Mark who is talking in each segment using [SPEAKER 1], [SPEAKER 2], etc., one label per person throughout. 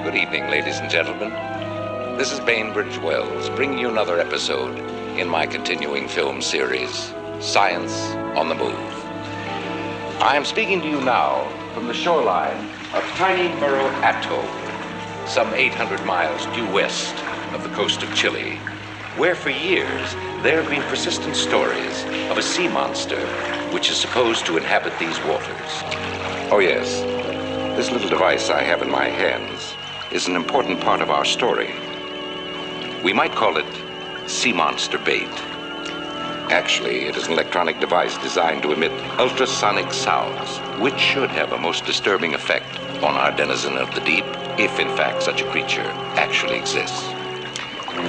[SPEAKER 1] Good evening, ladies and gentlemen. This is Bainbridge Wells, bringing you another episode in my continuing film series, Science on the Move. I am speaking to you now from the shoreline of tiny Murrow Atoll, some 800 miles due west of the coast of Chile, where for years there have been persistent stories of a sea monster which is supposed to inhabit these waters. Oh yes, this little device I have in my hands is an important part of our story. We might call it sea monster bait. Actually, it is an electronic device designed to emit ultrasonic sounds, which should have a most disturbing effect on our denizen of the deep, if in fact such a creature actually exists.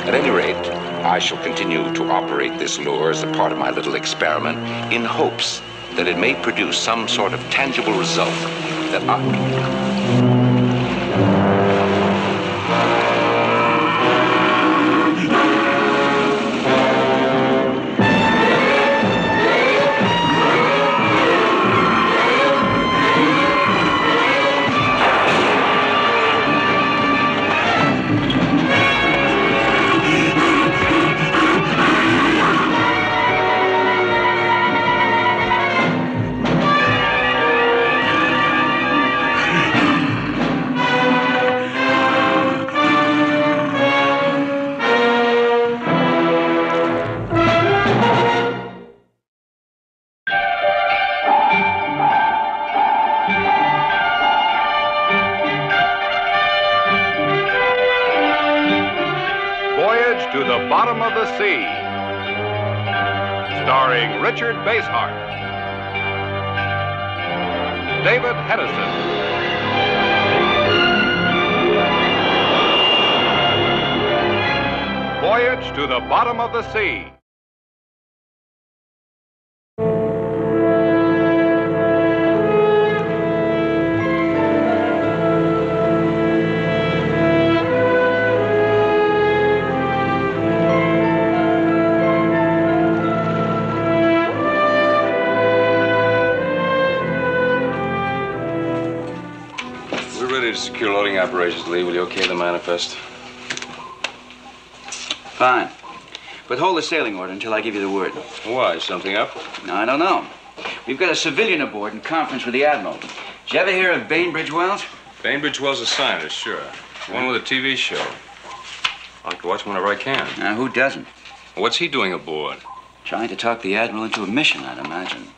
[SPEAKER 1] At any rate, I shall continue to operate this lure as a part of my little experiment in hopes that it may produce some sort of tangible result that
[SPEAKER 2] Voyage to the Bottom of the Sea, starring Richard Basehart, David Hedison, Voyage to the Bottom of the Sea.
[SPEAKER 3] Secure loading operations, Lee. Will you okay the manifest?
[SPEAKER 4] Fine. But hold the sailing order until I give you the word.
[SPEAKER 3] Why? Something up?
[SPEAKER 4] No, I don't know. We've got a civilian aboard in conference with the Admiral. Did you ever hear of Bainbridge Wells?
[SPEAKER 3] Bainbridge Wells is a scientist, sure. One with a TV show. I like to watch him whenever I can.
[SPEAKER 4] Who doesn't?
[SPEAKER 3] What's he doing aboard?
[SPEAKER 4] Trying to talk the Admiral into a mission, I'd imagine.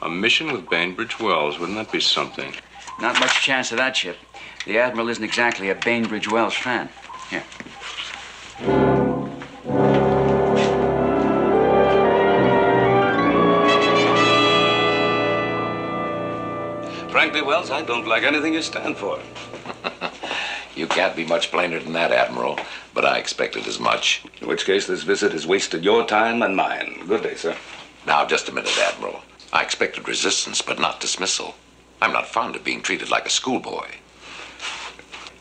[SPEAKER 3] A mission with Bainbridge Wells. Wouldn't that be something?
[SPEAKER 4] Not much chance of that, Chip. The Admiral isn't exactly a Bainbridge Wells fan. Here.
[SPEAKER 5] Frankly, Wells, I don't like anything you stand for.
[SPEAKER 1] You can't be much plainer than that, Admiral, but I expected as much.
[SPEAKER 5] In which case, this visit has wasted your time and mine. Good day, sir.
[SPEAKER 1] Now, just a minute, Admiral. I expected resistance, but not dismissal. I'm not fond of being treated like a schoolboy.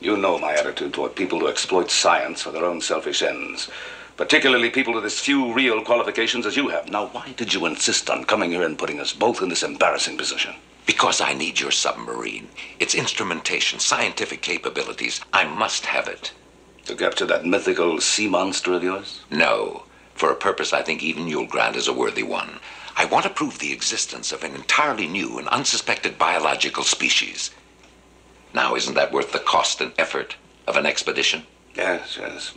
[SPEAKER 5] You know my attitude toward people who exploit science for their own selfish ends, particularly people with as few real qualifications as you have. Now, why did you insist on coming here and putting us both in this embarrassing position?
[SPEAKER 1] Because I need your submarine. Its instrumentation, scientific capabilities. I must have it.
[SPEAKER 5] To capture that mythical sea monster of yours?
[SPEAKER 1] No, for a purpose I think even you'll grant is a worthy one. I want to prove the existence of an entirely new and unsuspected biological species. Now, isn't that worth the cost and effort of an expedition?
[SPEAKER 5] Yes,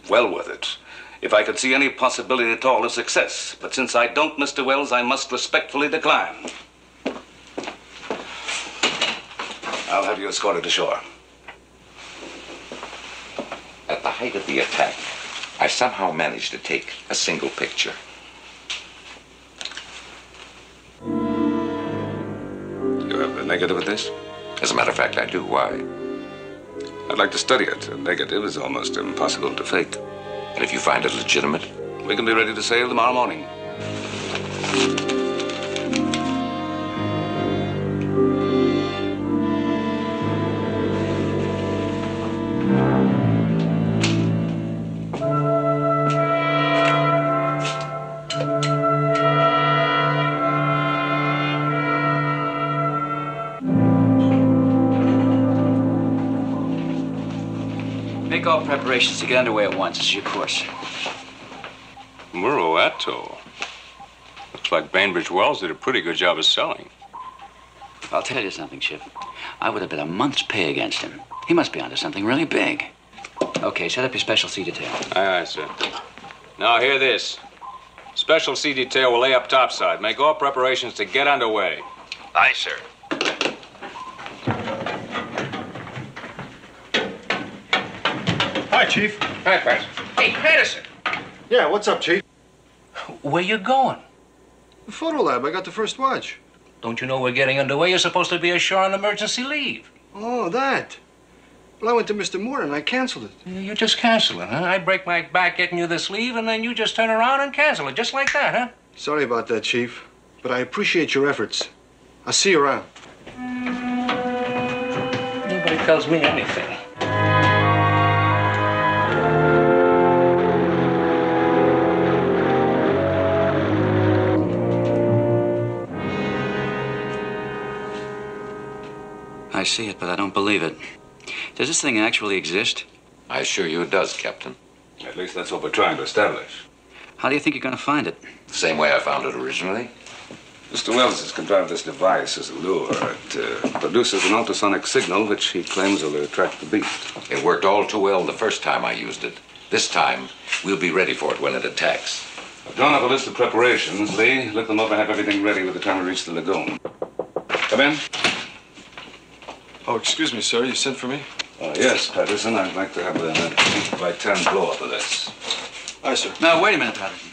[SPEAKER 5] well worth it. If I could see any possibility at all of success. But since I don't, Mr. Wells, I must respectfully decline. I'll have you escorted ashore.
[SPEAKER 1] At the height of the attack, I somehow managed to take a single picture.
[SPEAKER 5] You have the negative of this?
[SPEAKER 1] As a matter of fact, I do. Why?
[SPEAKER 5] I'd like to study it. A negative is almost impossible to fake.
[SPEAKER 1] And if you find it legitimate?
[SPEAKER 5] We can be ready to sail tomorrow morning.
[SPEAKER 4] Make all preparations to get underway at once. This is your course.
[SPEAKER 3] Muro Atoll. Looks like Bainbridge Wells did a pretty good job of selling.
[SPEAKER 4] I'll tell you something, Chip. I would have bet a month's pay against him. He must be onto something really big. Okay, set up your special C detail.
[SPEAKER 3] Aye, sir. Now, hear this. Special C detail will lay up topside. Make all preparations to get underway.
[SPEAKER 4] Aye, sir.
[SPEAKER 6] Hi, Chief.
[SPEAKER 7] Hi, Patterson. Hey, Patterson,
[SPEAKER 6] Yeah, what's up, Chief?
[SPEAKER 7] where you going?
[SPEAKER 6] The photo lab. I got the first watch.
[SPEAKER 7] Don't you know we're getting underway? You're supposed to be ashore on emergency leave.
[SPEAKER 6] Oh, that. Well, I went to Mr. Moore and I canceled it.
[SPEAKER 7] You just cancel it, huh? I break my back getting you this leave, and then you just turn around and cancel it, just like that, huh?
[SPEAKER 6] Sorry about that, Chief. But I appreciate your efforts. I'll see you around.
[SPEAKER 7] Nobody tells me anything.
[SPEAKER 4] I see it, but I don't believe it. Does this thing actually exist?
[SPEAKER 1] I assure you it does, Captain.
[SPEAKER 5] At least that's what we're trying to establish.
[SPEAKER 4] How do you think you're going to find it?
[SPEAKER 1] The same way I found it originally.
[SPEAKER 5] Mr. Wells has contrived this device as a lure. It produces an ultrasonic signal which he claims will attract the beast.
[SPEAKER 1] It worked all too well the first time I used it. This time, we'll be ready for it when it attacks.
[SPEAKER 5] I've drawn up a list of preparations, Lee. Look them up and have everything ready by the time we reach the lagoon. Come in.
[SPEAKER 6] Oh, excuse me, sir. You sent for me?
[SPEAKER 5] Yes, Patterson. I'd like to have an 8x10 blow-up of this.
[SPEAKER 6] Aye, sir.
[SPEAKER 4] Now, wait a minute, Patterson.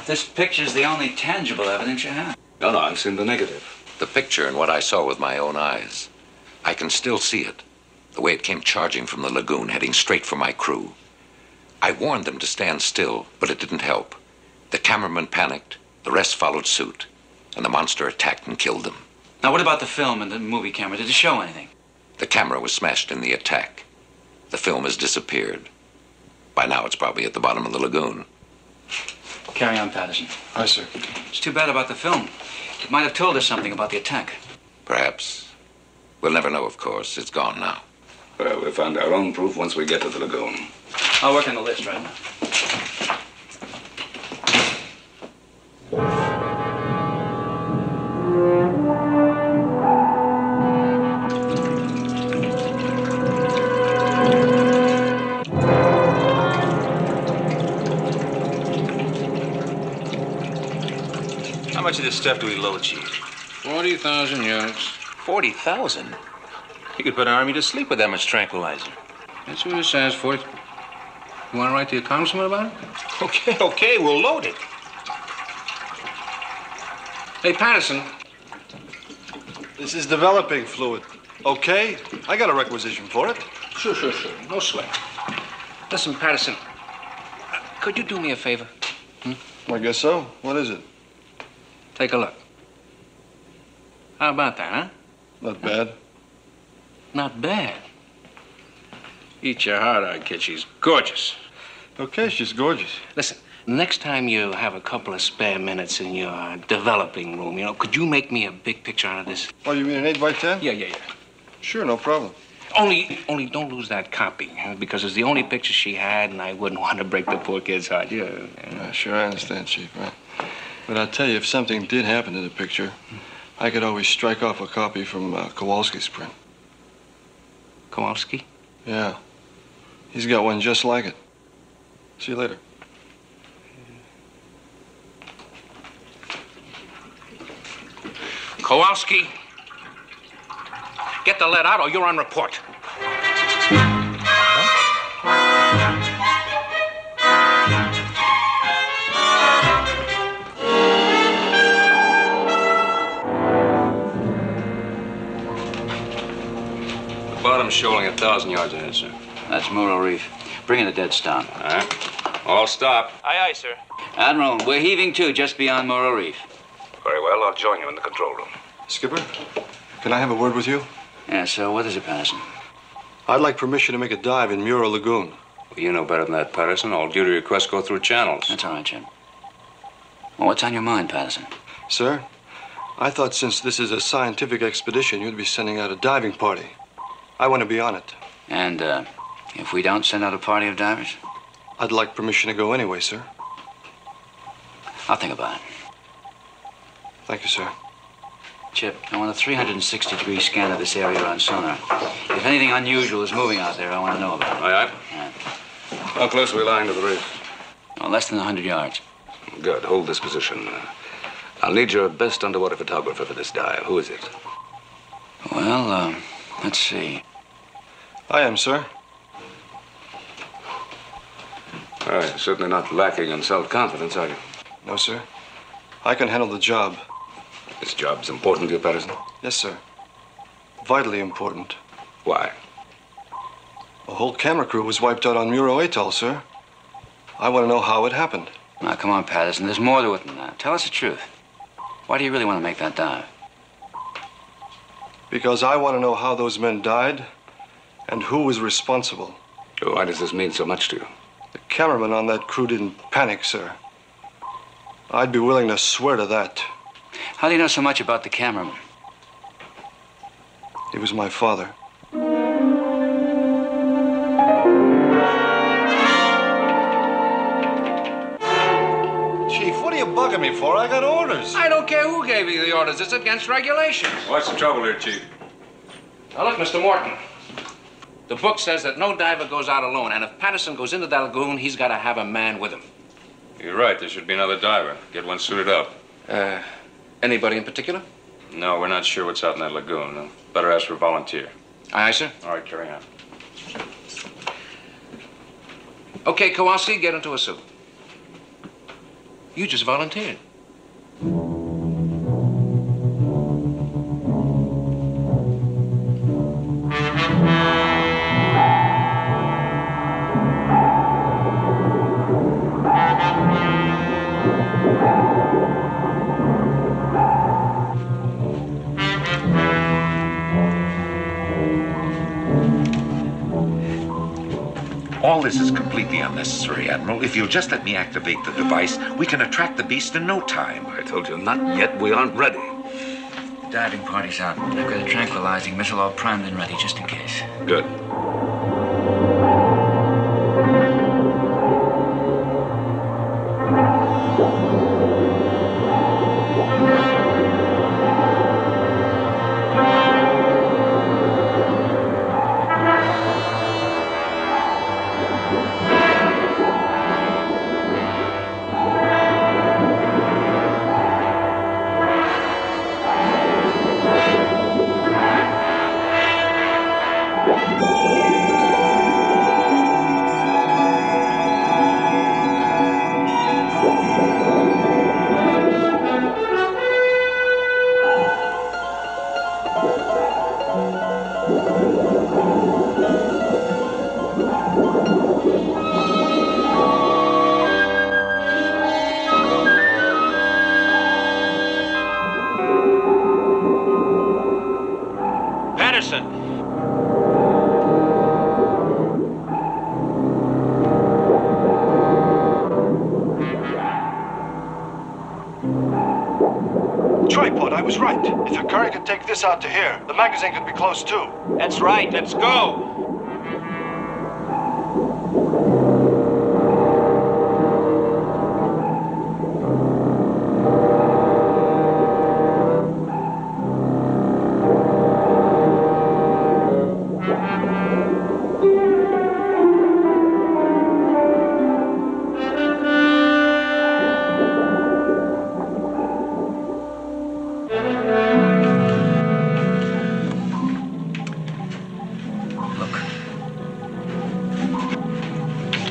[SPEAKER 4] This picture's the only tangible evidence you have.
[SPEAKER 5] No, I've seen the negative.
[SPEAKER 1] The picture and what I saw with my own eyes. I can still see it. The way it came charging from the lagoon, heading straight for my crew. I warned them to stand still, but it didn't help. The cameraman panicked, the rest followed suit, and the monster attacked and killed them.
[SPEAKER 4] Now, what about the film and the movie camera? Did it show anything?
[SPEAKER 1] The camera was smashed in the attack. The film has disappeared. By now, it's probably at the bottom of the lagoon.
[SPEAKER 4] Carry on, Patterson.
[SPEAKER 6] Aye, sir.
[SPEAKER 4] It's too bad about the film. It might have told us something about the attack.
[SPEAKER 1] Perhaps. We'll never know, of course. It's gone now.
[SPEAKER 5] Well, we'll find our own proof once we get to the lagoon.
[SPEAKER 4] I'll work on the list right now.
[SPEAKER 8] How much of this stuff do we load, Chief?
[SPEAKER 3] 40,000 units.
[SPEAKER 8] 40,000? You could put an army to sleep with that much tranquilizer.
[SPEAKER 3] That's what it says for it. You want to write to your congressman about it?
[SPEAKER 8] Okay, we'll load it.
[SPEAKER 3] Hey, Patterson.
[SPEAKER 6] This is developing fluid. Okay? I got a requisition for it.
[SPEAKER 3] Sure. No sweat. Listen, Patterson, could you do me a favor?
[SPEAKER 6] I guess so. What is it?
[SPEAKER 3] Take a look. How about that, huh?
[SPEAKER 6] Not bad.
[SPEAKER 3] Not bad. Eat your heart out, kid. She's gorgeous.
[SPEAKER 6] Okay, she's gorgeous.
[SPEAKER 3] Listen, next time you have a couple of spare minutes in your developing room, could you make me a big picture out of this?
[SPEAKER 6] Oh, you mean an 8x10?
[SPEAKER 3] Yeah.
[SPEAKER 6] Sure, no problem.
[SPEAKER 3] Only don't lose that copy, because it's the only picture she had, and I wouldn't want to break the poor kid's heart. Yeah.
[SPEAKER 6] Sure, I understand, Chief, right? But I'll tell you, if something did happen to the picture, I could always strike off a copy from Kowalski's print.
[SPEAKER 3] Kowalski?
[SPEAKER 6] Yeah. He's got one just like it. See you later.
[SPEAKER 3] Kowalski, get the lead out or you're on report. The bottom's showing 1,000 yards ahead, sir.
[SPEAKER 4] That's Muro Reef. Bring in the dead stop.
[SPEAKER 3] All right. All stop.
[SPEAKER 8] Aye, sir.
[SPEAKER 4] Admiral, we're heaving to just beyond Muro Reef.
[SPEAKER 5] Very well, I'll join you in the control room.
[SPEAKER 6] Skipper, can I have a word with you?
[SPEAKER 4] Yeah, so what is it, Patterson?
[SPEAKER 6] I'd like permission to make a dive in Muro Lagoon.
[SPEAKER 3] Well, you know better than that, Patterson. All duty requests go through channels.
[SPEAKER 4] That's all right, Jim. Well, what's on your mind, Patterson?
[SPEAKER 6] Sir, I thought since this is a scientific expedition, you'd be sending out a diving party. I want to be on it.
[SPEAKER 4] And If we don't send out a party of divers?
[SPEAKER 6] I'd like permission to go anyway, sir.
[SPEAKER 4] I'll think about it.
[SPEAKER 6] Thank you, sir.
[SPEAKER 4] Chip, I want a 360-degree scan of this area on sonar. If anything unusual is moving out there, I want to know about it.
[SPEAKER 3] Aye, aye.
[SPEAKER 4] Yeah.
[SPEAKER 5] How close are we lying to the reef?
[SPEAKER 4] Oh, less than 100 yards.
[SPEAKER 5] Good. Hold this position. I'll need your best underwater photographer for this dive. Who is it?
[SPEAKER 4] Well, let's see.
[SPEAKER 6] I am, sir.
[SPEAKER 5] All right. Certainly not lacking in self-confidence, are you?
[SPEAKER 6] No, sir. I can handle the job.
[SPEAKER 5] This job's important to you, Patterson?
[SPEAKER 6] Yes, sir. Vitally important.
[SPEAKER 5] Why?
[SPEAKER 6] A whole camera crew was wiped out on Muro Atoll, sir. I want to know how it happened.
[SPEAKER 4] Now, come on, Patterson. There's more to it than that. Tell us the truth. Why do you really want to make that dive?
[SPEAKER 6] Because I want to know how those men died and who was responsible.
[SPEAKER 5] Why does this mean so much to you?
[SPEAKER 6] The cameraman on that crew didn't panic, sir. I'd be willing to swear to that.
[SPEAKER 4] How do you know so much about the cameraman?
[SPEAKER 6] He was my father. Chief, what are you bugging me for? I got orders.
[SPEAKER 7] I don't care who gave you the orders. It's against regulations.
[SPEAKER 3] What's the trouble here, Chief?
[SPEAKER 7] Now, look, Mr. Morton. The book says that no diver goes out alone, and if Patterson goes into that lagoon, he's got to have a man with him.
[SPEAKER 3] You're right. There should be another diver. Get one suited up.
[SPEAKER 7] Anybody in particular?
[SPEAKER 3] No, we're not sure what's out in that lagoon. Better ask for a volunteer.
[SPEAKER 7] Aye, sir.
[SPEAKER 3] All right, carry on.
[SPEAKER 7] Okay, Kowalski, get into a suit. You just volunteered.
[SPEAKER 1] All this is completely unnecessary, Admiral. If you'll just let me activate the device, we can attract the beast in no time.
[SPEAKER 5] I told you, not yet. We aren't ready.
[SPEAKER 4] The diving party's out. I've got a tranquilizing missile all primed and ready, just in case.
[SPEAKER 5] Good.
[SPEAKER 6] Tripod, I was right. If the current could take this out to here, the magazine could be close too.
[SPEAKER 8] That's right. Let's go.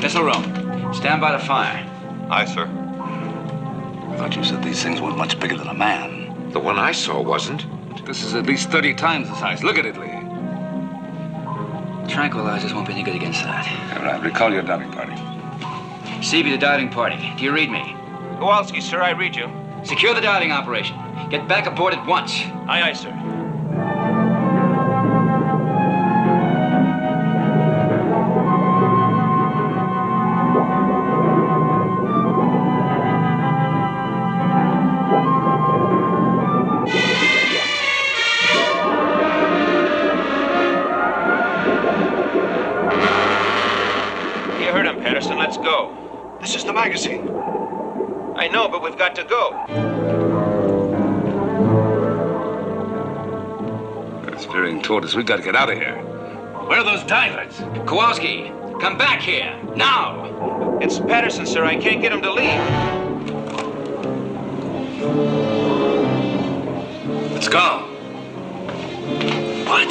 [SPEAKER 4] Missile room. Stand by the fire.
[SPEAKER 6] Aye, sir.
[SPEAKER 5] I thought you said these things weren't much bigger than a man.
[SPEAKER 1] The one I saw wasn't.
[SPEAKER 5] This is at least 30 times the size. Look at it, Lee.
[SPEAKER 4] Tranquilizers won't be any good against that.
[SPEAKER 5] All right, recall your diving party.
[SPEAKER 4] CB, the diving party. Do you read me?
[SPEAKER 8] Kowalski, sir, I read you.
[SPEAKER 4] Secure the diving operation. Get back aboard at once.
[SPEAKER 8] Aye, aye, sir. heard him, Patterson. Let's go.
[SPEAKER 6] This is the magazine.
[SPEAKER 8] I know, but we've got to go.
[SPEAKER 5] It's veering toward us. We've got to get out of here.
[SPEAKER 4] Where are those divers? Kowalski, come back here, now!
[SPEAKER 8] It's Patterson, sir. I can't get him to leave.
[SPEAKER 5] Let's go.
[SPEAKER 4] What?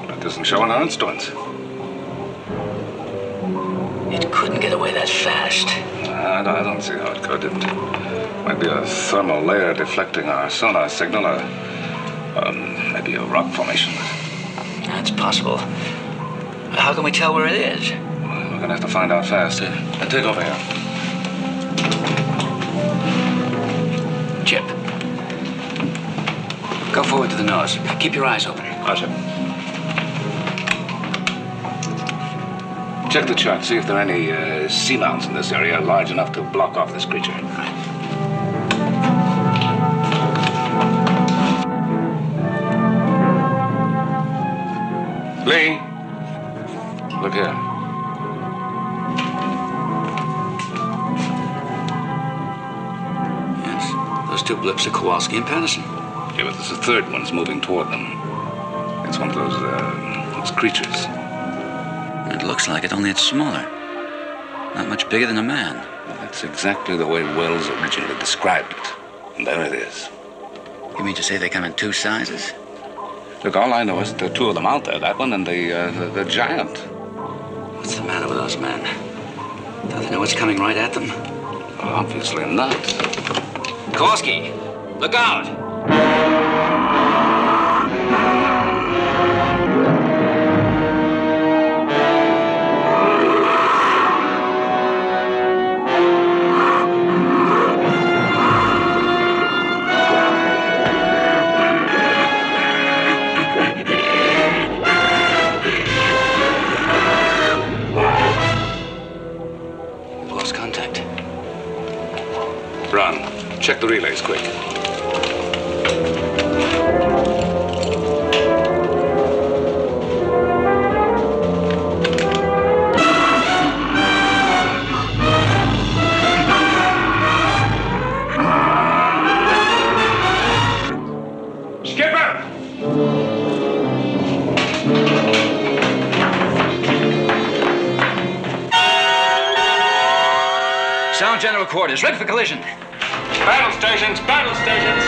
[SPEAKER 5] That doesn't show on our instruments.
[SPEAKER 4] It couldn't get away that fast.
[SPEAKER 5] I don't see how it could. It might be a thermal layer deflecting our sonar signal, or maybe a rock formation.
[SPEAKER 4] That's possible. How can we tell where it is?
[SPEAKER 5] We're gonna have to find out fast. Take over here.
[SPEAKER 4] Chip. Go forward to the nose. Keep your eyes open.
[SPEAKER 5] Roger. Check the chart. See if there are any seamounts in this area large enough to block off this creature. Lee, look here.
[SPEAKER 4] Yes, those two blips are Kowalski and Patterson.
[SPEAKER 5] Yeah, but there's a third one's moving toward them. It's one of those creatures.
[SPEAKER 4] It looks like it, only it's smaller. Not much bigger than a man.
[SPEAKER 5] That's exactly the way Wells originally described it. And there it is.
[SPEAKER 4] You mean to say they come in two sizes?
[SPEAKER 5] Look, all I know is that there are two of them out there, that one and the giant.
[SPEAKER 4] What's the matter with those men? Don't they know what's coming right at them?
[SPEAKER 5] Well, obviously not.
[SPEAKER 4] Kowalski, look out!
[SPEAKER 5] Check the relays, quick.
[SPEAKER 2] Skipper!
[SPEAKER 4] Sound general quarters, ready for collision.
[SPEAKER 2] Battle stations, battle stations!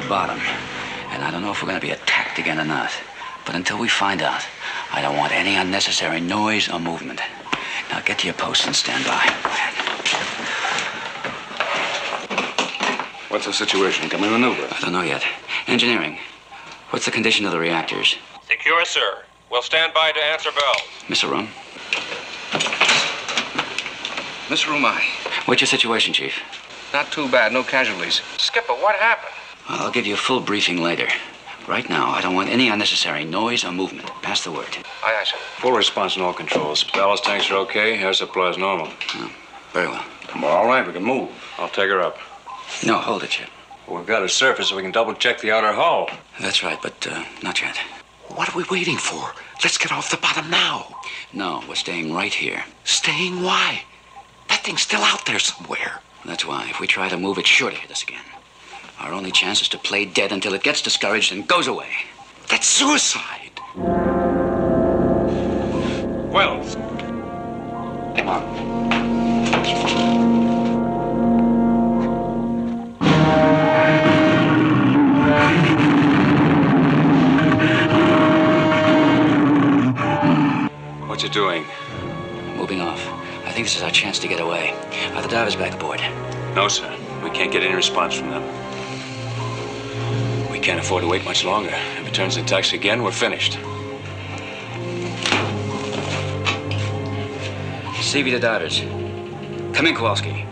[SPEAKER 4] Bottom. And I don't know if we're going to be attacked again or not. But until we find out, I don't want any unnecessary noise or movement. Now get to your post and stand by.
[SPEAKER 5] What's the situation? Can we maneuver?
[SPEAKER 4] I don't know yet. Engineering, what's the condition of the reactors?
[SPEAKER 9] Secure, sir.
[SPEAKER 2] We'll stand by to answer bells.
[SPEAKER 4] Miss a room.
[SPEAKER 7] Miss Rumai.
[SPEAKER 4] What's your situation, Chief?
[SPEAKER 7] Not too bad, no casualties. Skipper, what happened?
[SPEAKER 4] Well, I'll give you a full briefing later. Right now, I don't want any unnecessary noise or movement. Pass the word.
[SPEAKER 7] Aye, sir.
[SPEAKER 3] Full response on all controls. Ballast tanks are okay. Air supply is normal.
[SPEAKER 4] Oh, very well.
[SPEAKER 5] Well, all right, we can move.
[SPEAKER 3] I'll take her up.
[SPEAKER 4] No, hold it, Chip.
[SPEAKER 3] We've got a surface so we can double-check the outer hull.
[SPEAKER 4] That's right, but not yet.
[SPEAKER 5] What are we waiting for? Let's get off the bottom now.
[SPEAKER 4] No, we're staying right here.
[SPEAKER 5] Staying? Why? That thing's still out there somewhere.
[SPEAKER 4] That's why. If we try to move, it's sure to hit us again. Our only chance is to play dead until it gets discouraged and goes away.
[SPEAKER 5] That's suicide.
[SPEAKER 2] Wells.
[SPEAKER 4] Come on.
[SPEAKER 3] What you doing?
[SPEAKER 4] Moving off. I think this is our chance to get away. Are the divers back aboard?
[SPEAKER 3] No, sir. We can't get any response from them. We can't afford to wait much longer. If it turns into taxi again, we're finished.
[SPEAKER 4] CV to divers. Come in, Kowalski.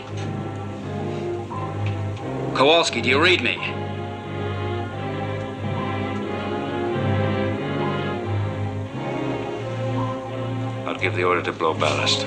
[SPEAKER 4] Kowalski, do you read me?
[SPEAKER 3] I'll give the order to blow ballast.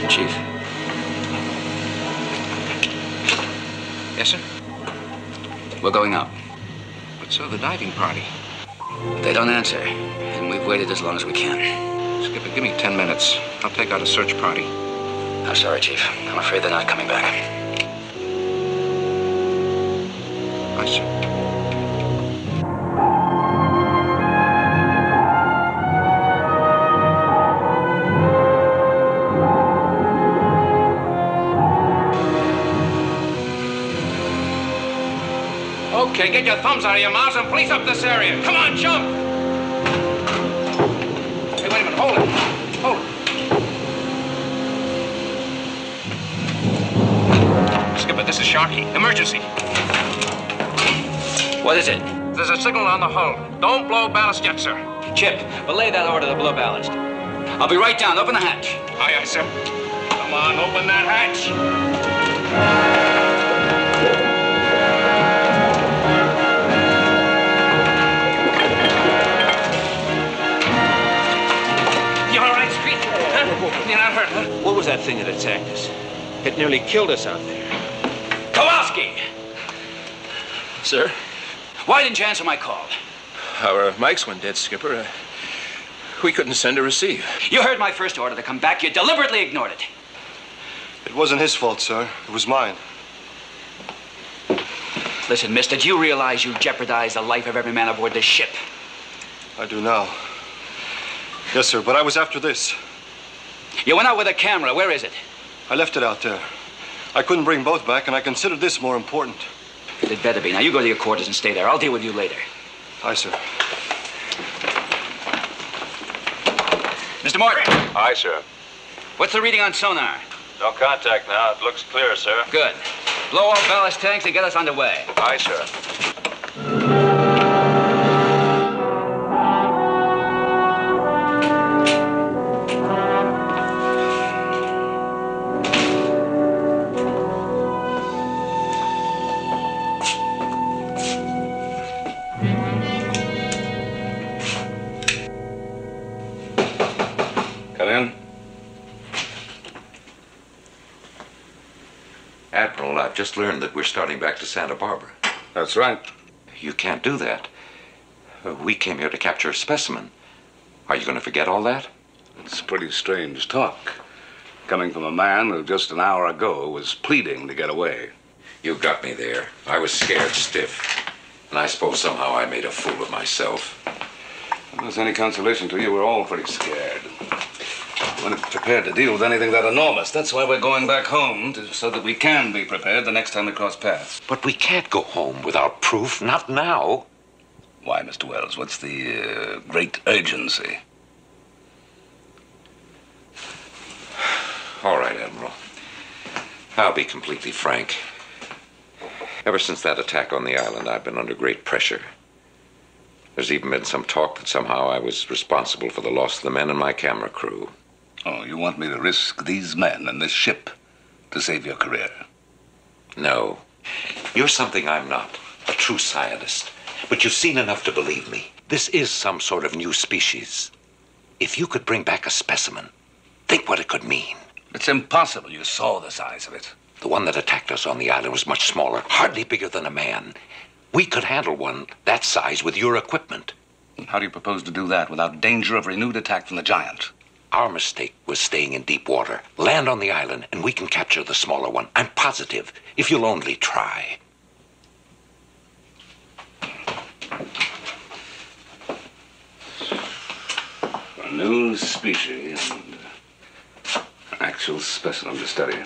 [SPEAKER 4] Chief.
[SPEAKER 7] Yes, sir?
[SPEAKER 4] We're going up.
[SPEAKER 7] But, sir, the diving party.
[SPEAKER 4] They don't answer, and we've waited as long as we can.
[SPEAKER 7] Skipper, give me 10 minutes. I'll take out a search party.
[SPEAKER 4] I'm sorry, Chief. I'm afraid they're not coming back.
[SPEAKER 7] Aye, sir. Okay, get your thumbs out of your mouths and police up this area. Come on, jump! Hey, wait a minute. Hold it. Hold it. Skipper, this is Sharky. Emergency.
[SPEAKER 4] What is it?
[SPEAKER 7] There's a signal on the hull. Don't blow ballast yet, sir.
[SPEAKER 4] Chip, belay that order to blow ballast. I'll be right down. Open the hatch.
[SPEAKER 7] Aye, aye, sir. Come on, open that hatch. You all right, Speed? Huh? You're not hurt, huh?
[SPEAKER 8] What was that thing that attacked us? It nearly killed us out there.
[SPEAKER 4] Kowalski!
[SPEAKER 8] Sir?
[SPEAKER 4] Why didn't you answer my call?
[SPEAKER 8] Our mics went dead, Skipper. We couldn't send or receive.
[SPEAKER 4] You heard my first order to come back. You deliberately ignored it.
[SPEAKER 6] It wasn't his fault, sir. It was mine.
[SPEAKER 4] Listen, mister, do you realize you jeopardized the life of every man aboard this ship?
[SPEAKER 6] I do now. Yes, sir, but I was after this.
[SPEAKER 4] You went out with a camera. Where is it?
[SPEAKER 6] I left it out there. I couldn't bring both back, and I considered this more important.
[SPEAKER 4] It better be. Now, you go to your quarters and stay there. I'll deal with you later.
[SPEAKER 6] Aye, sir.
[SPEAKER 4] Mr. Morton,
[SPEAKER 3] Aye, sir.
[SPEAKER 4] what's the reading on sonar?
[SPEAKER 3] No contact now. It looks clear, sir.
[SPEAKER 4] Good. Blow all ballast tanks and get us underway.
[SPEAKER 3] Aye, sir.
[SPEAKER 5] Come in.
[SPEAKER 1] Admiral, I've just learned that we're starting back to Santa Barbara.
[SPEAKER 5] That's right.
[SPEAKER 1] You can't do that. We came here to capture a specimen. Are you going to forget all that?
[SPEAKER 5] It's pretty strange talk. Coming from a man who just an hour ago was pleading to get away.
[SPEAKER 1] You got me there. I was scared stiff. And I suppose somehow I made a fool of myself.
[SPEAKER 5] If there's any consolation to you, we're all pretty scared. We're not prepared to deal with anything that enormous. That's why we're going back home, so that we can be prepared the next time we cross paths.
[SPEAKER 1] But we can't go home without proof. Not now.
[SPEAKER 5] Why, Mr. Wells? What's the great urgency?
[SPEAKER 1] All right, Admiral. I'll be completely frank. Ever since that attack on the island, I've been under great pressure. There's even been some talk that somehow I was responsible for the loss of the men in my camera crew.
[SPEAKER 5] Oh, you want me to risk these men and this ship to save your career?
[SPEAKER 1] No. You're something I'm not. A true scientist. But you've seen enough to believe me. This is some sort of new species. If you could bring back a specimen, think what it could mean.
[SPEAKER 5] It's impossible. You saw the size of it.
[SPEAKER 1] The one that attacked us on the island was much smaller, hardly bigger than a man. We could handle one that size with your equipment.
[SPEAKER 5] How do you propose to do that without danger of renewed attack from the giant?
[SPEAKER 1] Our mistake was staying in deep water. Land on the island, and we can capture the smaller one. I'm positive, if you'll only try.
[SPEAKER 5] A new species and actual specimen to study.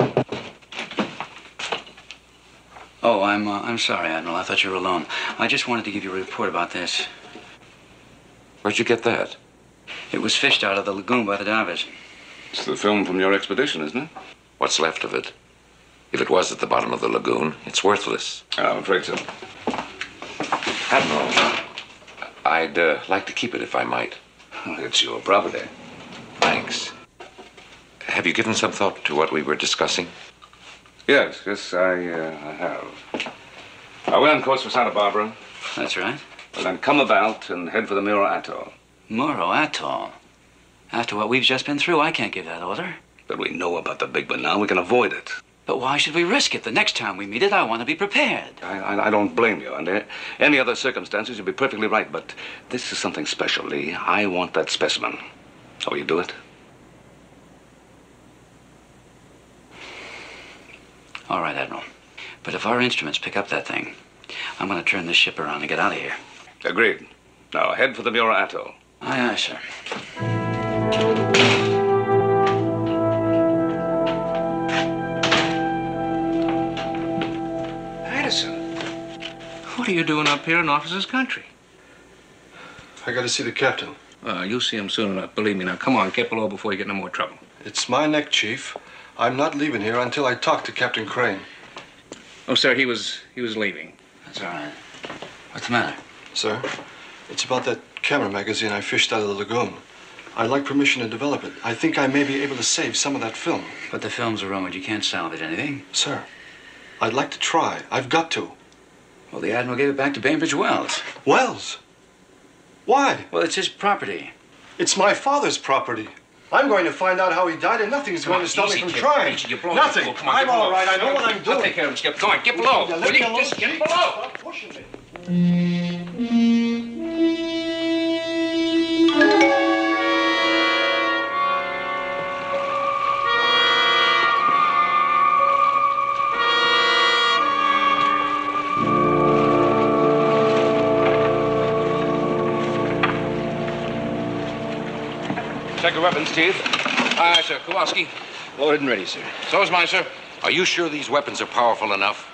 [SPEAKER 4] Oh, I'm sorry, Admiral. I thought you were alone. I just wanted to give you a report about this.
[SPEAKER 1] Where'd you get that?
[SPEAKER 4] It was fished out of the lagoon by the divers.
[SPEAKER 5] It's the film from your expedition, isn't it?
[SPEAKER 1] What's left of it? If it was at the bottom of the lagoon, it's worthless.
[SPEAKER 5] I'm afraid so.
[SPEAKER 1] Admiral, I'd like to keep it if I might.
[SPEAKER 5] It's your property.
[SPEAKER 1] Thanks. Have you given some thought to what we were discussing?
[SPEAKER 5] Yes, I have. We're on course for Santa Barbara.
[SPEAKER 4] That's right.
[SPEAKER 5] We'll then come about and head for the Muro Atoll.
[SPEAKER 4] Muro Atoll? After what we've just been through, I can't give that order.
[SPEAKER 5] But we know about the big one now. We can avoid it.
[SPEAKER 4] But why should we risk it? The next time we meet it, I want to be prepared.
[SPEAKER 5] I don't blame you. Under any other circumstances, you'd be perfectly right. But this is something special, Lee. I want that specimen. Oh, you do it?
[SPEAKER 4] All right, Admiral. But if our instruments pick up that thing, I'm going to turn this ship around and get out of here.
[SPEAKER 5] Agreed. Now, head for the Muro Atoll.
[SPEAKER 4] Aye, aye, sir.
[SPEAKER 7] Addison, what are you doing up here in officer's country?
[SPEAKER 6] I got to see the captain.
[SPEAKER 7] You'll see him soon enough. Believe me. Now, come on, get below before you get in no more trouble.
[SPEAKER 6] It's my neck, Chief. I'm not leaving here until I talk to Captain Crane.
[SPEAKER 7] Oh, sir, he was leaving.
[SPEAKER 4] That's all right. What's the matter?
[SPEAKER 6] Sir, it's about that camera magazine I fished out of the lagoon. I'd like permission to develop it. I think I may be able to save some of that film.
[SPEAKER 4] But the film's ruined. You can't salvage anything.
[SPEAKER 6] Sir, I'd like to try. I've got to.
[SPEAKER 4] Well, the Admiral gave it back to Bainbridge Wells.
[SPEAKER 6] Wells? Why?
[SPEAKER 4] Well, it's his property.
[SPEAKER 6] It's my father's property. I'm going to find out how he died, and nothing's going to stop me from trying. Nothing. I'm all right. I know what I'm doing.
[SPEAKER 7] I'll take care of him, Skip. Come on, get below.
[SPEAKER 6] Let
[SPEAKER 7] Will
[SPEAKER 6] me
[SPEAKER 7] you
[SPEAKER 6] alone,
[SPEAKER 7] just get
[SPEAKER 6] Chief.
[SPEAKER 7] below?
[SPEAKER 6] Stop pushing me.
[SPEAKER 5] Check your weapons, Chief.
[SPEAKER 7] Aye, sir. Kowalski.
[SPEAKER 8] Loaded and ready, sir.
[SPEAKER 7] So's mine, sir.
[SPEAKER 1] Are you sure these weapons are powerful enough?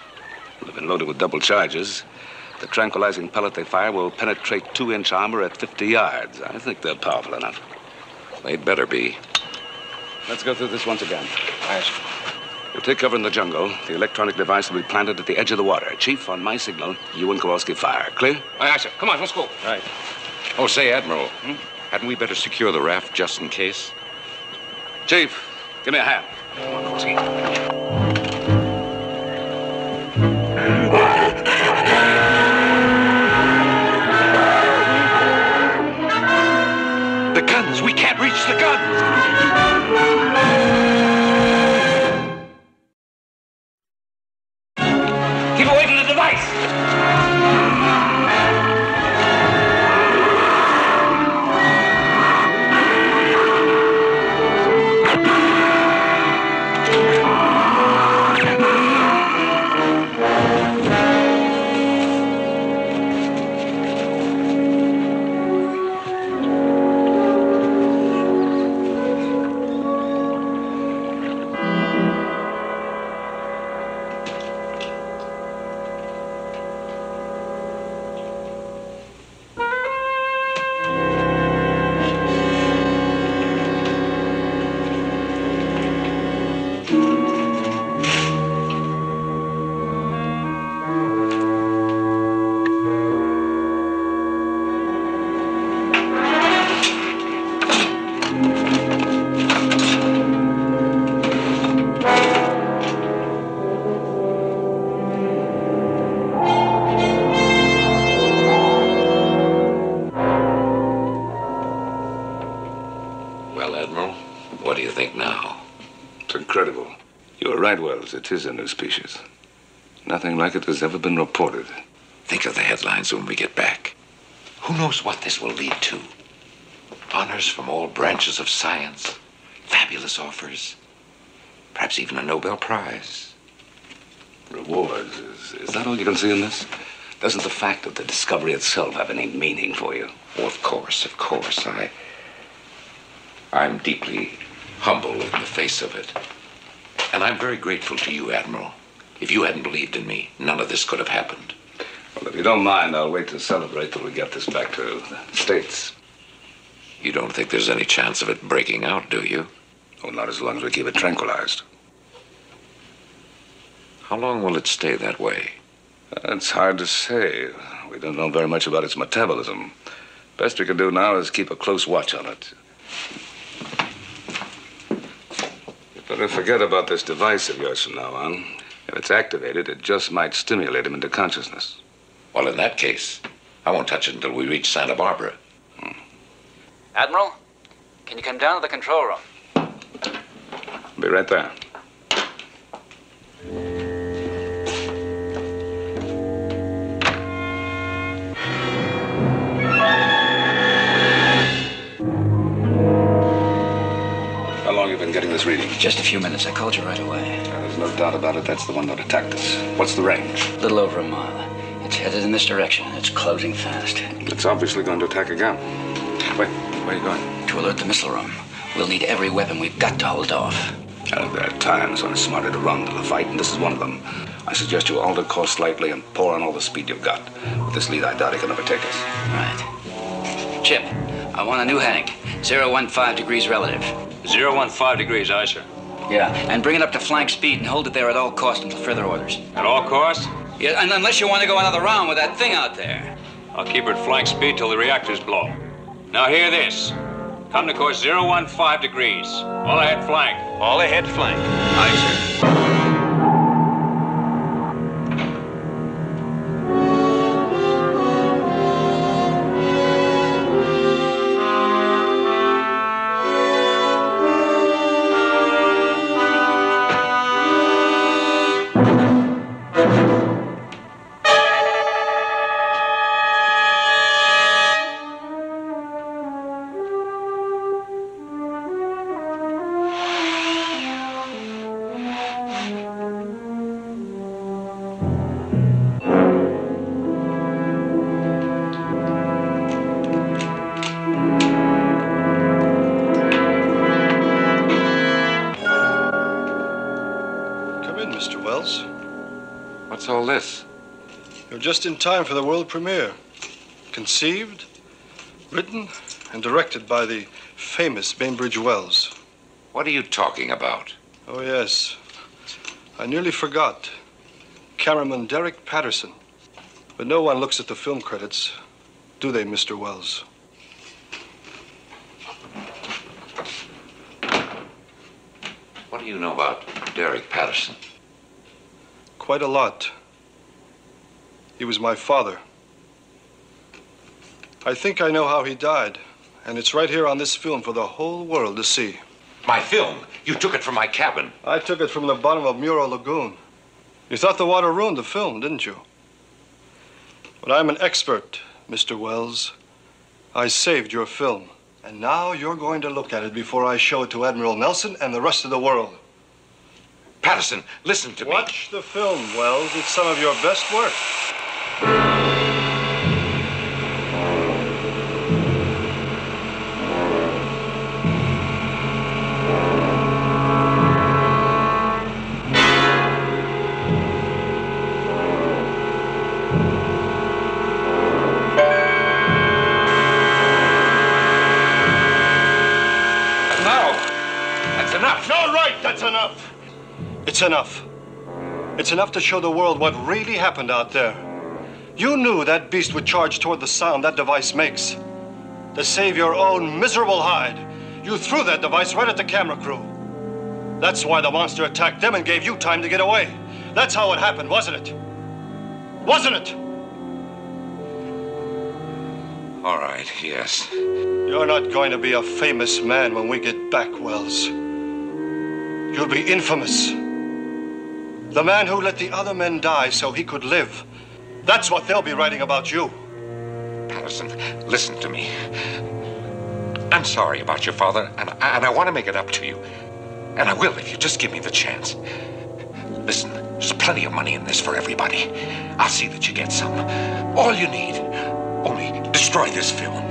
[SPEAKER 5] They've been loaded with double charges. The tranquilizing pellet they fire will penetrate 2-inch armor at 50 yards. I think they're powerful enough.
[SPEAKER 1] They'd better be.
[SPEAKER 5] Let's go through this once again.
[SPEAKER 7] Aye, sir.
[SPEAKER 5] We'll take cover in the jungle. The electronic device will be planted at the edge of the water. Chief, on my signal, you and Kowalski fire. Clear?
[SPEAKER 7] Aye, sir. Come on, let's go.
[SPEAKER 5] Right.
[SPEAKER 1] Oh, say, Admiral, hadn't we better secure the raft just in case?
[SPEAKER 5] Chief, give me a hand.
[SPEAKER 7] Come on, Kowalski.
[SPEAKER 1] The guns! We can't reach the guns! Well, Admiral, what do you think now?
[SPEAKER 5] It's incredible. You were right, Wells. It is a new species. Nothing like it has ever been reported.
[SPEAKER 1] Think of the headlines when we get back. Who knows what this will lead to? Honors from all branches of science, fabulous offers, perhaps even a Nobel Prize.
[SPEAKER 5] Rewards. Is that all you can see in this? Doesn't the fact of the discovery itself have any meaning for you?
[SPEAKER 1] Oh, of course. I'm deeply humble in the face of it. And I'm very grateful to you, Admiral. If you hadn't believed in me, none of this could have happened.
[SPEAKER 5] Well, if you don't mind, I'll wait to celebrate till we get this back to the States.
[SPEAKER 1] You don't think there's any chance of it breaking out, do you?
[SPEAKER 5] Oh, not as long as we keep it tranquilized.
[SPEAKER 1] How long will it stay that way?
[SPEAKER 5] It's hard to say. We don't know very much about its metabolism. Best we can do now is keep a close watch on it. You better forget about this device of yours from now on. If it's activated, it just might stimulate him into consciousness.
[SPEAKER 1] Well, in that case, I won't touch it until we reach Santa Barbara.
[SPEAKER 4] Admiral, can you come down to the control room?
[SPEAKER 5] Be right there. How long have you been getting this reading?
[SPEAKER 4] Just a few minutes. I called you right away.
[SPEAKER 5] There's no doubt about it. That's the one that attacked us. What's the range?
[SPEAKER 4] A little over a mile. It's headed in this direction, and it's closing fast.
[SPEAKER 5] It's obviously going to attack again. Wait, where are you going?
[SPEAKER 4] To alert the missile room. We'll need every weapon we've got to hold off.
[SPEAKER 5] There are times when it's smarter to run than to fight, and this is one of them. I suggest you alter course slightly and pour on all the speed you've got. With this lead, I doubt he can overtake us.
[SPEAKER 4] Right. Chip, I want a new heading. 015 degrees relative.
[SPEAKER 3] 015 degrees, aye, sir.
[SPEAKER 4] Yeah, and bring it up to flank speed and hold it there at all costs until further orders.
[SPEAKER 3] At all costs?
[SPEAKER 4] Yeah, and unless you want to go another round with that thing out there.
[SPEAKER 3] I'll keep her at flank speed till the reactors blow. Now hear this. Come to course 015 degrees. All ahead flank.
[SPEAKER 8] All ahead flank.
[SPEAKER 4] Aye, sir.
[SPEAKER 1] What's all this?
[SPEAKER 6] You're just in time for the world premiere. Conceived, written, and directed by the famous Bainbridge Wells.
[SPEAKER 1] What are you talking about?
[SPEAKER 6] Oh, yes. I nearly forgot. Cameraman Derek Patterson. But no one looks at the film credits, do they, Mr. Wells?
[SPEAKER 1] What do you know about Derek Patterson?
[SPEAKER 6] Quite a lot. He was my father. I think I know how he died, and it's right here on this film for the whole world to see.
[SPEAKER 1] My film? You took it from my cabin.
[SPEAKER 6] I took it from the bottom of Muro Lagoon. You thought the water ruined the film, didn't you? But I'm an expert, Mr. Wells. I saved your film. And now you're going to look at it before I show it to Admiral Nelson and the rest of the world.
[SPEAKER 1] Patterson, listen to me.
[SPEAKER 6] Watch the film, Wells. It's some of your best work. That's enough. It's enough. It's enough to show the world what really happened out there. You knew that beast would charge toward the sound that device makes. To save your own miserable hide, you threw that device right at the camera crew. That's why the monster attacked them and gave you time to get away. That's how it happened, wasn't it? Wasn't it?
[SPEAKER 1] All right, yes.
[SPEAKER 6] You're not going to be a famous man when we get back, Wells. You'll be infamous. The man who let the other men die so he could live. That's what they'll be writing about you.
[SPEAKER 1] Patterson, listen to me. I'm sorry about your father, and I want to make it up to you. And I will if you just give me the chance. Listen, there's plenty of money in this for everybody. I'll see that you get some. All you need. Only destroy this film.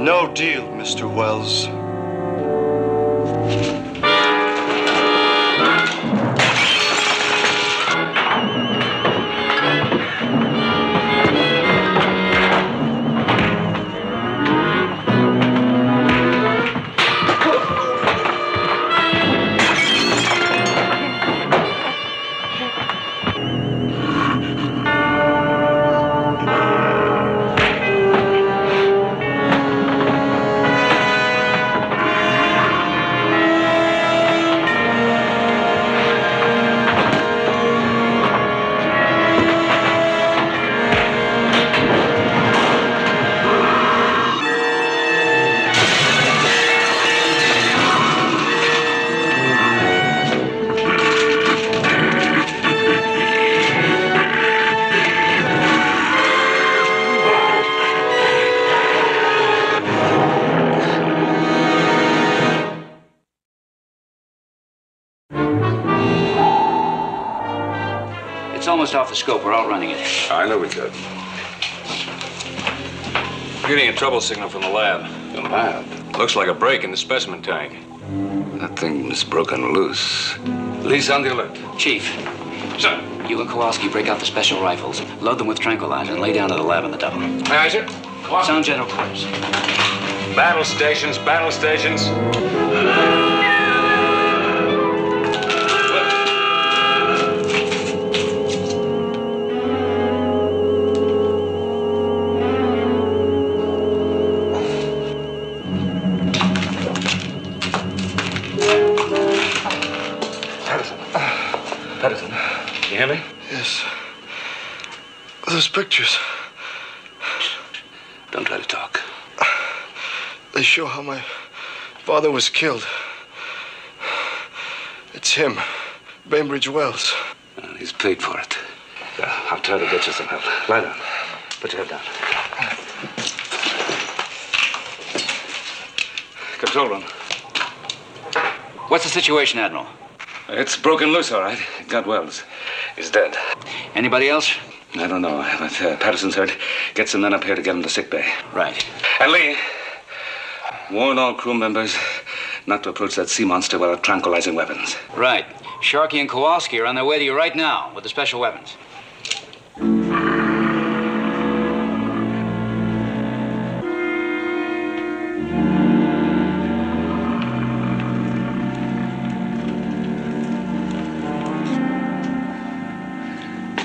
[SPEAKER 6] No deal, Mr. Wells.
[SPEAKER 4] It's almost off the scope. We're outrunning it.
[SPEAKER 5] I know we could.
[SPEAKER 3] Getting a trouble signal from the lab.
[SPEAKER 5] The lab?
[SPEAKER 3] Looks like a break in the specimen tank.
[SPEAKER 5] That thing's broken loose. Lee's on the alert.
[SPEAKER 4] Chief.
[SPEAKER 3] Sir.
[SPEAKER 4] You and Kowalski break out the special rifles, load them with tranquilizer, and lay down to the lab in the double.
[SPEAKER 3] Aye, sir.
[SPEAKER 4] Sound general quarters.
[SPEAKER 3] Battle stations, battle stations.
[SPEAKER 5] Patterson, you hear me?
[SPEAKER 6] Yes. Those pictures.
[SPEAKER 5] Don't try to talk.
[SPEAKER 6] They show how my father was killed. It's him, Bainbridge Wells.
[SPEAKER 5] He's paid for it. I'll try to get you some help. Lie down. Put your head down. Control room.
[SPEAKER 4] What's the situation, Admiral?
[SPEAKER 5] It's broken loose, all right. It got Wells. He's dead.
[SPEAKER 4] Anybody else?
[SPEAKER 5] I don't know, but Patterson's hurt. Get some men up here to get him to sick bay.
[SPEAKER 4] Right.
[SPEAKER 5] And Lee, warn all crew members not to approach that sea monster without tranquilizing weapons.
[SPEAKER 4] Right. Sharkey and Kowalski are on their way to you right now with the special weapons.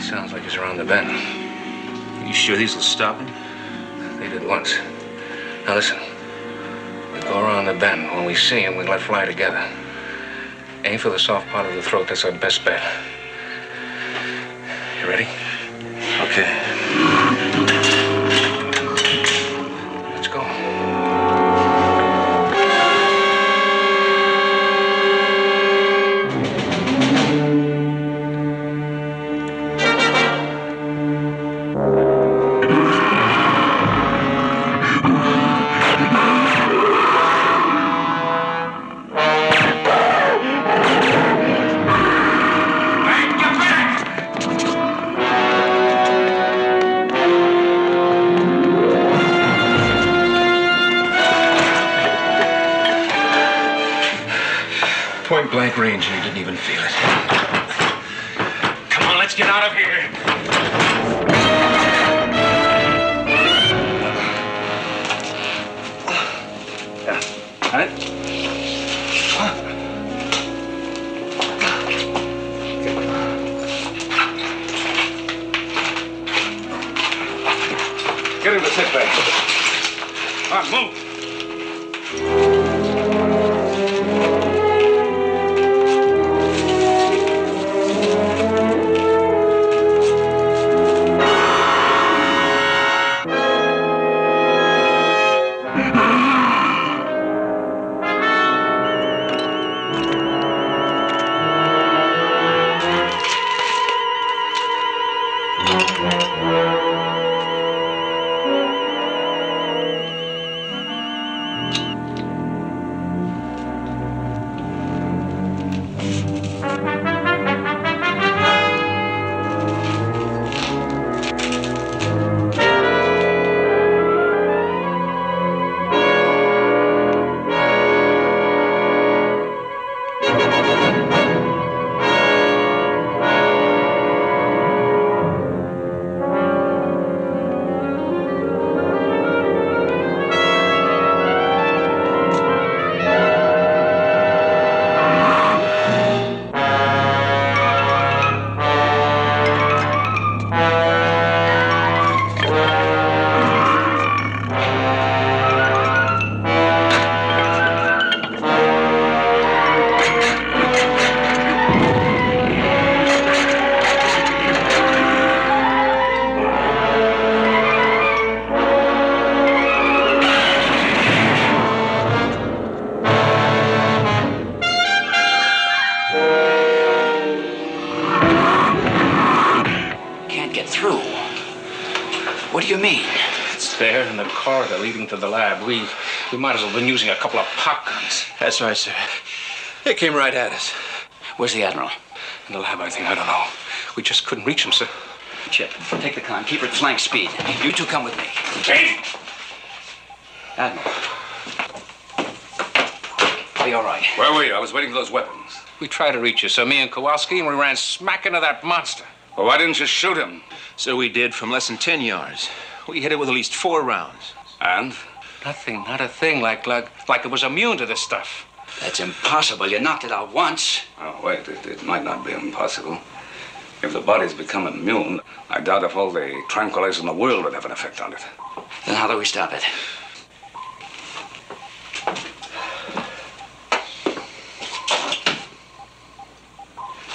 [SPEAKER 7] Sounds like he's around the bend.
[SPEAKER 8] You sure these will stop him?
[SPEAKER 7] They did once. Now listen. We go around the bend. When we see him, we let fly together. Aim for the soft part of the throat. That's our best bet. You ready?
[SPEAKER 8] Okay.
[SPEAKER 7] Let's go.
[SPEAKER 8] Point blank range and he didn't even feel it.
[SPEAKER 3] Come on, let's get out of here.
[SPEAKER 5] Yeah. All right? Get him to sick bay. All right, move.
[SPEAKER 4] What do you mean?
[SPEAKER 7] It's there in the corridor leading to the lab. We might as well have been using a couple of pop guns.
[SPEAKER 8] That's right, sir. It came right at us.
[SPEAKER 4] Where's the Admiral?
[SPEAKER 7] In the lab, I think. I don't know. We just couldn't reach him, sir.
[SPEAKER 4] Chip, take the con. Keep her at flank speed. You two come with me.
[SPEAKER 7] Chief!
[SPEAKER 4] Admiral. Are you all right?
[SPEAKER 5] Where were you? I was waiting for those weapons.
[SPEAKER 7] We tried to reach you, sir, me and Kowalski, and we ran smack into that monster.
[SPEAKER 5] Well, why didn't you shoot him?
[SPEAKER 8] So we did from less than 10 yards. We hit it with at least 4 rounds.
[SPEAKER 5] And?
[SPEAKER 7] Nothing, not a thing, like it was immune to this stuff.
[SPEAKER 4] That's impossible. You knocked it out once.
[SPEAKER 5] Oh, wait, it might not be impossible. If the body's become immune, I doubt if all the tranquilizers in the world would have an effect on it.
[SPEAKER 4] Then how do we stop it?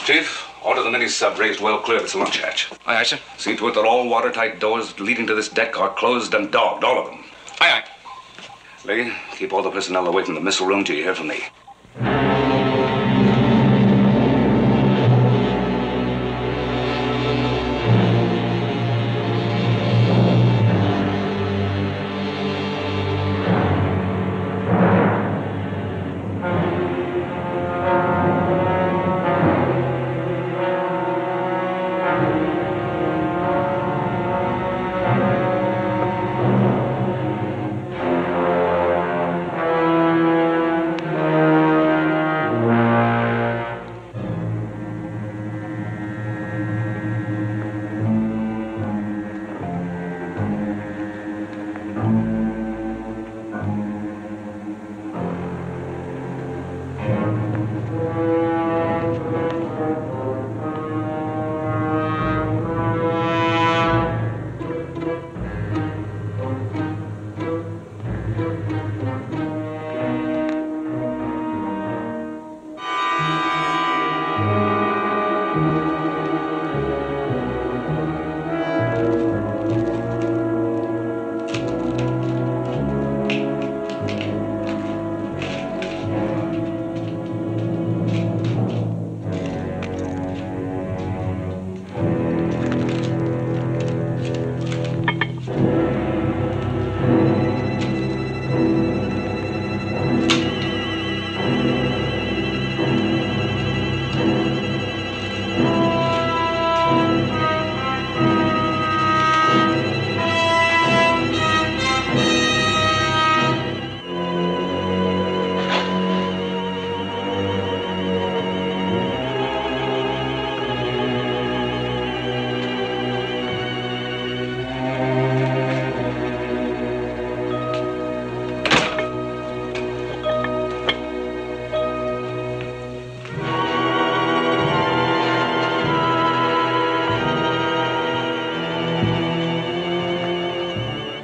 [SPEAKER 5] Chief, order the mini-sub raised well clear of its launch hatch.
[SPEAKER 7] Aye, aye, sir.
[SPEAKER 5] See to it that all watertight doors leading to this deck are closed and dogged, all of them.
[SPEAKER 7] Aye, aye.
[SPEAKER 5] Lee, keep all the personnel away from the missile room till you hear from me.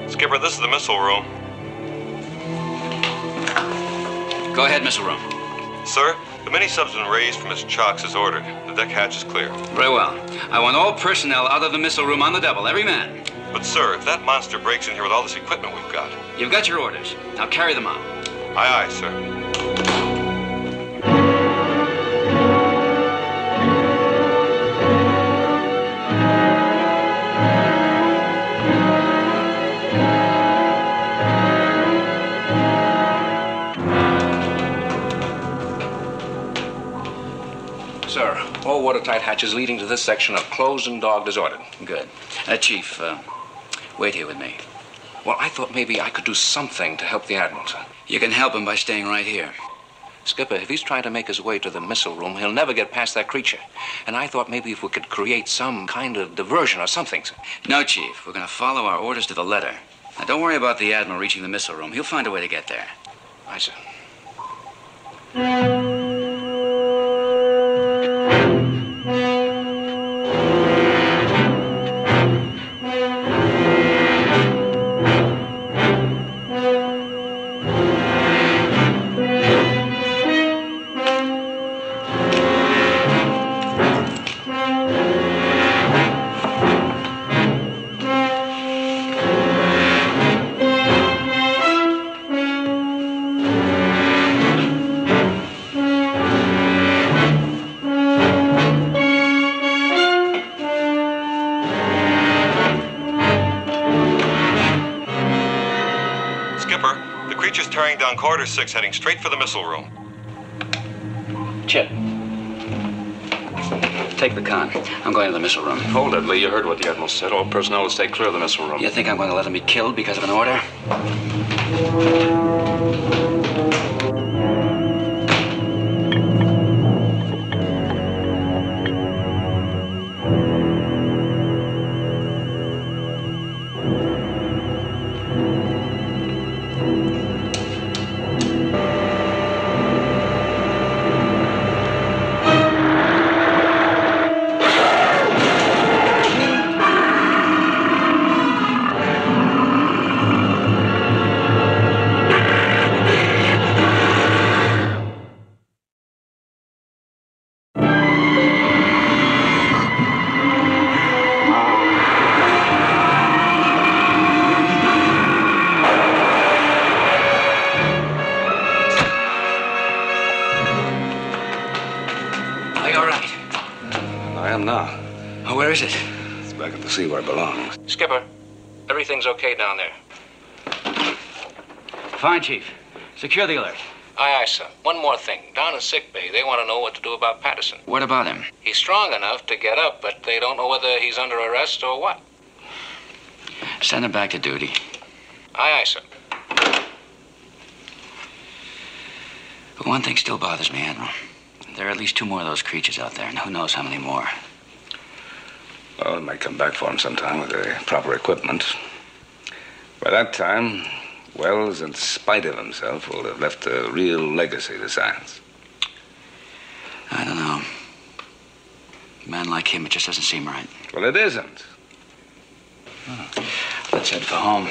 [SPEAKER 2] Skipper, this is the missile room.
[SPEAKER 4] Go ahead, missile room.
[SPEAKER 2] Sir, the mini-sub's been raised from its chocks as ordered. The deck hatch is clear.
[SPEAKER 4] Very well. I want all personnel out of the missile room on the double, every man.
[SPEAKER 2] But, sir, if that monster breaks in here with all this equipment we've got...
[SPEAKER 4] You've got your orders. Now carry them out.
[SPEAKER 2] Aye, aye, sir.
[SPEAKER 7] Sir, all watertight hatches leading to this section are closed and dogged as ordered.
[SPEAKER 4] Good. Chief, wait here with me.
[SPEAKER 7] Well, I thought maybe I could do something to help the Admiral, sir.
[SPEAKER 4] You can help him by staying right here.
[SPEAKER 7] Skipper, if he's trying to make his way to the missile room, he'll never get past that creature. And I thought maybe if we could create some kind of diversion or something, sir.
[SPEAKER 4] No, Chief. We're going to follow our orders to the letter. Now, don't worry about the Admiral reaching the missile room. He'll find a way to get there.
[SPEAKER 7] Aye, sir.
[SPEAKER 2] on corridor 6 heading straight for the missile room.
[SPEAKER 4] Chip. Take the con. I'm going to the missile room.
[SPEAKER 9] Hold it, Lee. You heard what the Admiral said. All personnel will stay clear of the missile room.
[SPEAKER 4] You think I'm going to let him be killed because of an order?
[SPEAKER 5] Where is it? It's back at the sea where it belongs.
[SPEAKER 3] Skipper, everything's okay down there.
[SPEAKER 4] Fine, Chief. Secure the alert.
[SPEAKER 3] Aye, aye, sir. One more thing. Down in sickbay, they want to know what to do about Patterson.
[SPEAKER 4] What about him?
[SPEAKER 3] He's strong enough to get up, but they don't know whether he's under arrest or what.
[SPEAKER 4] Send him back to duty.
[SPEAKER 3] Aye, aye, sir.
[SPEAKER 4] But one thing still bothers me, Admiral. There are at least 2 more of those creatures out there, and who knows how many more.
[SPEAKER 5] Well, it might come back for him sometime with the proper equipment. By that time, Wells, in spite of himself, will have left a real legacy to science.
[SPEAKER 4] I don't know. A man like him, it just doesn't seem right.
[SPEAKER 5] Well, it isn't.
[SPEAKER 4] Let's head for home.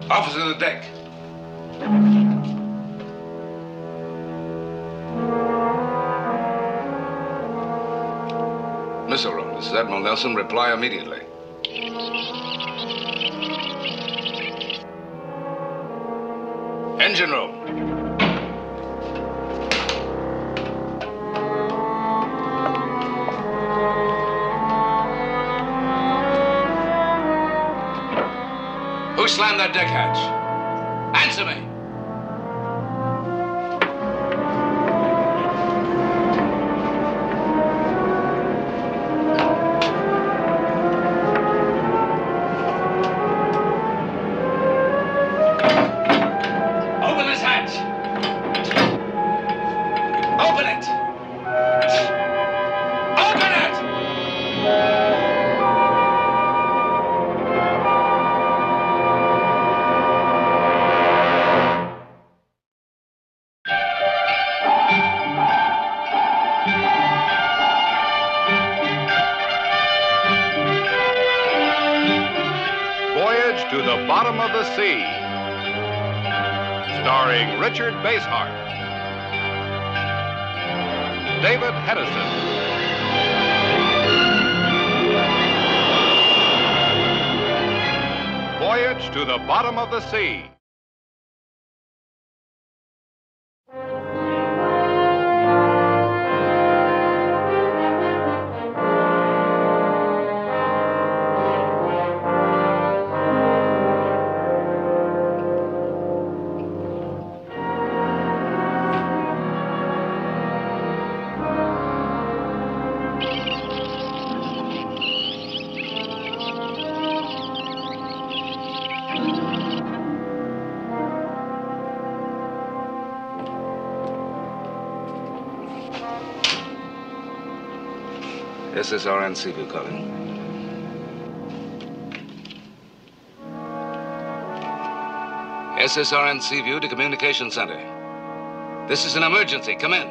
[SPEAKER 5] Officer on the deck. Missile room. This is Admiral Nelson. Reply immediately. Engine room. Who slammed that deck hatch? Answer me. Open this hatch.
[SPEAKER 10] to the Bottom of the Sea, starring Richard Basehart, David Hedison, Voyage to the Bottom of the Sea.
[SPEAKER 5] SSRN Seaview calling. SSRN Seaview to Communication Center. This is an emergency. Come in.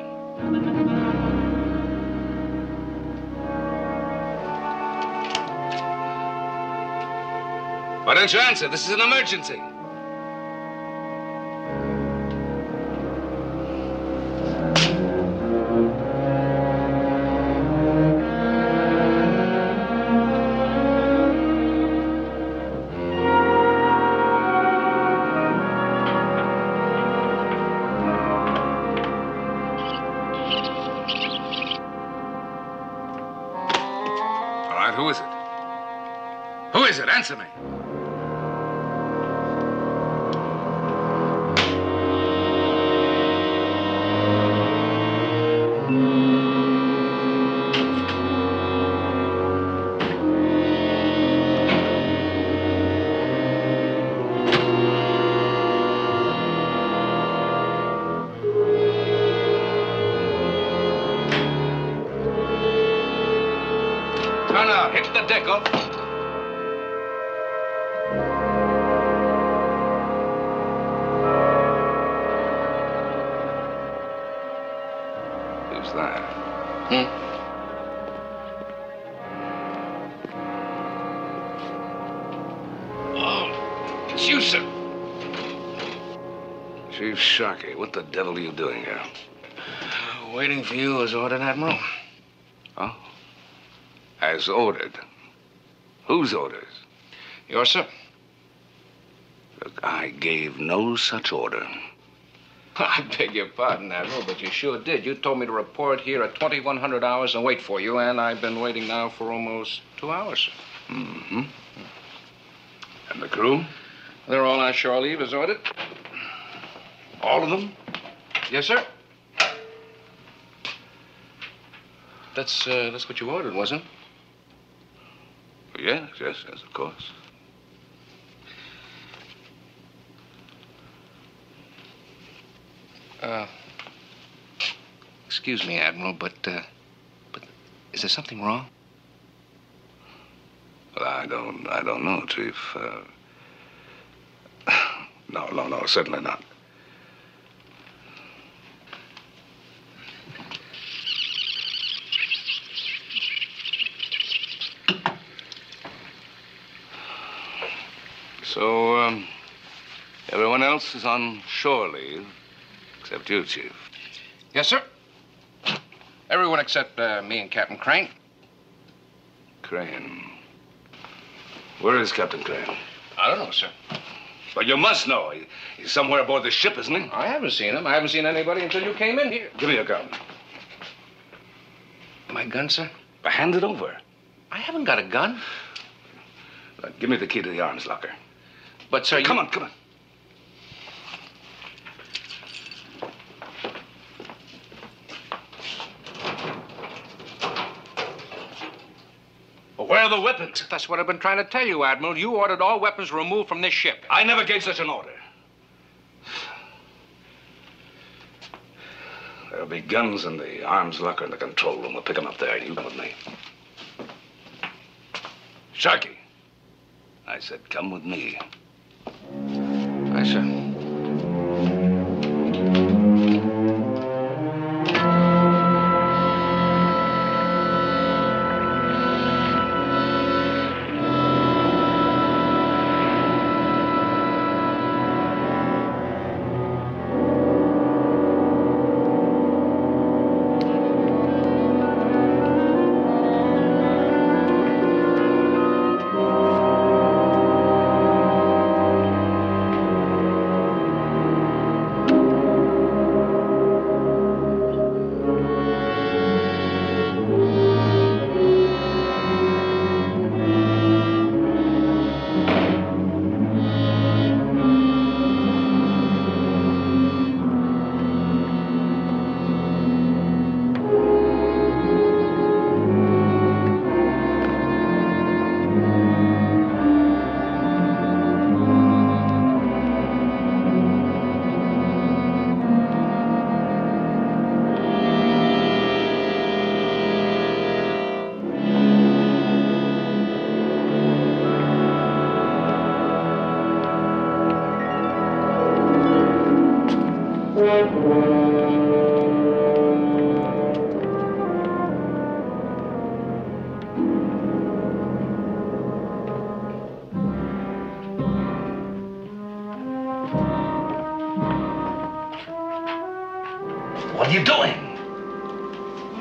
[SPEAKER 5] Why don't you answer? This is an emergency. Who is it? Who is it? Answer me. Turn out. Hit the deck up. Who's that? Oh, it's you, sir. Chief Sharkey, what the devil are you doing here?
[SPEAKER 7] Waiting for you as ordered, Admiral.
[SPEAKER 5] Oh? As ordered? Whose orders?
[SPEAKER 7] Yours, sir.
[SPEAKER 5] Look, I gave no such order.
[SPEAKER 7] I beg your pardon, Admiral, but you sure did. You told me to report here at 2100 hours and wait for you, and I've been waiting now for almost 2 hours, sir.
[SPEAKER 5] Mm-hmm. And the crew?
[SPEAKER 7] They're all on shore leave as ordered.
[SPEAKER 5] All of them?
[SPEAKER 7] Yes, sir. That's what you ordered, wasn't it?
[SPEAKER 5] Yes, of course.
[SPEAKER 7] Excuse me, Admiral, but is there something wrong?
[SPEAKER 5] Well, I don't know, Chief. No, certainly not. So, everyone else is on shore leave, except you, Chief.
[SPEAKER 7] Yes, sir. Everyone except me and Captain Crane.
[SPEAKER 5] Crane. Where is Captain Crane?
[SPEAKER 7] I don't know, sir.
[SPEAKER 5] But you must know. He's somewhere aboard the ship, isn't he?
[SPEAKER 7] I haven't seen him. I haven't seen anybody until you came in here.
[SPEAKER 5] Give me your gun.
[SPEAKER 7] My gun, sir?
[SPEAKER 5] Hand it over.
[SPEAKER 7] I haven't got a gun.
[SPEAKER 5] Give me the key to the arms locker.
[SPEAKER 7] But, sir,
[SPEAKER 5] Come on. Where are the weapons?
[SPEAKER 7] That's what I've been trying to tell you, Admiral. You ordered all weapons removed from this ship.
[SPEAKER 5] I never gave such an order. There'll be guns in the arms locker in the control room. We'll pick them up there. You come with me. Sharkey. I said, come with me.
[SPEAKER 7] Aye, sir.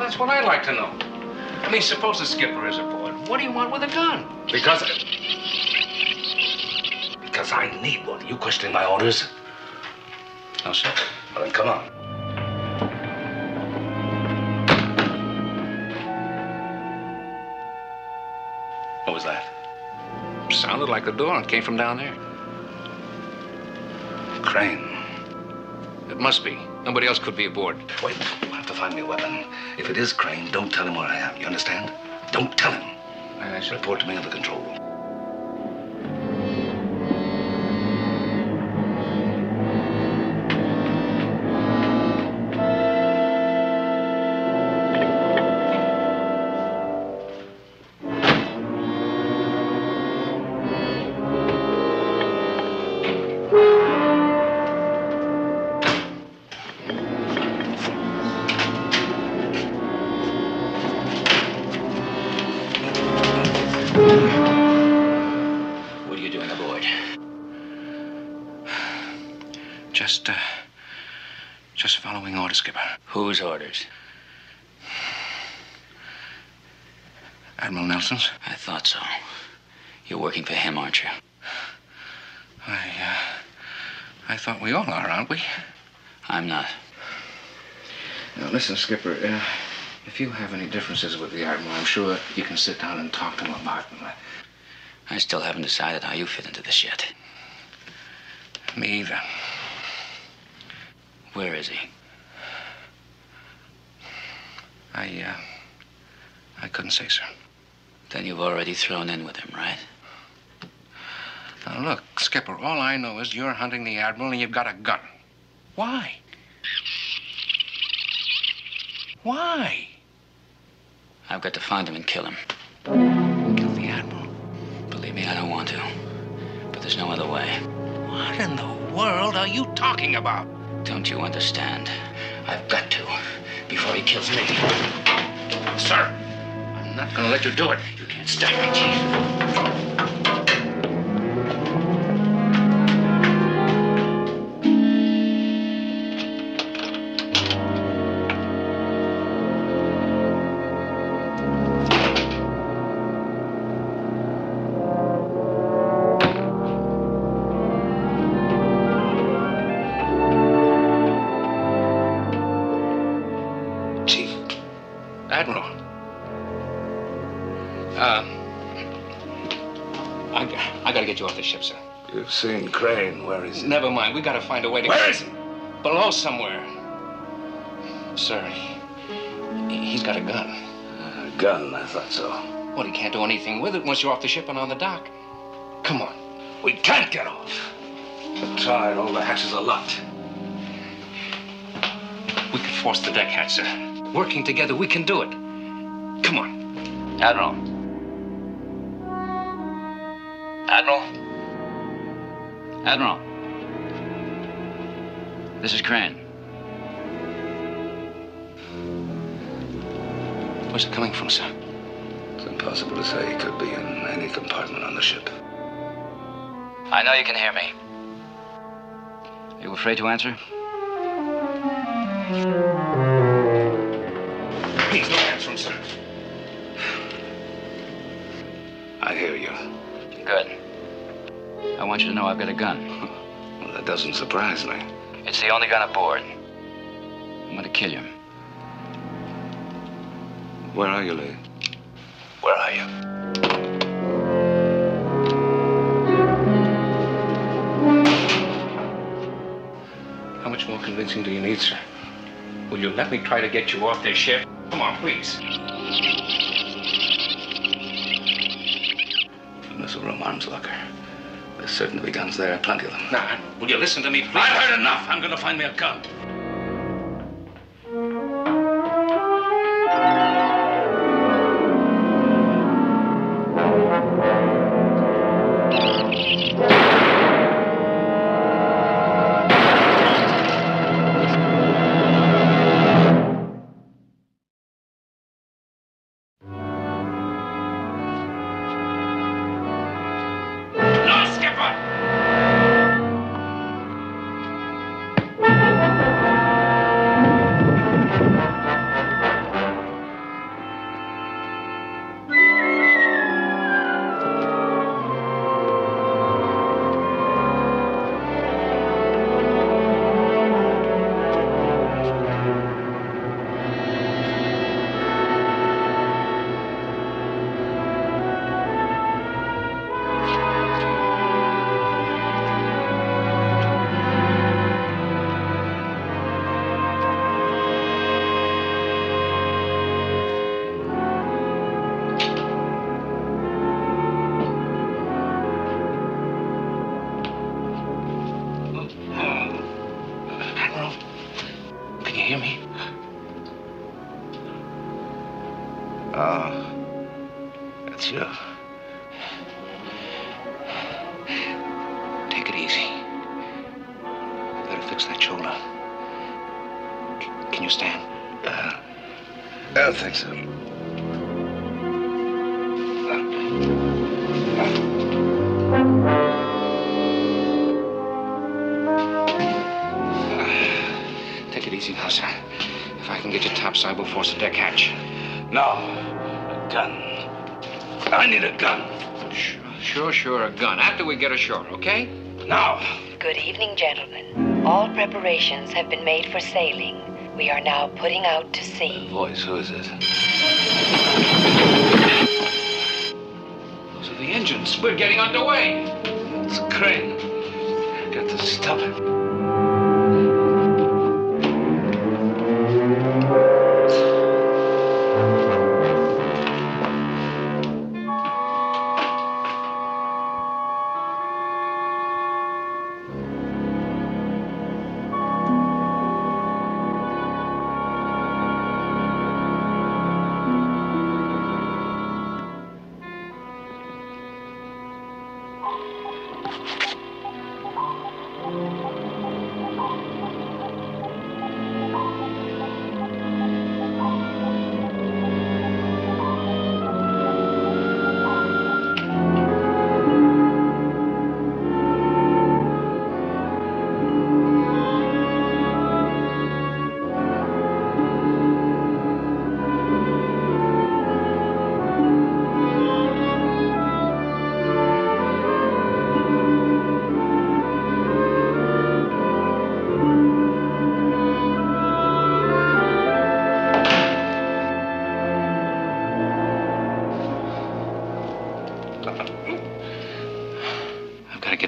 [SPEAKER 7] that's what I'd like to know. I mean, suppose the skipper is aboard. What do you want with a gun?
[SPEAKER 5] Because I need one. Are you questioning my orders?
[SPEAKER 7] No, sir.
[SPEAKER 5] Well, then come on. What was that?
[SPEAKER 7] Sounded like the door and came from down there.
[SPEAKER 5] Crane.
[SPEAKER 7] It must be. Nobody else could be aboard.
[SPEAKER 5] Wait, you'll have to find me a weapon. If it is Crane, don't tell him where I am. You understand? Don't tell him.
[SPEAKER 7] I shall
[SPEAKER 5] Report to me in the control room.
[SPEAKER 4] What are you doing aboard?
[SPEAKER 7] Just following orders, Skipper.
[SPEAKER 4] Whose orders?
[SPEAKER 7] Admiral Nelson's.
[SPEAKER 4] I thought so. You're working for him, aren't you?
[SPEAKER 7] I thought we all are, aren't we?
[SPEAKER 4] I'm not.
[SPEAKER 7] Now, listen, Skipper, if you have any differences with the Admiral, I'm sure you can sit down and talk to him about them.
[SPEAKER 4] I still haven't decided how you fit into this yet.
[SPEAKER 7] Me either.
[SPEAKER 4] Where is he?
[SPEAKER 7] I couldn't say, sir.
[SPEAKER 4] Then you've already thrown in with him, right?
[SPEAKER 7] Now, look, Skipper, all I know is you're hunting the Admiral and you've got a gun. Why? Why?
[SPEAKER 4] I've got to find him and kill him.
[SPEAKER 7] Kill the Admiral?
[SPEAKER 4] Believe me, I don't want to. But there's no other way.
[SPEAKER 7] What in the world are you talking about?
[SPEAKER 4] Don't you understand? I've got to, before he kills me.
[SPEAKER 7] Sir, I'm not gonna let you do it.
[SPEAKER 4] You can't stop me, Chief.
[SPEAKER 7] Admiral. I gotta get you off the ship, sir.
[SPEAKER 5] You've seen Crane. Where is he?
[SPEAKER 7] Never mind. We gotta find a way to...
[SPEAKER 5] Where is he?
[SPEAKER 7] Below somewhere. Sir, he's got a gun.
[SPEAKER 5] A gun? I thought so.
[SPEAKER 7] Well, he can't do anything with it once you're off the ship and on the dock. Come on.
[SPEAKER 5] We can't get off. The try and all the hatches are locked.
[SPEAKER 7] We can force the deck hatch, sir. Working together, we can do it. Come on.
[SPEAKER 4] Admiral. Admiral? Admiral. This is Crane.
[SPEAKER 7] Where's it coming from, sir?
[SPEAKER 5] It's impossible to say. He could be in any compartment on the ship.
[SPEAKER 4] I know you can hear me. Are you afraid to answer?
[SPEAKER 7] Please don't answer him, sir.
[SPEAKER 5] I hear you.
[SPEAKER 4] Good. I want you to know I've got a gun.
[SPEAKER 5] Well, that doesn't surprise me.
[SPEAKER 4] It's the only gun aboard. I'm gonna kill you.
[SPEAKER 5] Where are you, Lee?
[SPEAKER 4] Where are you?
[SPEAKER 7] How much more convincing do you need, sir? Will you let me try to get you off this ship? Come on, please.
[SPEAKER 5] Missile room arms locker. There's certain to be guns there, plenty of them.
[SPEAKER 7] Now, will you listen to me, please?
[SPEAKER 5] I've heard enough. I'm gonna find me a gun.
[SPEAKER 7] No, Skipper!
[SPEAKER 5] Oh, that's you.
[SPEAKER 7] Take it easy. Gotta fix that shoulder. Can you stand?
[SPEAKER 5] I think so.
[SPEAKER 7] Take it easy now, sir. If I can get you topside, we'll force the deck hatch.
[SPEAKER 5] No, a gun. I need a gun.
[SPEAKER 7] Sure, a gun. After we get ashore, okay?
[SPEAKER 5] Now.
[SPEAKER 11] Good evening, gentlemen. All preparations have been made for sailing. We are now putting out to sea.
[SPEAKER 5] Voice, who is it?
[SPEAKER 7] Those are the engines. We're getting underway.
[SPEAKER 5] It's a crane. Got to stop it.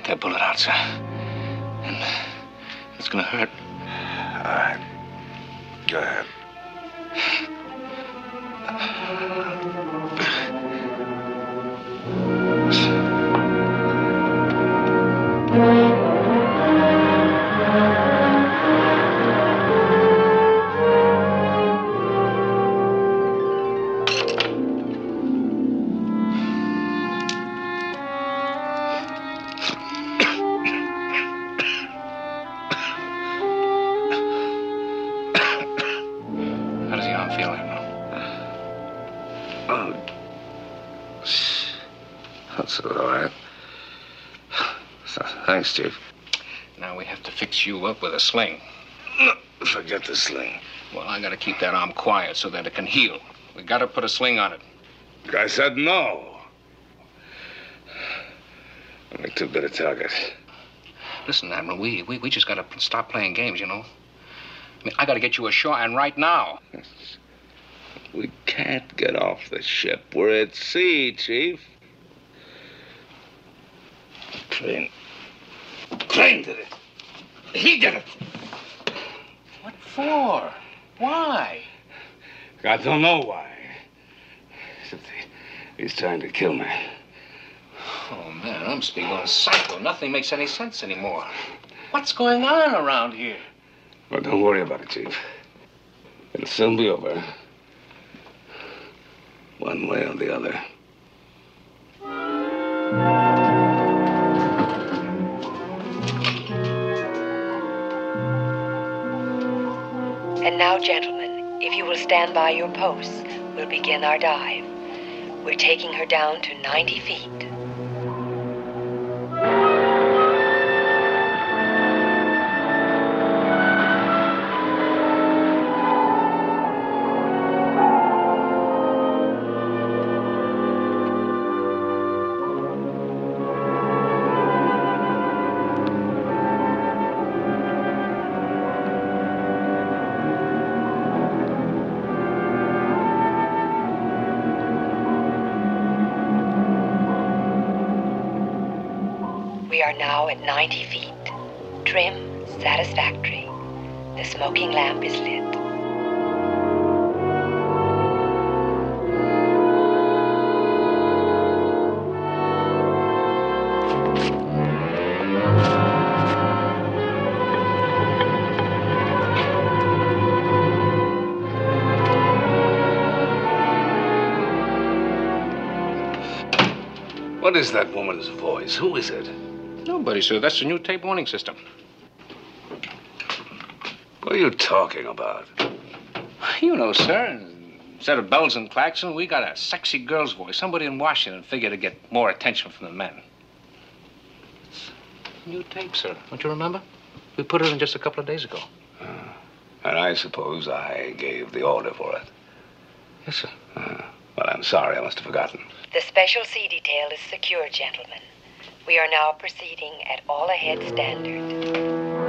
[SPEAKER 7] That bullet out, sir. And it's gonna hurt.
[SPEAKER 5] All right. Go ahead. That's all right. Thanks, Chief.
[SPEAKER 7] Now we have to fix you up with a sling.
[SPEAKER 5] Forget the sling.
[SPEAKER 7] Well, I gotta keep that arm quiet so that it can heal. We gotta put a sling on it.
[SPEAKER 5] I said no. Only too big a target.
[SPEAKER 7] Listen, Admiral, we just gotta stop playing games, you know? I mean, I gotta get you ashore, and right now.
[SPEAKER 5] We can't get off the ship. We're at sea, Chief. Crane did it. He did it.
[SPEAKER 7] What for? Why?
[SPEAKER 5] I don't know why. He's trying to kill me.
[SPEAKER 7] Oh, man, I'm going psycho. Nothing makes any sense anymore. What's going on around here?
[SPEAKER 5] Well, don't worry about it, Chief. It'll soon be over. One way or the other.
[SPEAKER 11] And now, gentlemen, if you will stand by your posts, we'll begin our dive. We're taking her down to 90 feet. We are now at 90 feet. Trim, satisfactory. The smoking lamp is lit.
[SPEAKER 5] What is that woman's voice? Who is it?
[SPEAKER 7] Nobody, sir. That's the new tape warning system.
[SPEAKER 5] What are you talking about?
[SPEAKER 7] You know, sir, instead of bells and klaxon, we got a sexy girl's voice. Somebody in Washington figured to get more attention from the men. New tape, sir. Don't you remember? We put it in just a couple of days ago.
[SPEAKER 5] And I suppose I gave the order for it.
[SPEAKER 7] Yes, sir.
[SPEAKER 5] Well, I'm sorry. I must have forgotten.
[SPEAKER 11] The special sea detail is secure, gentlemen. We are now proceeding at all-ahead standard.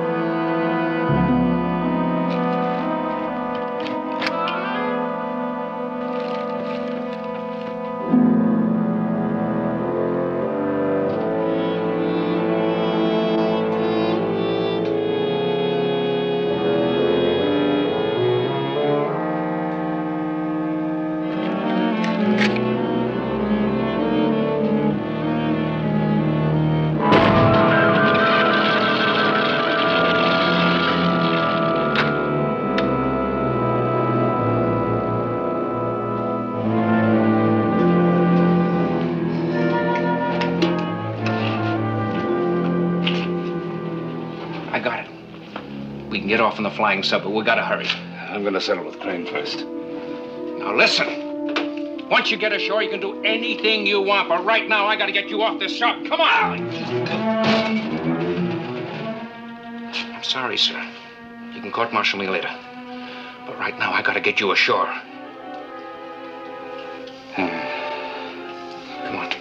[SPEAKER 7] Get off in the flying sub, but we gotta hurry.
[SPEAKER 5] I'm gonna settle with Crane first.
[SPEAKER 7] Now listen. Once you get ashore, you can do anything you want, but right now I gotta get you off this sub. Come on! I'm sorry, sir. You can court-martial me later. But right now I gotta get you ashore. Come on.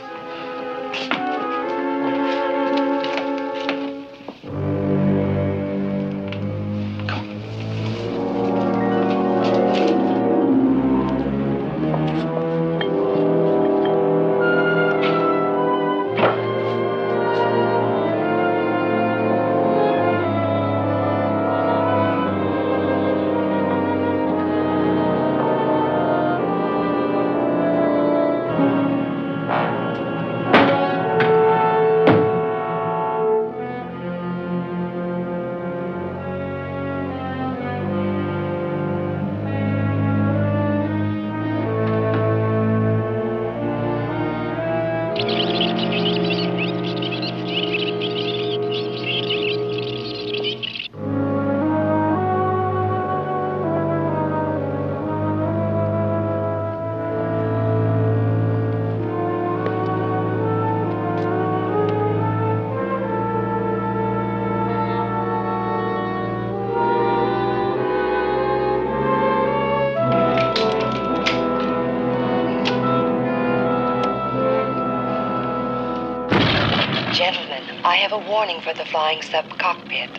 [SPEAKER 11] Gentlemen, I have a warning for the flying sub cockpit.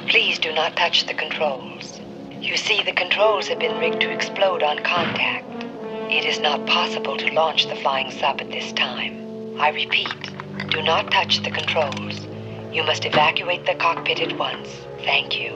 [SPEAKER 11] Please do not touch the controls. You see, the controls have been rigged to explode on contact. It is not possible to launch the flying sub at this time. I repeat, do not touch the controls. You must evacuate the cockpit at once. Thank you.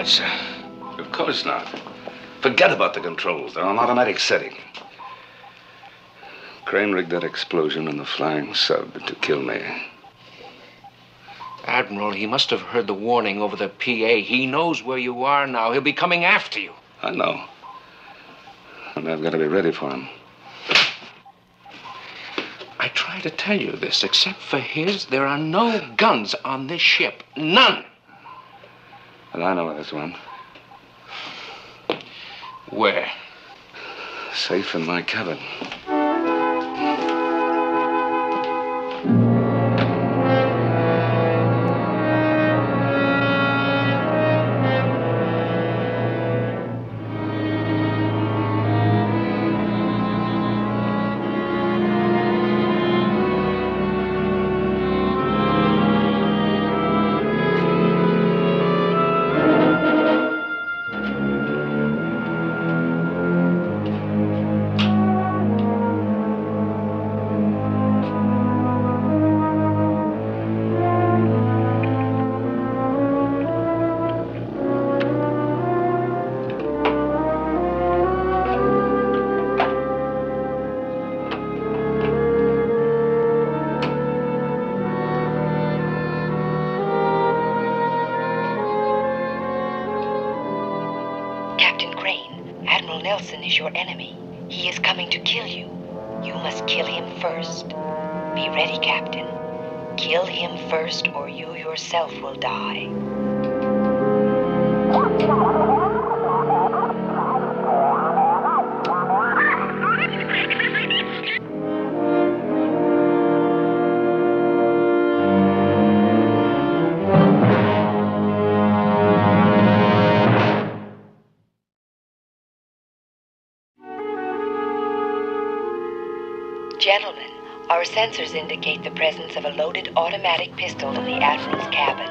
[SPEAKER 7] Sir.
[SPEAKER 5] Of course not. Forget about the controls. They're on automatic setting. Crane rigged that explosion in the flying sub to kill me.
[SPEAKER 7] Admiral, he must have heard the warning over the PA. He knows where you are now. He'll be coming after you.
[SPEAKER 5] I know. And I've got to be ready for him.
[SPEAKER 7] I try to tell you this. Except for his, there are no guns on this ship. None.
[SPEAKER 5] And I know where there's one.
[SPEAKER 7] Where?
[SPEAKER 5] Safe in my cabin.
[SPEAKER 11] Admiral Nelson is your enemy. He is coming to kill you. You must kill him first. Be ready, Captain. Kill him first, or you yourself will die. Gentlemen, our sensors indicate the presence of a loaded automatic pistol in the Admiral's cabin.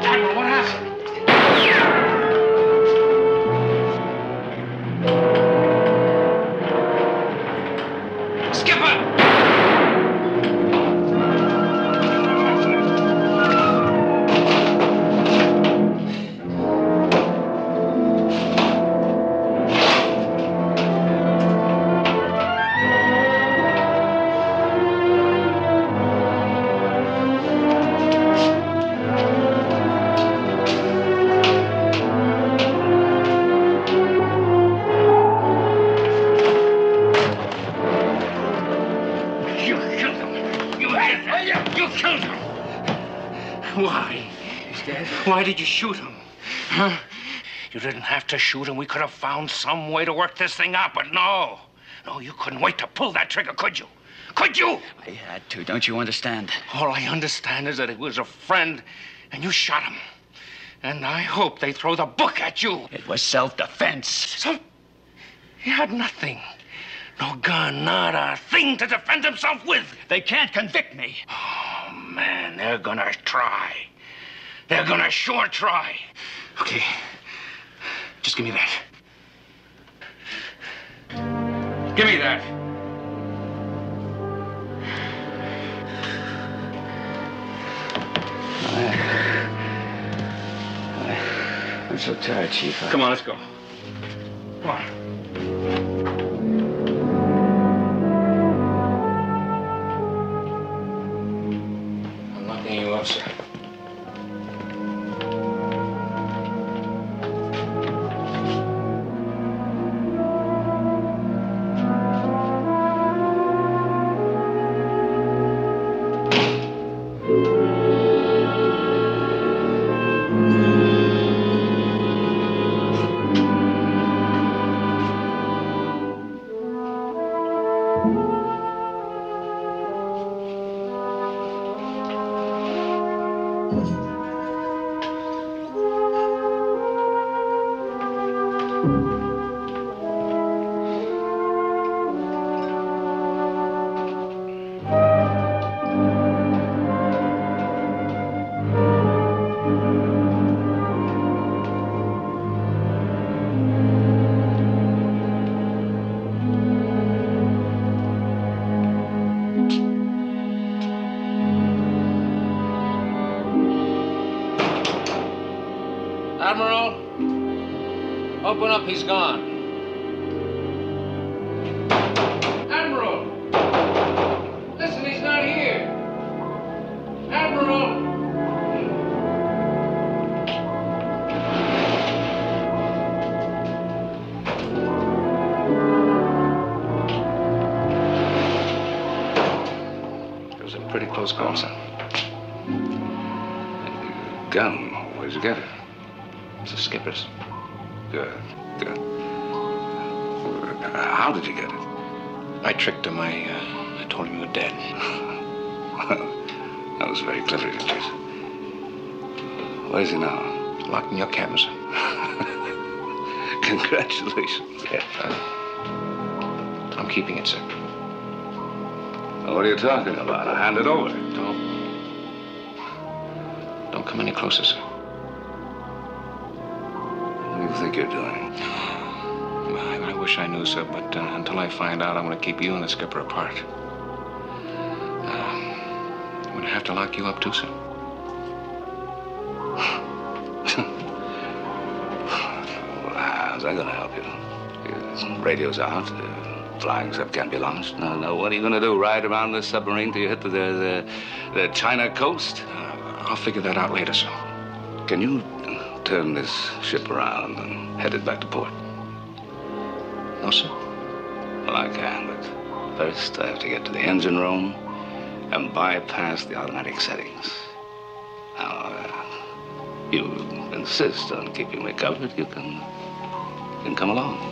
[SPEAKER 7] Admiral, what happened? Skipper!
[SPEAKER 12] Why did you shoot him? Huh? You didn't have to shoot him. We could have found some way to work this thing out, but no. No, you couldn't wait to pull that trigger, could you? Could you?
[SPEAKER 4] I had to. Don't you understand?
[SPEAKER 12] All I understand is that he was a friend, and you shot him. And I hope they throw the book at you.
[SPEAKER 4] It was self-defense.
[SPEAKER 12] So, he had nothing. No gun, not a thing to defend himself with.
[SPEAKER 4] They can't convict me.
[SPEAKER 12] Oh, man, they're gonna try. They're gonna sure try. Okay, just give me that. Give me that.
[SPEAKER 4] I'm so tired, Chief.
[SPEAKER 12] Come on, let's go. Come on.
[SPEAKER 7] I'm locking you up, sir. Admiral, open up, he's gone. Admiral! Listen, he's not here. Admiral!
[SPEAKER 5] It was a pretty close call, son. Gun, where'd you get it?
[SPEAKER 7] It's the skipper's.
[SPEAKER 5] Good, good. How did you get it?
[SPEAKER 7] I tricked him. I told him you were dead.
[SPEAKER 5] That was very clever of you, Jason. Where is he now?
[SPEAKER 7] Locked in your cabin, sir.
[SPEAKER 5] Congratulations.
[SPEAKER 7] Yeah. I'm keeping it, sir.
[SPEAKER 5] Well, what are you talking about? I'll hand it over.
[SPEAKER 7] Don't come any closer, sir.
[SPEAKER 5] What do you think you're doing?
[SPEAKER 7] I wish I knew, sir, but until I find out, I'm going to keep you and the skipper apart. I'm going to have to lock you up, too, sir.
[SPEAKER 5] Well, how's that going to help you? The radio's out. flying sub can't be launched. No. What are you going to do? Ride around this submarine till you hit the China coast?
[SPEAKER 7] I'll figure that out later, sir.
[SPEAKER 5] Can you turn this ship around and head it back to port?
[SPEAKER 7] No, sir.
[SPEAKER 5] Well, I can, but first I have to get to the engine room and bypass the automatic settings. Now, you insist on keeping me covered, you can come along.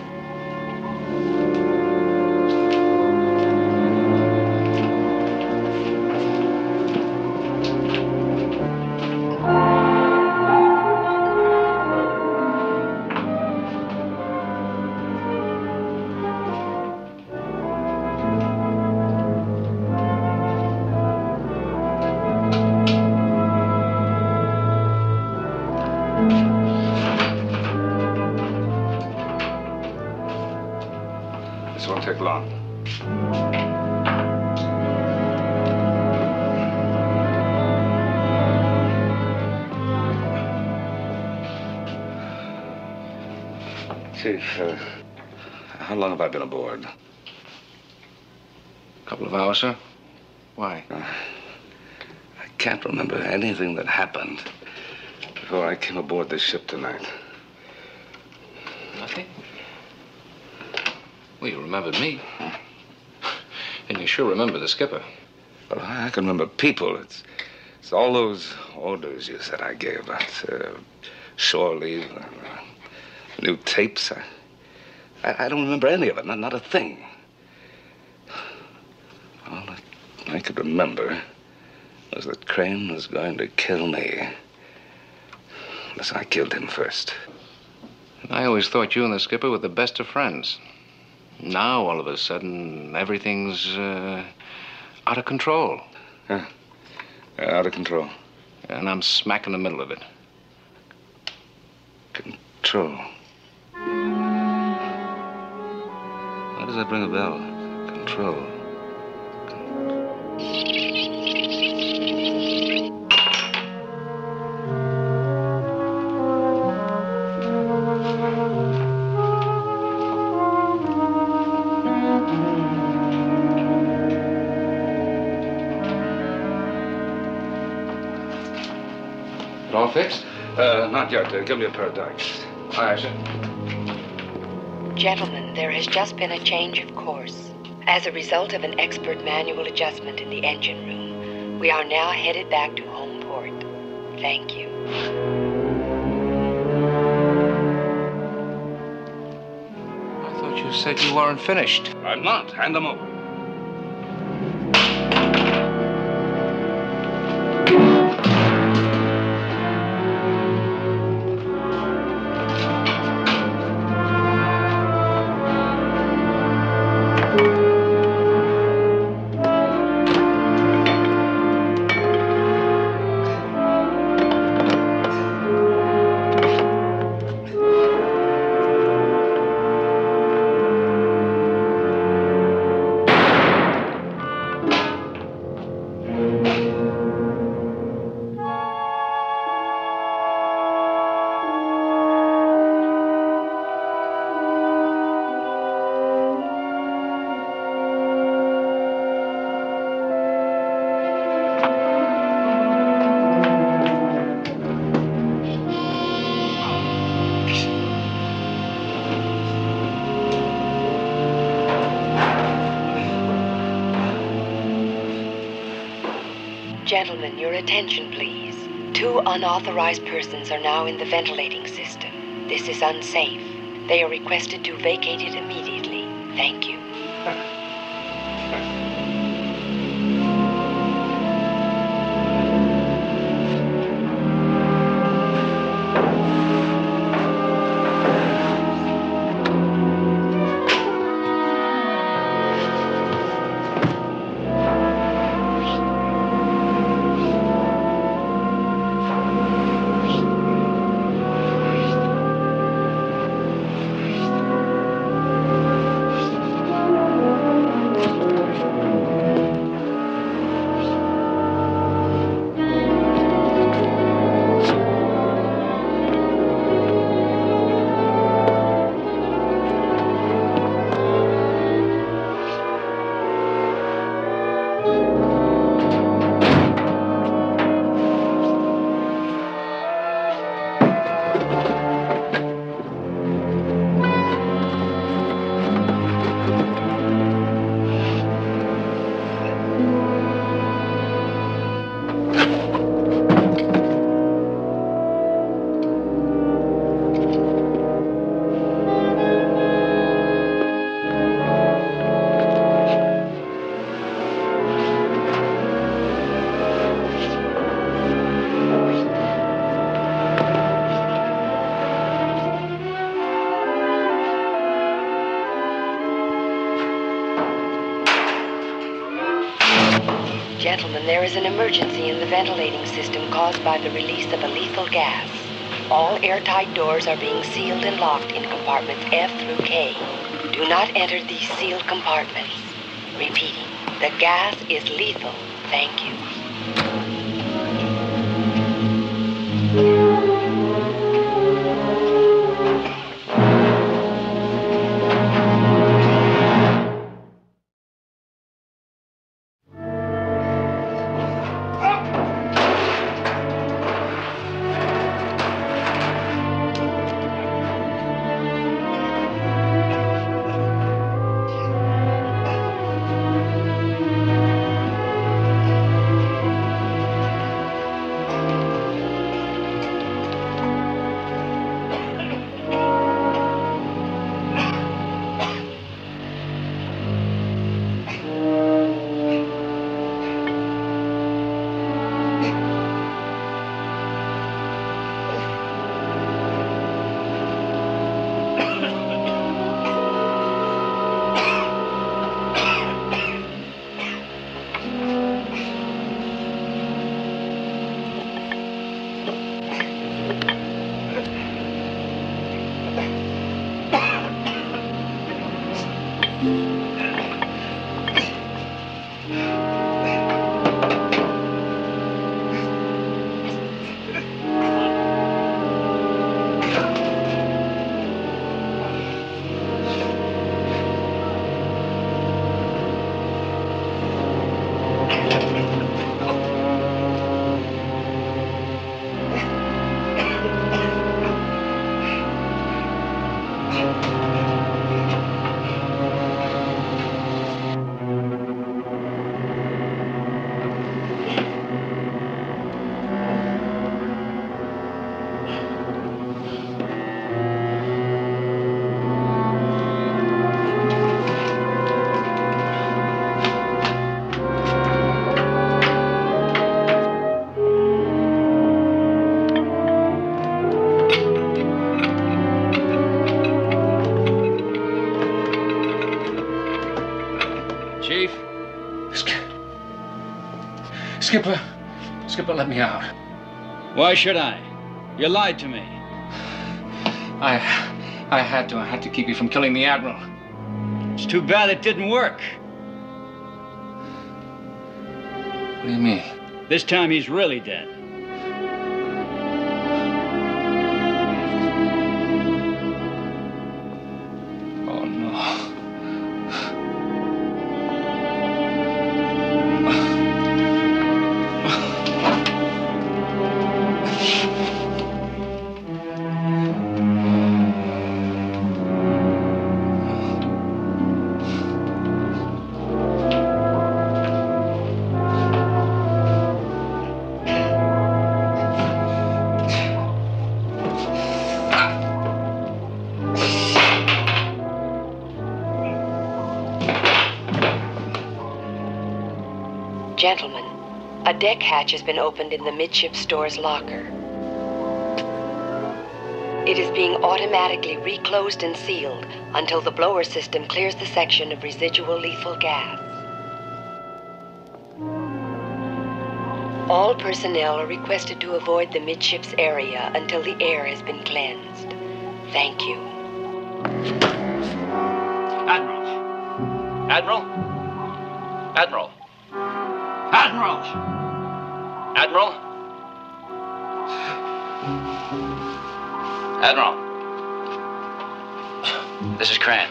[SPEAKER 5] This won't take long. Chief, how long have I been aboard?
[SPEAKER 7] A couple of hours, sir. Why?
[SPEAKER 5] I can't remember anything that happened before I came aboard this ship tonight.
[SPEAKER 7] Nothing? Well, you remembered me. And you sure remember the skipper.
[SPEAKER 5] Well, I can remember people. It's all those orders you said I gave about shore leave, new tapes. I don't remember any of it, not a thing. All I could remember was that Crane was going to kill me. Unless I killed him first.
[SPEAKER 7] I always thought you and the skipper were the best of friends. Now, all of a sudden, everything's out of control.
[SPEAKER 5] Yeah, out of control.
[SPEAKER 7] And I'm smack in the middle of it.
[SPEAKER 5] Control. Why does that ring a bell? Control.
[SPEAKER 7] It all fixed?
[SPEAKER 5] Not yet. Give me a pair of dikes.
[SPEAKER 7] Aye, sir.
[SPEAKER 11] Gentlemen, there has just been a change of course. As a result of an expert manual adjustment in the engine room, we are now headed back to home port. Thank you.
[SPEAKER 7] I thought you said you weren't finished.
[SPEAKER 5] I'm not. Hand them over.
[SPEAKER 11] Gentlemen, your attention, please. 2 unauthorized persons are now in the ventilating system. This is unsafe. They are requested to vacate it immediately. Thank you. Gentlemen, there is an emergency in the ventilating system caused by the release of a lethal gas. All airtight doors are being sealed and locked in compartments F through K. Do not enter these sealed compartments. Repeating, the gas is lethal. Thank you.
[SPEAKER 12] Skipper, let me out.
[SPEAKER 13] Why should I? You lied to me.
[SPEAKER 12] I had to. I had to keep you from killing the Admiral.
[SPEAKER 13] It's too bad it didn't work.
[SPEAKER 12] What do you mean?
[SPEAKER 13] This time he's really dead.
[SPEAKER 12] Oh, no.
[SPEAKER 11] Gentlemen, a deck hatch has been opened in the midship store's locker. It is being automatically reclosed and sealed until the blower system clears the section of residual lethal gas. All personnel are requested to avoid the midships area until the air has been cleansed. Thank you.
[SPEAKER 13] Admiral! Admiral! Admiral! Admiral! Admiral!
[SPEAKER 4] Admiral. This is Cran.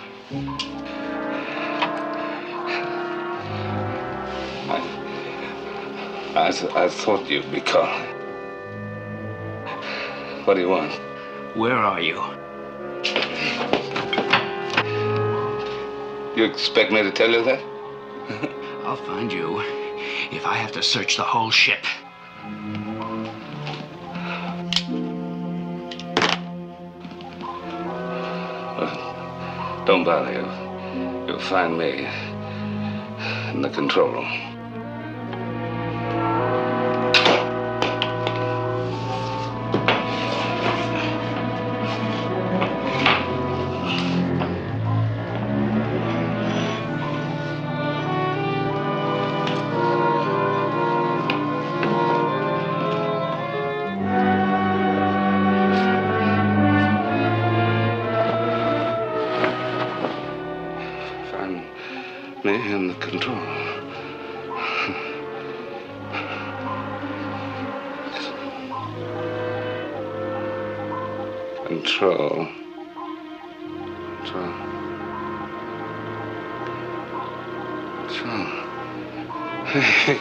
[SPEAKER 5] I thought you'd be calling. What do you want?
[SPEAKER 13] Where are you?
[SPEAKER 5] You expect me to tell you that?
[SPEAKER 13] I'll find you if I have to search the whole ship.
[SPEAKER 5] Don't bother you. You'll find me in the control room. find me in the control. Control. Hey.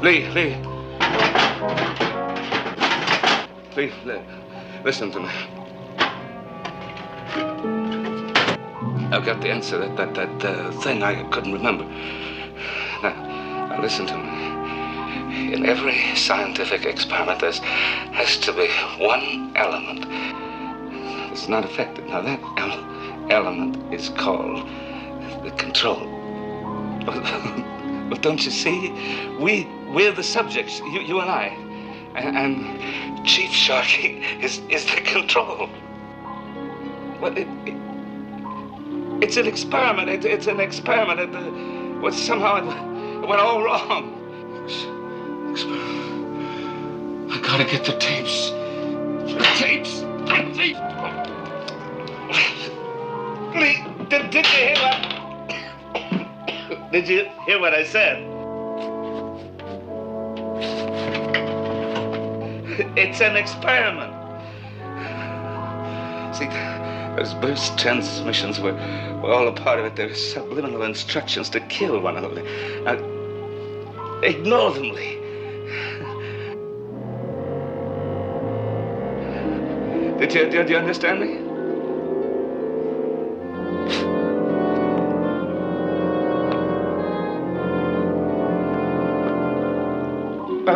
[SPEAKER 5] Lee. Lee, listen to me. I've got the answer. That thing I couldn't remember. Now, listen to me. In every scientific experiment, there has to be one element that's not affected. Now, that element is called the control. Well, don't you see? We're the subjects, you and I. And Chief Sharkey is the control. Well, it's an experiment. It's an experiment. Somehow it went all wrong. I gotta get the tapes. The tapes. Lee, did you hear what? Did you hear what I said? It's an experiment. See, those burst transmissions were all a part of it. They're subliminal instructions to kill one another. Now, ignore them, Lee. Do you understand me?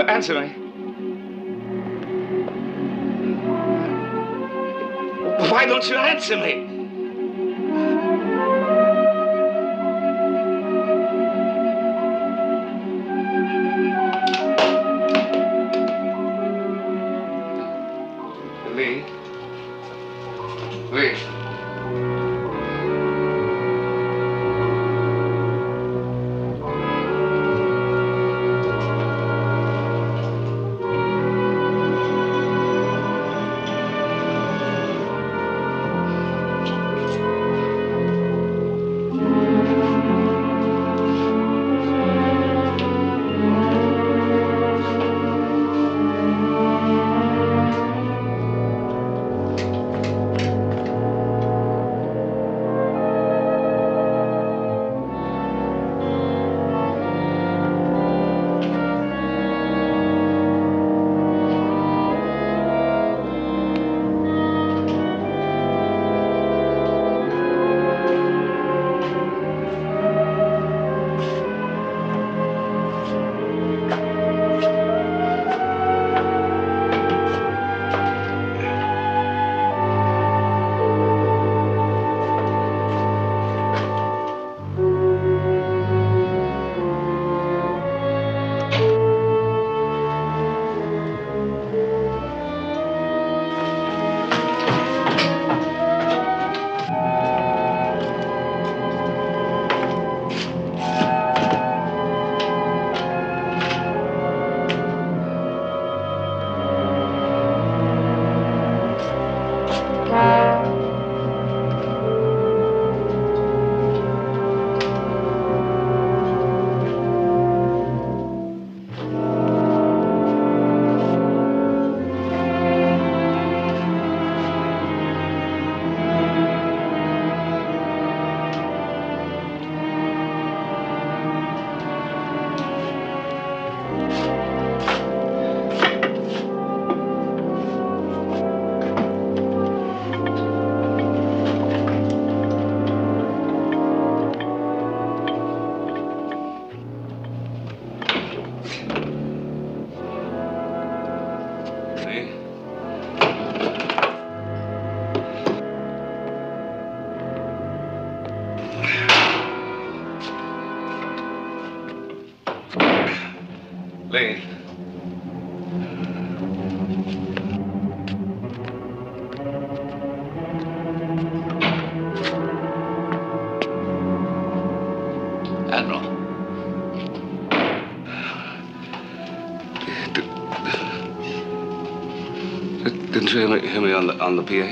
[SPEAKER 5] Answer me. Why don't you answer me? Lee. Lee.
[SPEAKER 4] Admiral.
[SPEAKER 5] Didn't you hear me on the PA?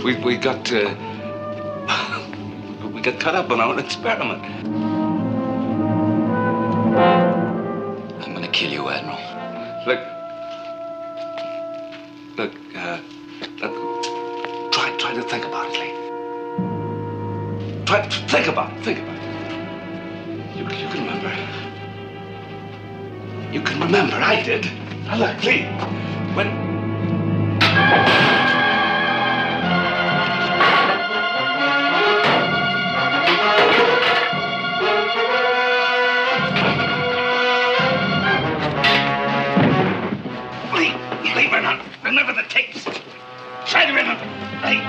[SPEAKER 5] We got cut up on our own experiment.
[SPEAKER 4] I'm gonna kill you, Admiral.
[SPEAKER 5] Look, try to think about it, Lee. Try to think about it. You can remember. You can remember. I did. Now look, Lee, when...
[SPEAKER 12] Remember the tapes. Try to remember. Hey.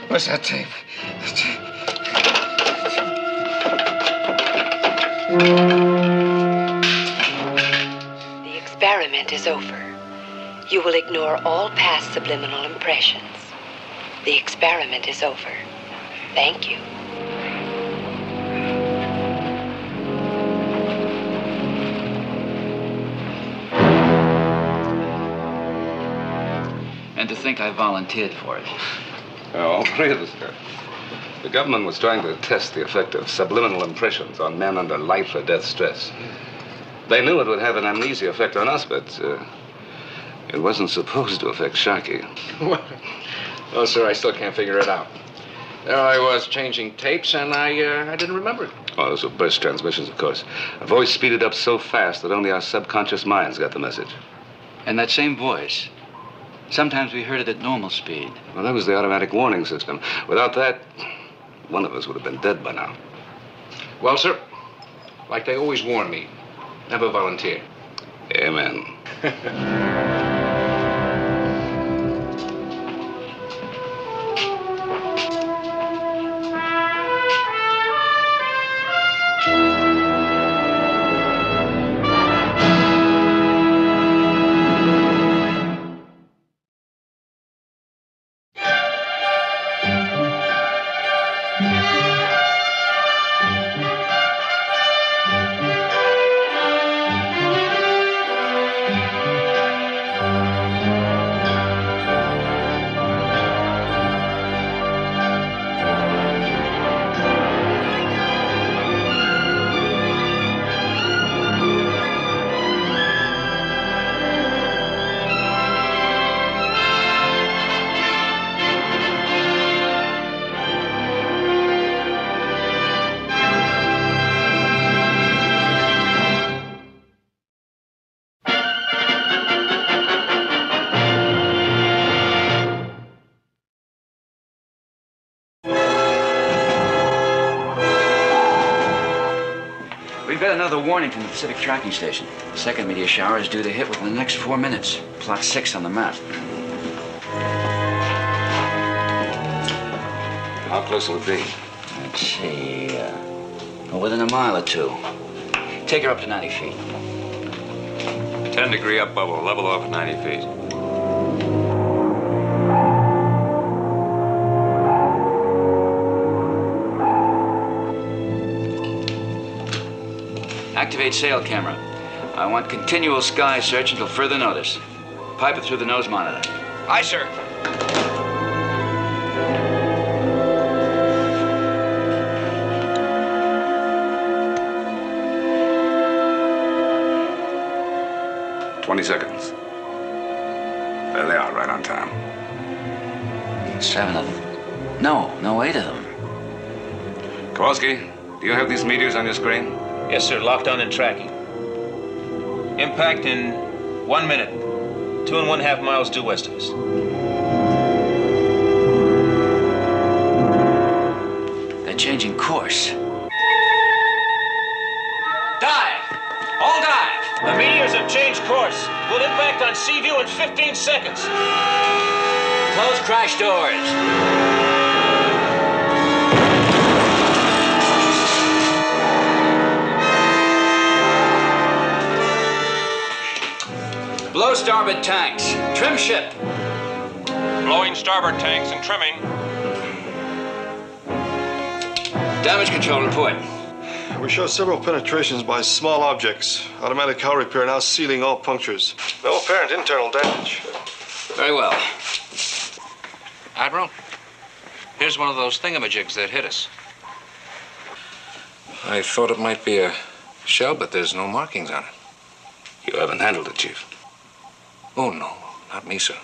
[SPEAKER 13] Where's that tape?
[SPEAKER 11] The experiment is over. You will ignore all past subliminal impressions. The experiment is over. Thank you.
[SPEAKER 4] And to think I volunteered for it.
[SPEAKER 5] All three of us did. The government was trying to test the effect of subliminal impressions on men under life or death stress. They knew it would have an amnesia effect on us, but it wasn't supposed to affect Sharkey.
[SPEAKER 3] Well, sir, I still can't figure it out. There I was changing tapes, and I didn't remember it.
[SPEAKER 5] Oh, those were burst transmissions, of course. A voice speeded up so fast that only our subconscious minds got the message.
[SPEAKER 4] And that same voice, sometimes we heard it at normal speed.
[SPEAKER 5] Well, that was the automatic warning system. Without that, one of us would have been dead by now.
[SPEAKER 3] Well, sir, like they always warn me, never volunteer.
[SPEAKER 5] Amen.
[SPEAKER 4] Another warning from the Pacific tracking station. The second meteor shower is due to hit within the next 4 minutes. Plot 6 on the map.
[SPEAKER 5] How close will it be?
[SPEAKER 4] Let's see, within a mile or two. Take her up to 90 feet.
[SPEAKER 3] 10-degree up bubble, level off at 90 feet.
[SPEAKER 4] Activate sail camera. I want continual sky search until further notice. Pipe it through the nose monitor.
[SPEAKER 12] Aye, sir.
[SPEAKER 5] "20 seconds. There they are, right on time.
[SPEAKER 4] 7 of them. No, 8 of them.
[SPEAKER 5] Kowalski, do you have these meteors on your screen?
[SPEAKER 8] Yes, sir. Locked on and tracking. Impact in 1 minute. 2.5 miles due west of us.
[SPEAKER 4] They're changing course.
[SPEAKER 8] Dive! All dive! The meteors have changed course. We'll impact on Seaview in 15 seconds.
[SPEAKER 4] Close crash doors. Blow starboard tanks. Trim ship.
[SPEAKER 2] Blowing starboard tanks and trimming.
[SPEAKER 4] Damage control report.
[SPEAKER 6] We show several penetrations by small objects. Automatic hull repair now sealing all punctures. No apparent internal damage.
[SPEAKER 4] Very well.
[SPEAKER 8] Admiral, here's one of those thingamajigs that hit us.
[SPEAKER 7] I thought it might be a shell, but there's no markings on it.
[SPEAKER 5] You haven't handled it, Chief.
[SPEAKER 7] Oh, no, not me, sir.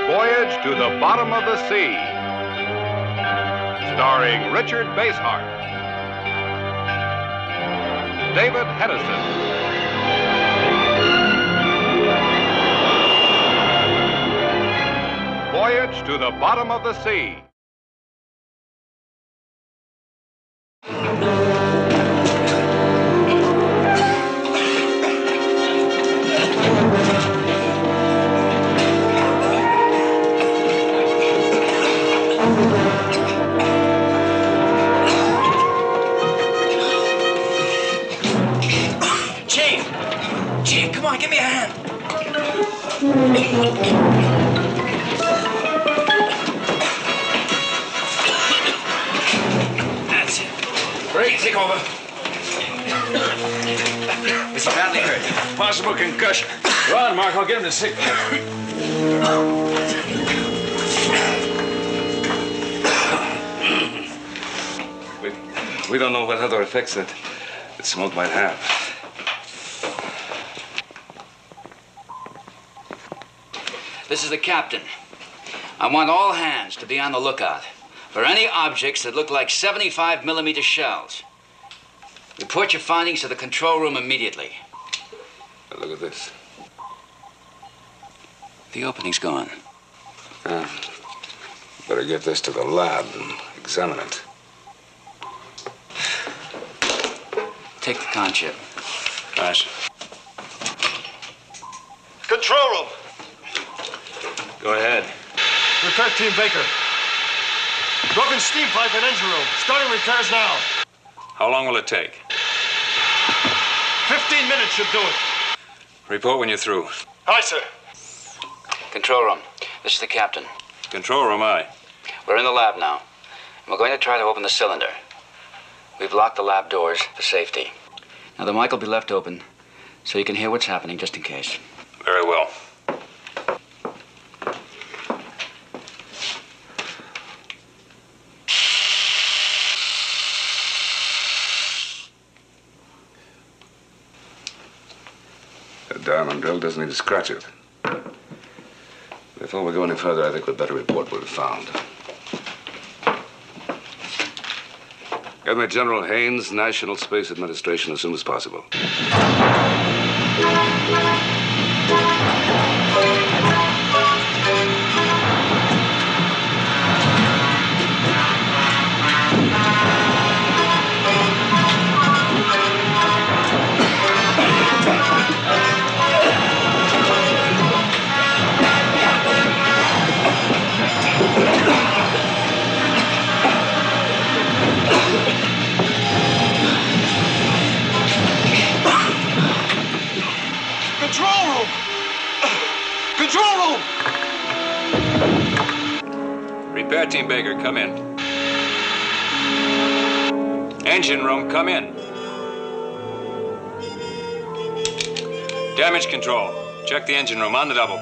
[SPEAKER 10] Voyage to the Bottom of the Sea. Starring Richard Basehart, David Hedison, Voyage to the Bottom of the Sea.
[SPEAKER 4] Chief, come on, give me a hand. That's it.
[SPEAKER 12] Great, take over.
[SPEAKER 4] Is he badly hurt?
[SPEAKER 12] Possible concussion. Go on, Mark, I'll get him to sick bay.
[SPEAKER 5] We don't know what other effects that smoke might have.
[SPEAKER 4] This is the captain. I want all hands to be on the lookout for any objects that look like 75mm shells. Report your findings to the control room immediately.
[SPEAKER 5] Now look at this.
[SPEAKER 4] The opening's gone.
[SPEAKER 5] Better get this to the lab and examine it.
[SPEAKER 4] Take the con chip.
[SPEAKER 8] Nice.
[SPEAKER 6] Control room.
[SPEAKER 8] Go ahead.
[SPEAKER 6] Repair team Baker. Broken steam pipe in engine room. Starting repairs now.
[SPEAKER 3] How long will it take?
[SPEAKER 6] 15 minutes should do it.
[SPEAKER 3] Report when you're through.
[SPEAKER 6] Aye, sir.
[SPEAKER 4] Control room. This is the captain.
[SPEAKER 3] Control room, aye.
[SPEAKER 4] We're in the lab now. And we're going to try to open the cylinder. We've locked the lab doors for safety. Now, the mic will be left open so you can hear what's happening just in case.
[SPEAKER 3] Very well.
[SPEAKER 5] diamond drill doesn't need to scratch it. Before we go any further, I think we'd better report what we found. Get me General Haynes, National Space Administration, as soon as possible.
[SPEAKER 6] Control room! Control room!
[SPEAKER 3] Repair team Baker, come in. Engine room, come in. Damage control. Check the engine room on the double.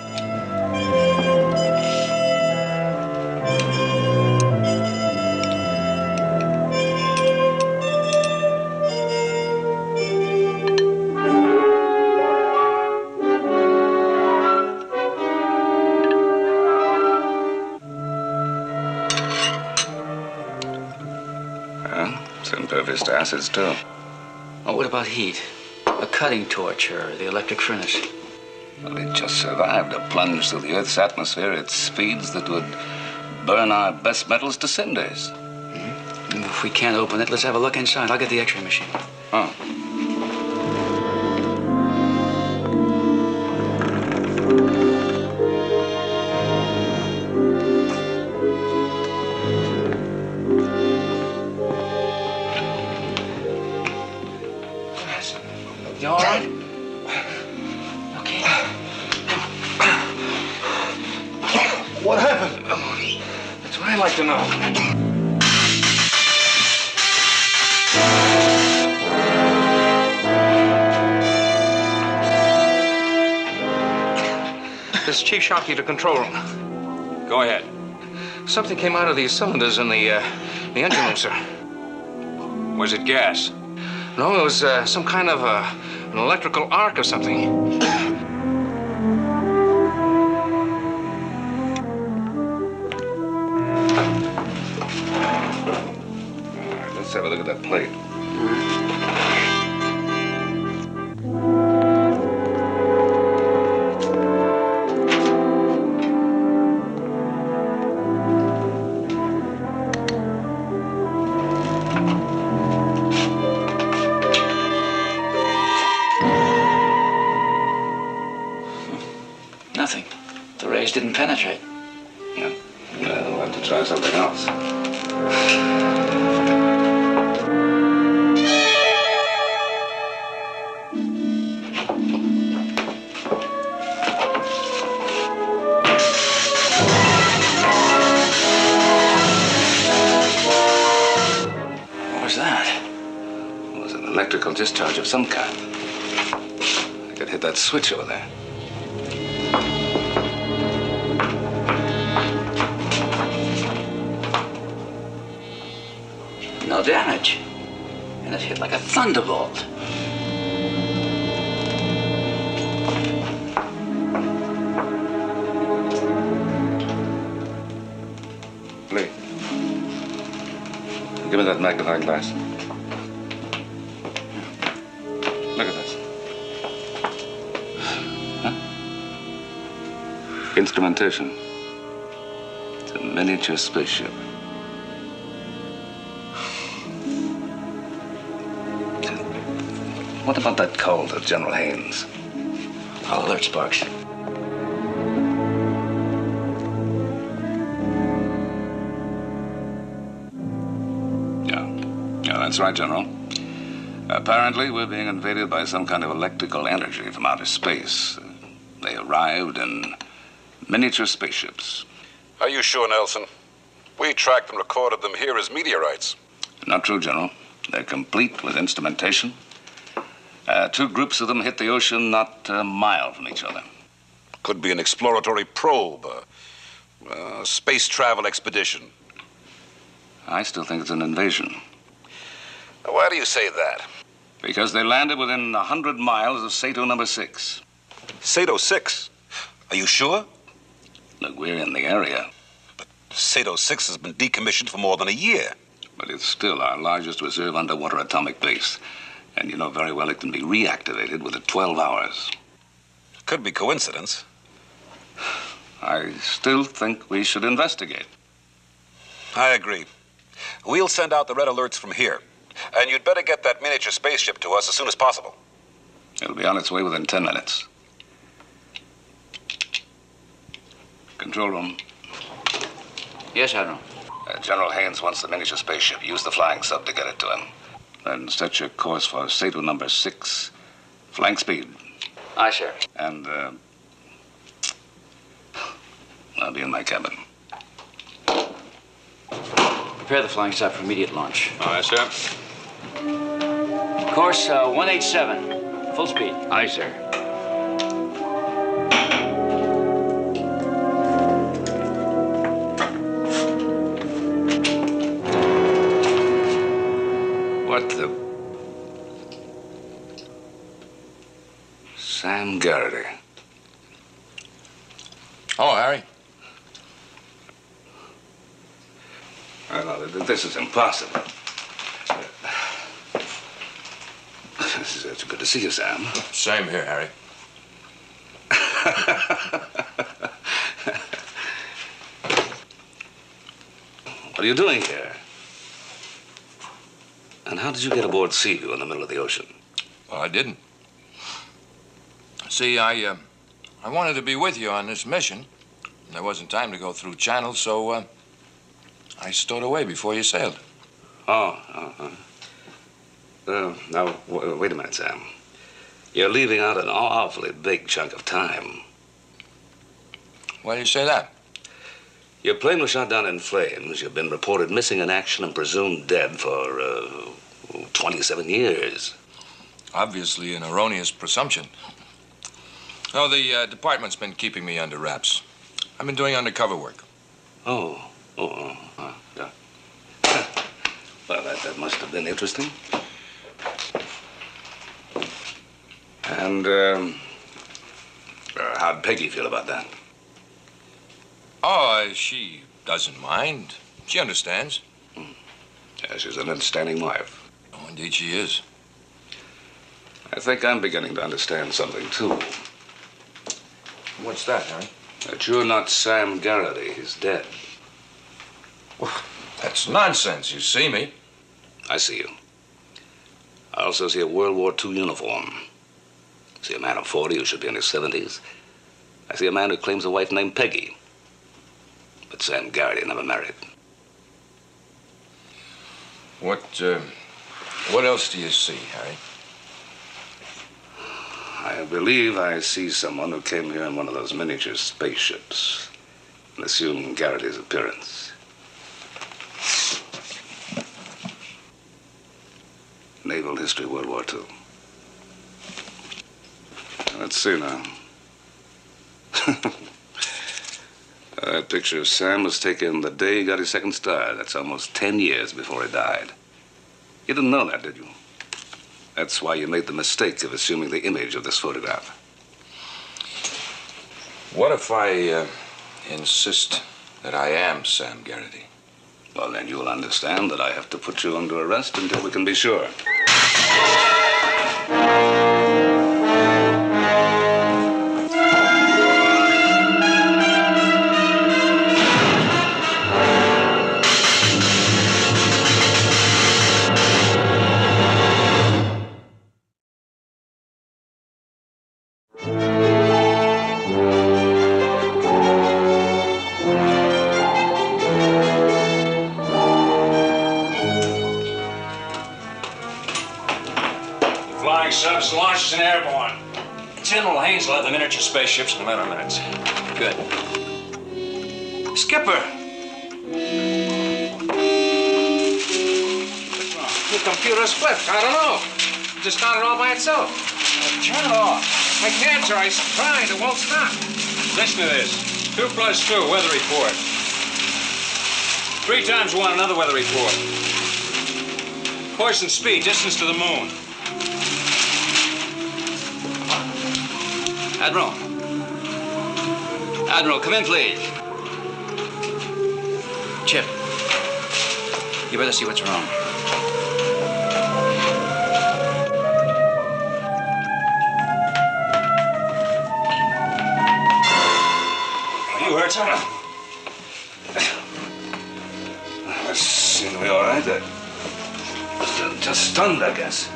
[SPEAKER 5] It's impervious to acids, too.
[SPEAKER 4] Oh, what about heat? A cutting torch or the electric furnace?
[SPEAKER 5] Well, it just survived a plunge through the Earth's atmosphere at speeds that would burn our best metals to cinders.
[SPEAKER 4] If we can't open it, let's have a look inside. I'll get the X-ray machine.
[SPEAKER 5] Oh.
[SPEAKER 4] You all right? Okay.
[SPEAKER 6] What happened?
[SPEAKER 12] That's what I'd like to know. This is Chief Shockey to control room.
[SPEAKER 3] Go ahead.
[SPEAKER 12] Something came out of these cylinders in the engine room, sir.
[SPEAKER 3] Was it gas?
[SPEAKER 12] No, it was some kind of an electrical arc or something.
[SPEAKER 5] Let's have a look at that plate.
[SPEAKER 4] Nothing. The rays didn't penetrate.
[SPEAKER 5] Yeah. Well, we'll have to try something else.
[SPEAKER 4] What was that?
[SPEAKER 5] It was an electrical discharge of some kind. I could hit that switch over there.
[SPEAKER 4] No damage. And it hit like a thunderbolt.
[SPEAKER 5] Lee, give me that magnifying glass. Look at this. Huh? Instrumentation. It's a miniature spaceship. What about that call to General Haynes?
[SPEAKER 4] I'll alert Sparks.
[SPEAKER 5] Yeah, that's right, General. Apparently, we're being invaded by some kind of electrical energy from outer space. They arrived in miniature spaceships.
[SPEAKER 14] Are you sure, Nelson? We tracked and recorded them here as meteorites.
[SPEAKER 5] Not true, General. They're complete with instrumentation. Two groups of them hit the ocean not a mile from each other.
[SPEAKER 14] Could be an exploratory probe, a space travel expedition.
[SPEAKER 5] I still think it's an invasion.
[SPEAKER 14] Why do you say that?
[SPEAKER 5] Because they landed within 100 miles of Sato number 6.
[SPEAKER 14] Sato 6? Are you sure?
[SPEAKER 5] Look, we're in the area.
[SPEAKER 14] But Sato 6 has been decommissioned for more than a year.
[SPEAKER 5] But it's still our largest reserve underwater atomic base. And you know very well it can be reactivated within 12 hours.
[SPEAKER 14] Could be coincidence.
[SPEAKER 5] I still think we should investigate.
[SPEAKER 14] I agree. We'll send out the red alerts from here. And you'd better get that miniature spaceship to us as soon as possible.
[SPEAKER 5] It'll be on its way within 10 minutes. Control room.
[SPEAKER 4] Yes, Admiral.
[SPEAKER 5] General Haynes wants the miniature spaceship. Use the flying sub to get it to him. Then set your course for Sato number 6. Flank speed.
[SPEAKER 4] Aye, sir.
[SPEAKER 5] And, I'll be in my cabin.
[SPEAKER 4] Prepare the flying sub for immediate launch.
[SPEAKER 3] Aye, sir.
[SPEAKER 4] Course 187. Full speed.
[SPEAKER 12] Aye, sir.
[SPEAKER 5] What the... Sam Garrity.
[SPEAKER 14] Oh, Harry.
[SPEAKER 5] Well, this is impossible. It's good to see you, Sam.
[SPEAKER 14] Same here, Harry.
[SPEAKER 5] What are you doing here? And how did you get aboard Seaview in the middle of the ocean?
[SPEAKER 15] Well, I didn't. See, I wanted to be with you on this mission. There wasn't time to go through channels, so I stowed away before you sailed.
[SPEAKER 5] Now, wait a minute, Sam. You're leaving out an awfully big chunk of time.
[SPEAKER 15] Why do you say that?
[SPEAKER 5] Your plane was shot down in flames. You've been reported missing in action and presumed dead for 27 years.
[SPEAKER 15] Obviously an erroneous presumption. No, the department's been keeping me under wraps. I've been doing undercover work.
[SPEAKER 5] Yeah. Well, that must have been interesting. And, how'd Peggy feel about that?
[SPEAKER 15] Oh, she doesn't mind. She understands.
[SPEAKER 5] Yeah, she's an understanding wife.
[SPEAKER 15] Oh, indeed she is.
[SPEAKER 5] I think I'm beginning to understand something, too.
[SPEAKER 15] What's that, Harry?
[SPEAKER 5] That you're not Sam Garrity. He's dead.
[SPEAKER 15] Well, that's nonsense. You see me.
[SPEAKER 5] I see you. I also see a World War II uniform. I see a man of 40 who should be in his 70s. I see a man who claims a wife named Peggy. But Sam Garrity never married.
[SPEAKER 15] What else do you see, Harry?
[SPEAKER 5] I believe I see someone who came here in one of those miniature spaceships and assumed Garrity's appearance. Naval History, World War II. Let's see now. That picture of Sam was taken the day he got his second star. That's almost 10 years before he died. You didn't know that, did you? That's why you made the mistake of assuming the image of this photograph.
[SPEAKER 15] What if I insist that I am Sam Garrity?
[SPEAKER 5] Well, then you'll understand that I have to put you under arrest until we can be sure.
[SPEAKER 3] Subs launched and airborne. General Haynes will have the miniature spaceships in a matter of minutes. Good. Skipper!
[SPEAKER 12] The computer's flipped. I don't know. It just started all by itself.
[SPEAKER 3] Turn it off.
[SPEAKER 12] I can't, sir. I tried. It won't stop.
[SPEAKER 3] Listen to this. 2 + 2, weather report. 3 × 1, another weather report. Course and speed, distance to the moon.
[SPEAKER 4] Admiral. Admiral, come in, please. Chip, you better see what's wrong.
[SPEAKER 5] Are you hurt, sir? That seemed to be all right. Just stunned, I guess.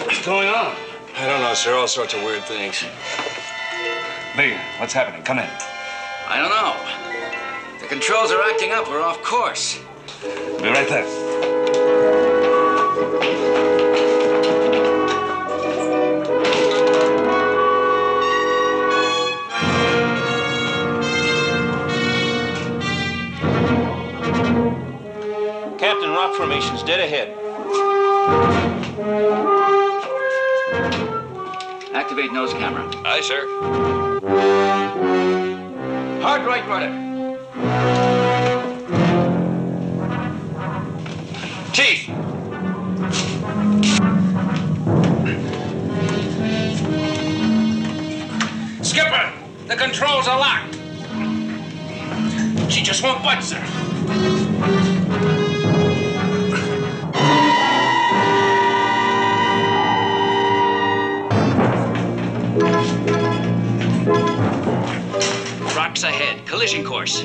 [SPEAKER 5] What's going on?
[SPEAKER 15] I don't know, sir. All sorts of weird things.
[SPEAKER 5] Lee, what's happening? Come in.
[SPEAKER 4] I don't know. The controls are acting up. We're off course.
[SPEAKER 5] Be right there.
[SPEAKER 8] Captain, rock formation's dead ahead.
[SPEAKER 4] Activate nose camera.
[SPEAKER 3] Aye, sir.
[SPEAKER 4] Hard right rudder. Teeth.
[SPEAKER 12] Skipper, the controls are locked. She just won't budge, sir.
[SPEAKER 4] Rocks ahead. Collision course.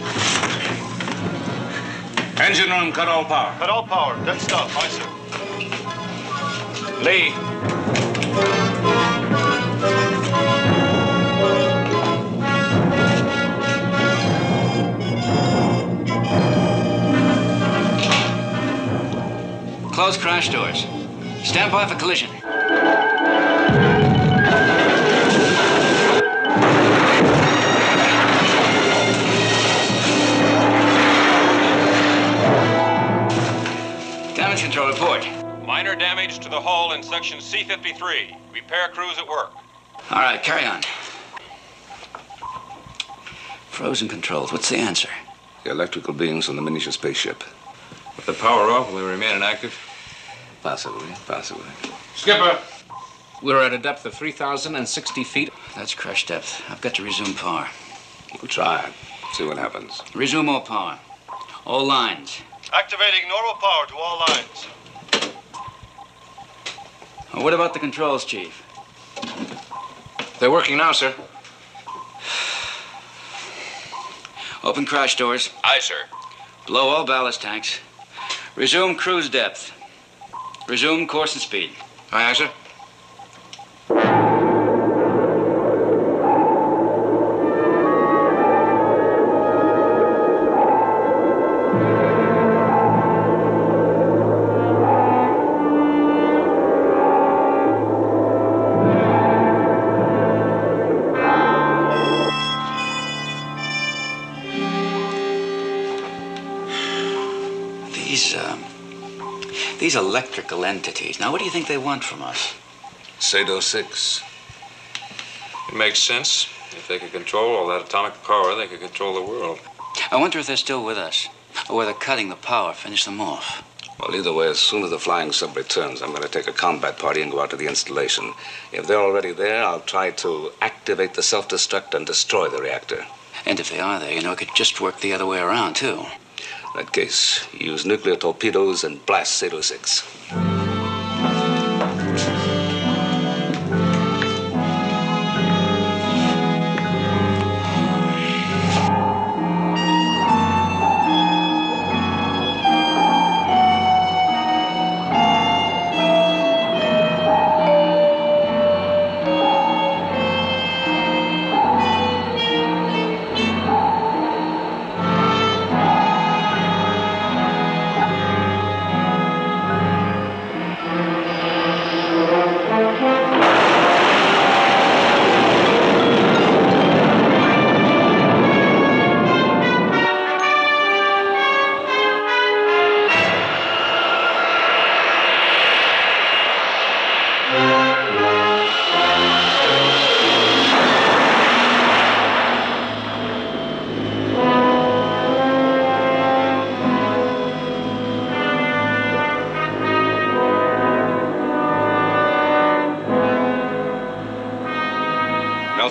[SPEAKER 5] Engine room, cut all power.
[SPEAKER 6] Cut all power. Dead stop. Aye, sir.
[SPEAKER 5] Lee.
[SPEAKER 4] Close crash doors. Stand by for collision. Damage control report.
[SPEAKER 2] Minor damage to the hull in section C-53. Repair crews at work.
[SPEAKER 4] All right, carry on. Frozen controls. What's the answer?
[SPEAKER 5] The electrical beams on the miniature spaceship.
[SPEAKER 15] With the power off, will we remain inactive?
[SPEAKER 5] Possibly.
[SPEAKER 12] Skipper, we're at a depth of 3,060 feet.
[SPEAKER 4] That's crash depth. I've got to resume power.
[SPEAKER 5] We'll try it. See what happens.
[SPEAKER 4] Resume all power. All lines.
[SPEAKER 6] Activating normal power to all lines.
[SPEAKER 4] Well, what about the controls, Chief?
[SPEAKER 12] They're working now, sir.
[SPEAKER 4] Open crash doors.
[SPEAKER 3] Aye, sir.
[SPEAKER 4] Blow all ballast tanks. Resume cruise depth. Resume course and speed.
[SPEAKER 12] Aye, aye, sir.
[SPEAKER 4] These electrical entities. Now, what do you think they want from us?
[SPEAKER 5] Sado 6.
[SPEAKER 15] It makes sense. If they could control all that atomic power, they could control the world.
[SPEAKER 4] I wonder if they're still with us, or whether cutting the power finished them off.
[SPEAKER 5] Well, either way, as soon as the flying sub returns, I'm going to take a combat party and go out to the installation. If they're already there, I'll try to activate the self-destruct and destroy the reactor.
[SPEAKER 4] And if they are there, it could just work the other way around, too.
[SPEAKER 5] In that case, use nuclear torpedoes and blast Sado 6.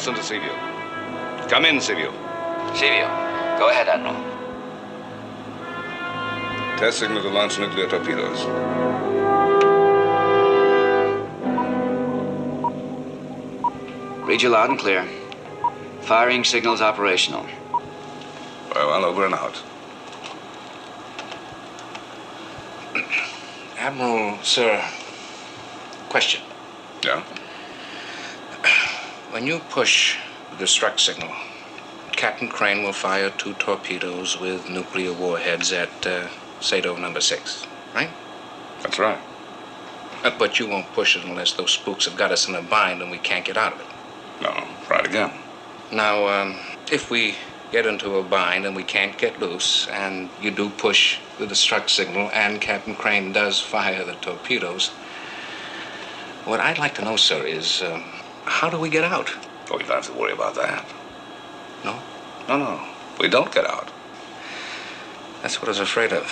[SPEAKER 5] Nelson to Seaview. Come in, Seaview.
[SPEAKER 4] Seaview, go ahead, Admiral.
[SPEAKER 5] Test signal to launch nuclear torpedoes.
[SPEAKER 4] Read you loud and clear. Firing signals operational.
[SPEAKER 5] Very well, over and out.
[SPEAKER 12] Admiral, sir, question.
[SPEAKER 5] Yeah?
[SPEAKER 12] When you push the destruct signal, Captain Crane will fire 2 torpedoes with nuclear warheads at Sado number 6, right?
[SPEAKER 5] That's right.
[SPEAKER 12] But you won't push it unless those spooks have got us in a bind and we can't get out of it.
[SPEAKER 5] No, try it again.
[SPEAKER 12] Now, if we get into a bind and we can't get loose, and you do push the destruct signal, and Captain Crane does fire the torpedoes, what I'd like to know, sir, is how do we get out?
[SPEAKER 5] Oh, you don't have to worry about that.
[SPEAKER 12] No?
[SPEAKER 5] No. We don't get out.
[SPEAKER 12] That's what I was afraid of.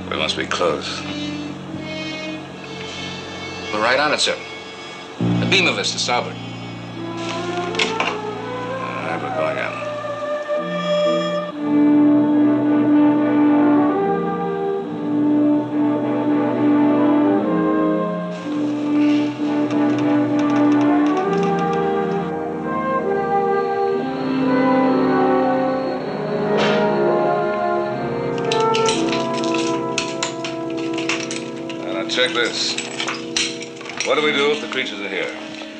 [SPEAKER 5] We must be close.
[SPEAKER 12] We're right on it, sir. A beam of us to starboard.
[SPEAKER 5] All right, we're going in. Check this. What do we do if the creatures are here?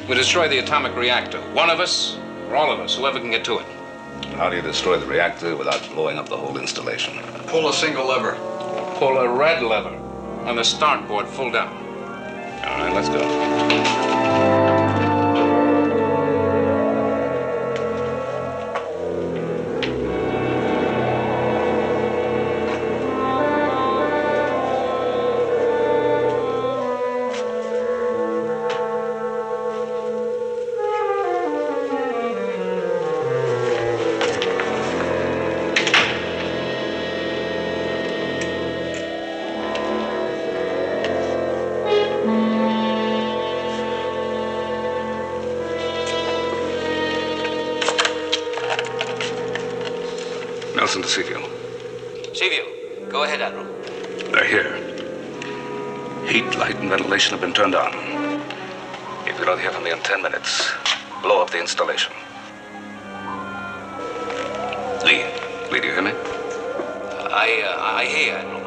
[SPEAKER 12] We destroy the atomic reactor. One of us, or all of us, whoever can get to it.
[SPEAKER 5] How do you destroy the reactor without blowing up the whole installation?
[SPEAKER 16] Pull a single lever.
[SPEAKER 12] Pull a red lever on the start board full down.
[SPEAKER 5] All right, let's go. Nelson to Seaview.
[SPEAKER 4] Seaview, go ahead, Admiral.
[SPEAKER 5] They're here. Heat, light, and ventilation have been turned on. If you don't hear from me in 10 minutes, blow up the installation. Lee, do you hear me?
[SPEAKER 4] I hear you, Admiral.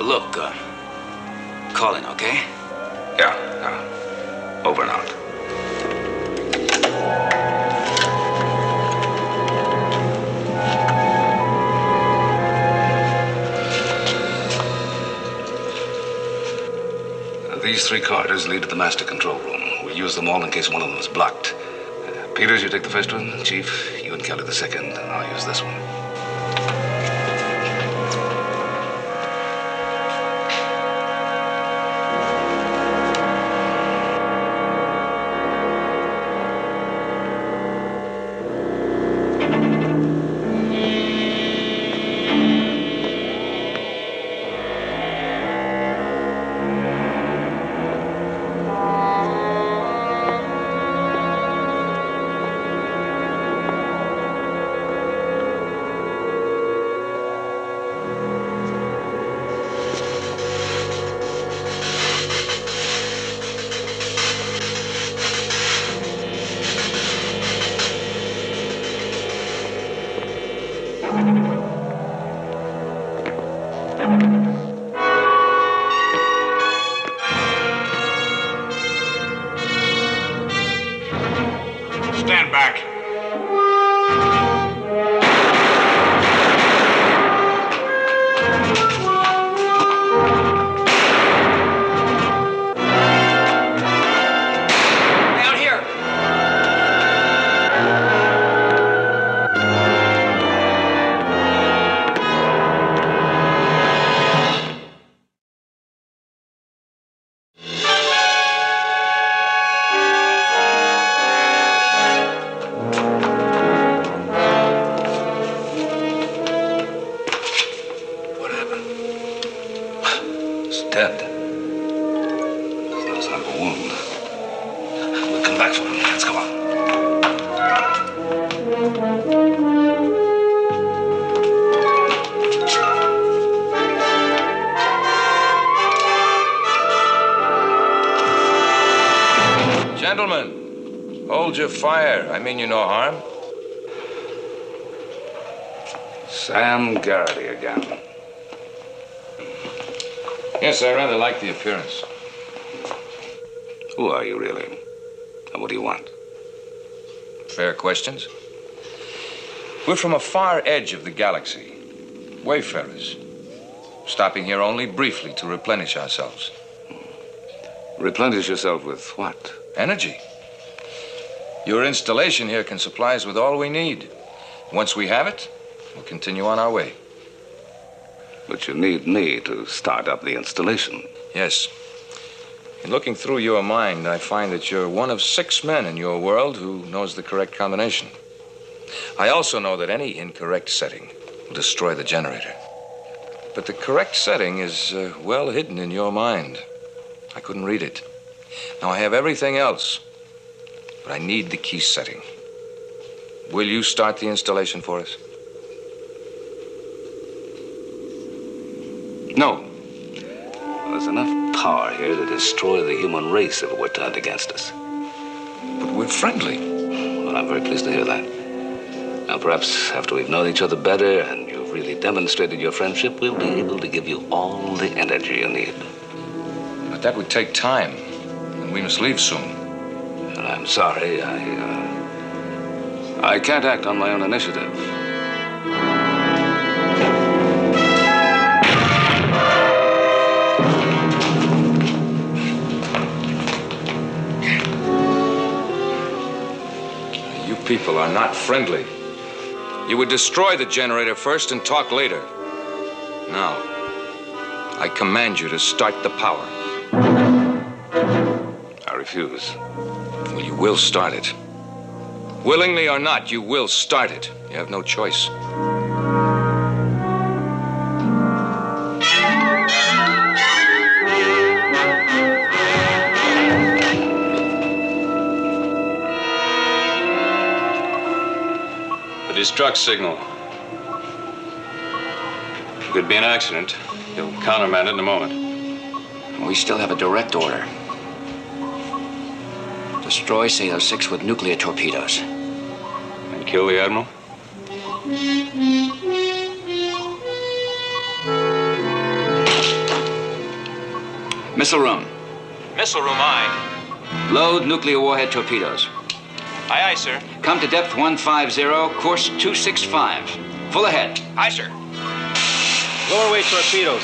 [SPEAKER 4] Look, calling, okay?
[SPEAKER 5] Yeah. Over and out. These 3 corridors lead to the master control room. We'll use them all in case one of them is blocked. Peters, you take the first one. Chief, you and Kelly the second. I'll use this one.
[SPEAKER 12] Stand back.
[SPEAKER 4] Down here.
[SPEAKER 5] He's dead. There's no sign of a wound. We'll come back for him. Let's go on.
[SPEAKER 15] Gentlemen, hold your fire. I mean you no harm.
[SPEAKER 5] Sam Garrity again.
[SPEAKER 15] Yes, I rather like the appearance.
[SPEAKER 5] Who are you, really? And what do you want?
[SPEAKER 15] Fair questions. We're from a far edge of the galaxy. Wayfarers. Stopping here only briefly to replenish ourselves.
[SPEAKER 5] Replenish yourself with what?
[SPEAKER 15] Energy. Your installation here can supply us with all we need. Once we have it, we'll continue on our way.
[SPEAKER 5] But you need me to start up the installation.
[SPEAKER 15] Yes. In looking through your mind, I find that you're one of 6 men in your world who knows the correct combination. I also know that any incorrect setting will destroy the generator. But the correct setting is well hidden in your mind. I couldn't read it. Now, I have everything else, but I need the key setting. Will you start the installation for us?
[SPEAKER 5] No. There's enough power here to destroy the human race if it were turned against us.
[SPEAKER 15] But we're friendly.
[SPEAKER 5] Well, I'm very pleased to hear that. Now, perhaps after we've known each other better and you've really demonstrated your friendship, we'll be able to give you all the energy you need.
[SPEAKER 15] But that would take time, and we must leave soon.
[SPEAKER 5] And I'm sorry, I can't act on my own initiative.
[SPEAKER 15] You people are not friendly. You would destroy the generator first and talk later. Now, I command you to start the power.
[SPEAKER 5] I refuse.
[SPEAKER 15] Well, you will start it. Willingly or not, you will start it. You have no choice.
[SPEAKER 9] The destruct signal. Could be an accident. He'll countermand it in a moment.
[SPEAKER 4] We still have a direct order. Destroy Sailor 6 with nuclear torpedoes.
[SPEAKER 9] And kill the Admiral?
[SPEAKER 4] Missile room.
[SPEAKER 8] Missile room, aye.
[SPEAKER 4] Load nuclear warhead torpedoes.
[SPEAKER 8] Aye, aye, sir.
[SPEAKER 4] Come to depth 150, course 265. Full ahead.
[SPEAKER 8] Aye, sir. Lower way torpedoes.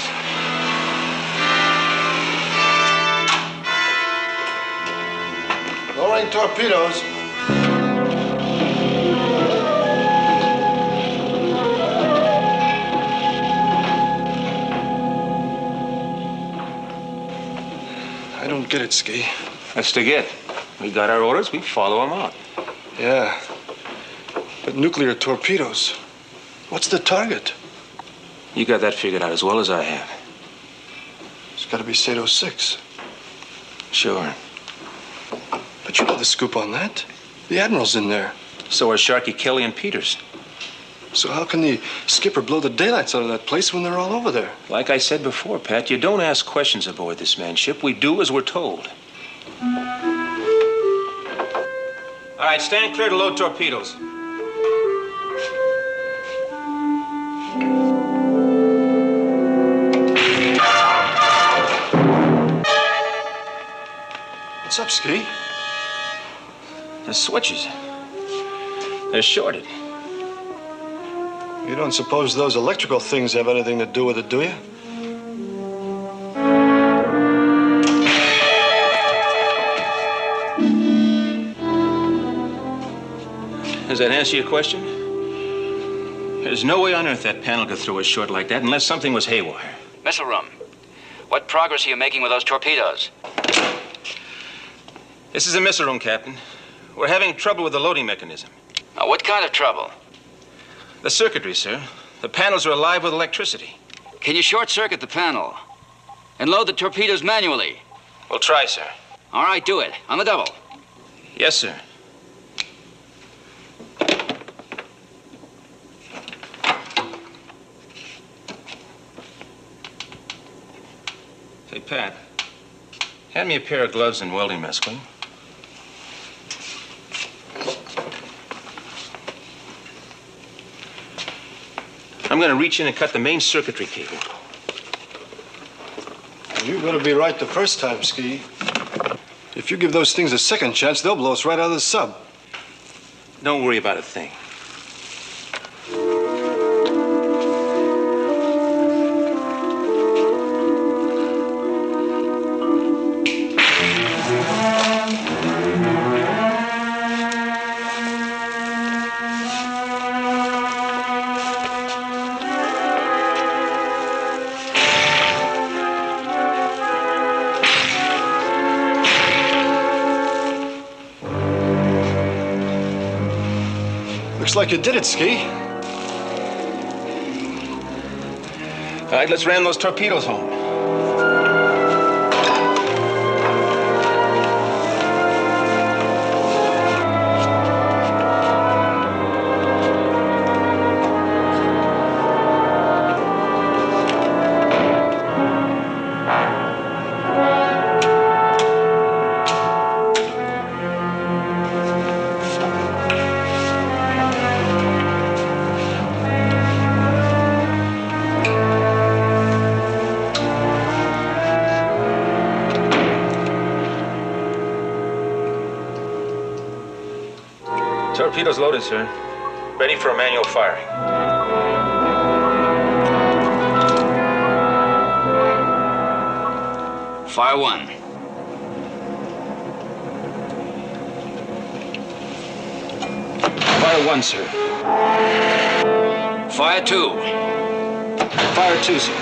[SPEAKER 6] Lowering torpedoes. I don't get it, Ski.
[SPEAKER 8] That's to get. We got our orders, we follow them out.
[SPEAKER 6] Yeah. But nuclear torpedoes. What's the target?
[SPEAKER 8] You got that figured out as well as I have.
[SPEAKER 6] It's got to be Sato 6.
[SPEAKER 8] Sure.
[SPEAKER 6] But you know the scoop on that. The Admiral's in there.
[SPEAKER 8] So are Sharky, Kelly, and Peters.
[SPEAKER 6] So how can the skipper blow the daylights out of that place when they're all over there?
[SPEAKER 8] Like I said before, Pat, you don't ask questions aboard this man's ship. We do as we're told. All right, stand clear to load torpedoes.
[SPEAKER 6] What's up, Ski?
[SPEAKER 8] The switches. They're shorted.
[SPEAKER 6] You don't suppose those electrical things have anything to do with it, do you?
[SPEAKER 8] Does that answer your question? There's no way on earth that panel could throw a short like that unless something was haywire.
[SPEAKER 4] Missile room. What progress are you making with those torpedoes?
[SPEAKER 8] This is the missile room, Captain. We're having trouble with the loading mechanism.
[SPEAKER 4] Now, what kind of trouble?
[SPEAKER 8] The circuitry, sir. The panels are alive with electricity.
[SPEAKER 4] Can you short-circuit the panel? and load the torpedoes manually.
[SPEAKER 8] We'll try, sir.
[SPEAKER 4] All right, do it. On the double.
[SPEAKER 8] Yes, sir. Hey, Pat. Hand me a pair of gloves and welding mask, will you? I'm going to reach in and cut the main circuitry cable.
[SPEAKER 6] You better be right the first time, Ski. If you give those things a second chance, they'll blow us right out of the sub.
[SPEAKER 8] Don't worry about a thing.
[SPEAKER 6] Looks like you did it, Ski.
[SPEAKER 8] All right, let's ram those torpedoes home. Torpedoes loaded, sir. Ready for a manual firing.
[SPEAKER 4] Fire one.
[SPEAKER 8] Fire one, sir.
[SPEAKER 4] Fire two.
[SPEAKER 8] Fire two, sir.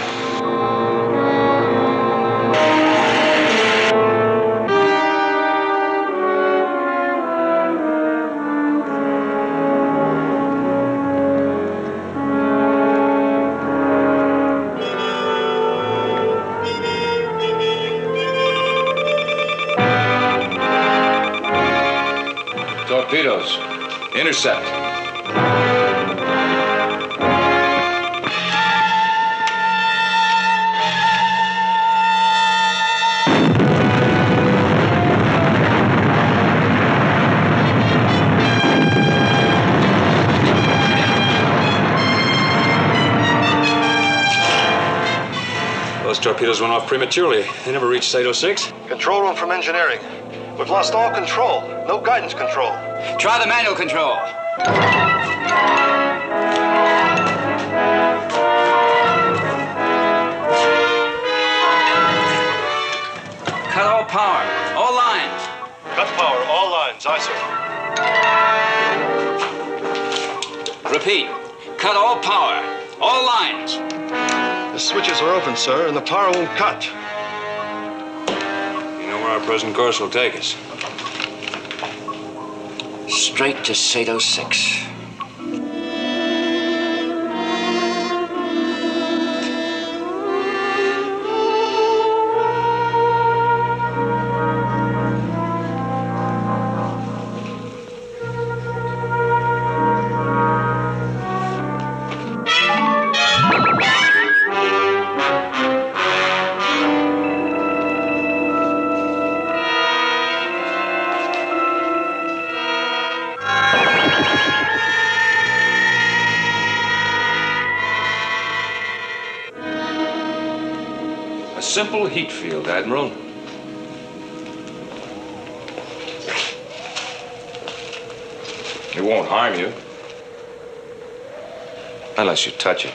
[SPEAKER 15] Torpedoes. Intercept.
[SPEAKER 9] Those torpedoes went off prematurely. They never reached Site 06.
[SPEAKER 6] Control room from engineering. We've lost all control. No guidance control.
[SPEAKER 4] Try the manual control. Cut all power. All lines.
[SPEAKER 6] Cut power. All lines. Aye, sir.
[SPEAKER 4] Repeat. Cut all power. All lines.
[SPEAKER 6] The switches are open, sir, and the power won't cut.
[SPEAKER 9] You know where our present course will take us.
[SPEAKER 4] Straight to Site 06.
[SPEAKER 15] Simple heat field, Admiral. It won't harm you. Unless you touch it.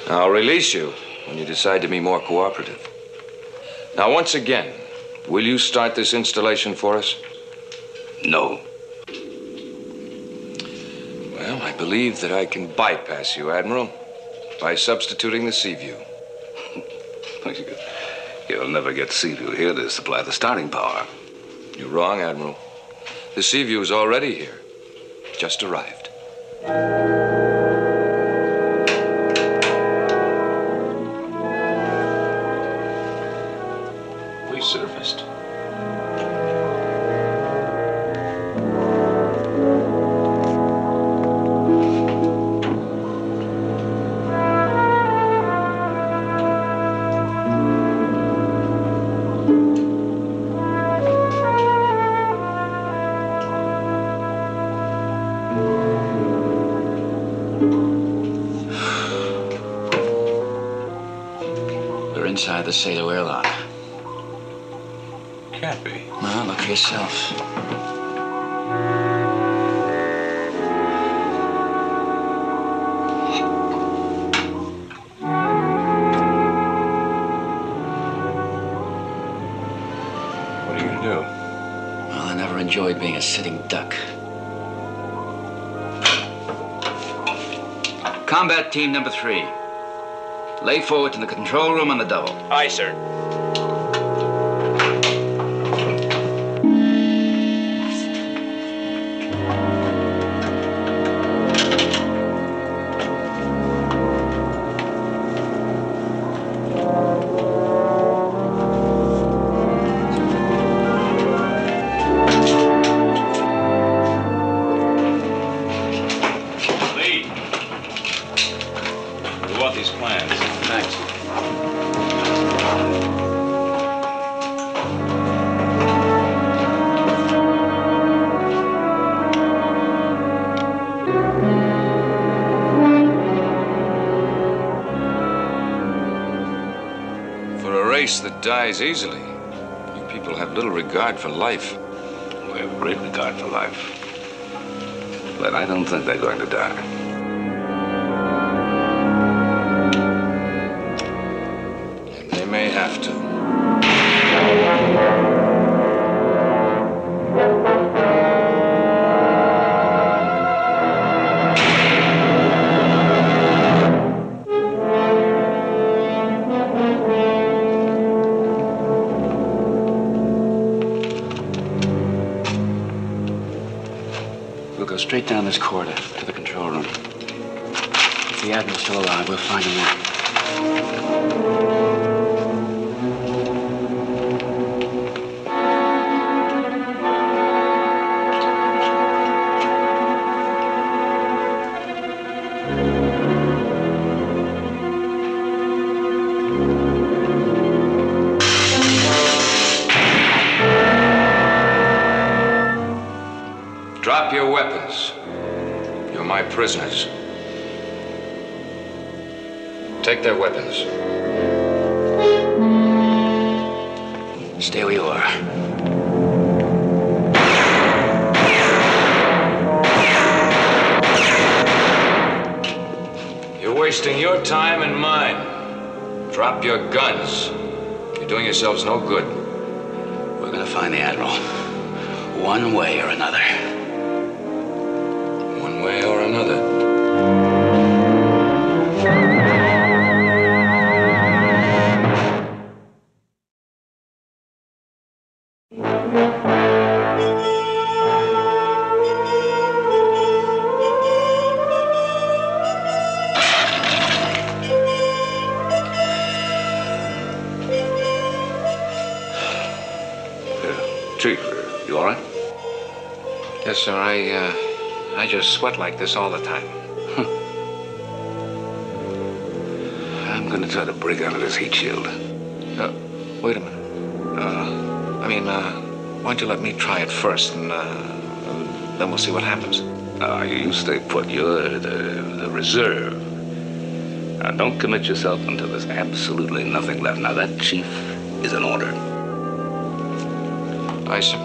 [SPEAKER 15] I'll release you when you decide to be more cooperative. Now, once again, will you start this installation for us?
[SPEAKER 5] No.
[SPEAKER 15] Well, I believe that I can bypass you, Admiral, by substituting the sea view.
[SPEAKER 5] You'll never get sea view here to supply the starting power.
[SPEAKER 15] You're wrong, Admiral. The sea view is already here. Just arrived.
[SPEAKER 4] We're inside the Sato airlock.
[SPEAKER 9] Can't be.
[SPEAKER 4] Well, look for yourself.
[SPEAKER 9] What are you gonna do?
[SPEAKER 4] Well, I never enjoyed being a sitting duck. Combat team number 3. Lay forward to the control room on the double.
[SPEAKER 8] Aye, sir.
[SPEAKER 9] Lee. We want these plans.
[SPEAKER 4] Thanks.
[SPEAKER 15] For a race that dies easily, you people have little regard for life.
[SPEAKER 5] We have great regard for life. But I don't think they're going to die.
[SPEAKER 15] And they may have to.
[SPEAKER 4] We'll go straight down this corridor to the control room. If the Admiral's still alive, we'll find him there.
[SPEAKER 15] Drop your weapons. You're my prisoners. Take their weapons.
[SPEAKER 4] Stay where you are.
[SPEAKER 15] You're wasting your time and mine. Drop your guns. You're doing yourselves no good.
[SPEAKER 4] We're gonna find the Admiral. One way or another.
[SPEAKER 15] One way or another.
[SPEAKER 5] Chief, you all right?
[SPEAKER 12] Yes, sir. I just sweat like this all the time.
[SPEAKER 5] I'm going to try to break out of this heat shield.
[SPEAKER 12] Wait a minute. Why don't you let me try it first, and then we'll see what happens.
[SPEAKER 5] You stay put. You're the reserve. Now, don't commit yourself until there's absolutely nothing left. Now, that, Chief, is an order.
[SPEAKER 12] Aye, sir.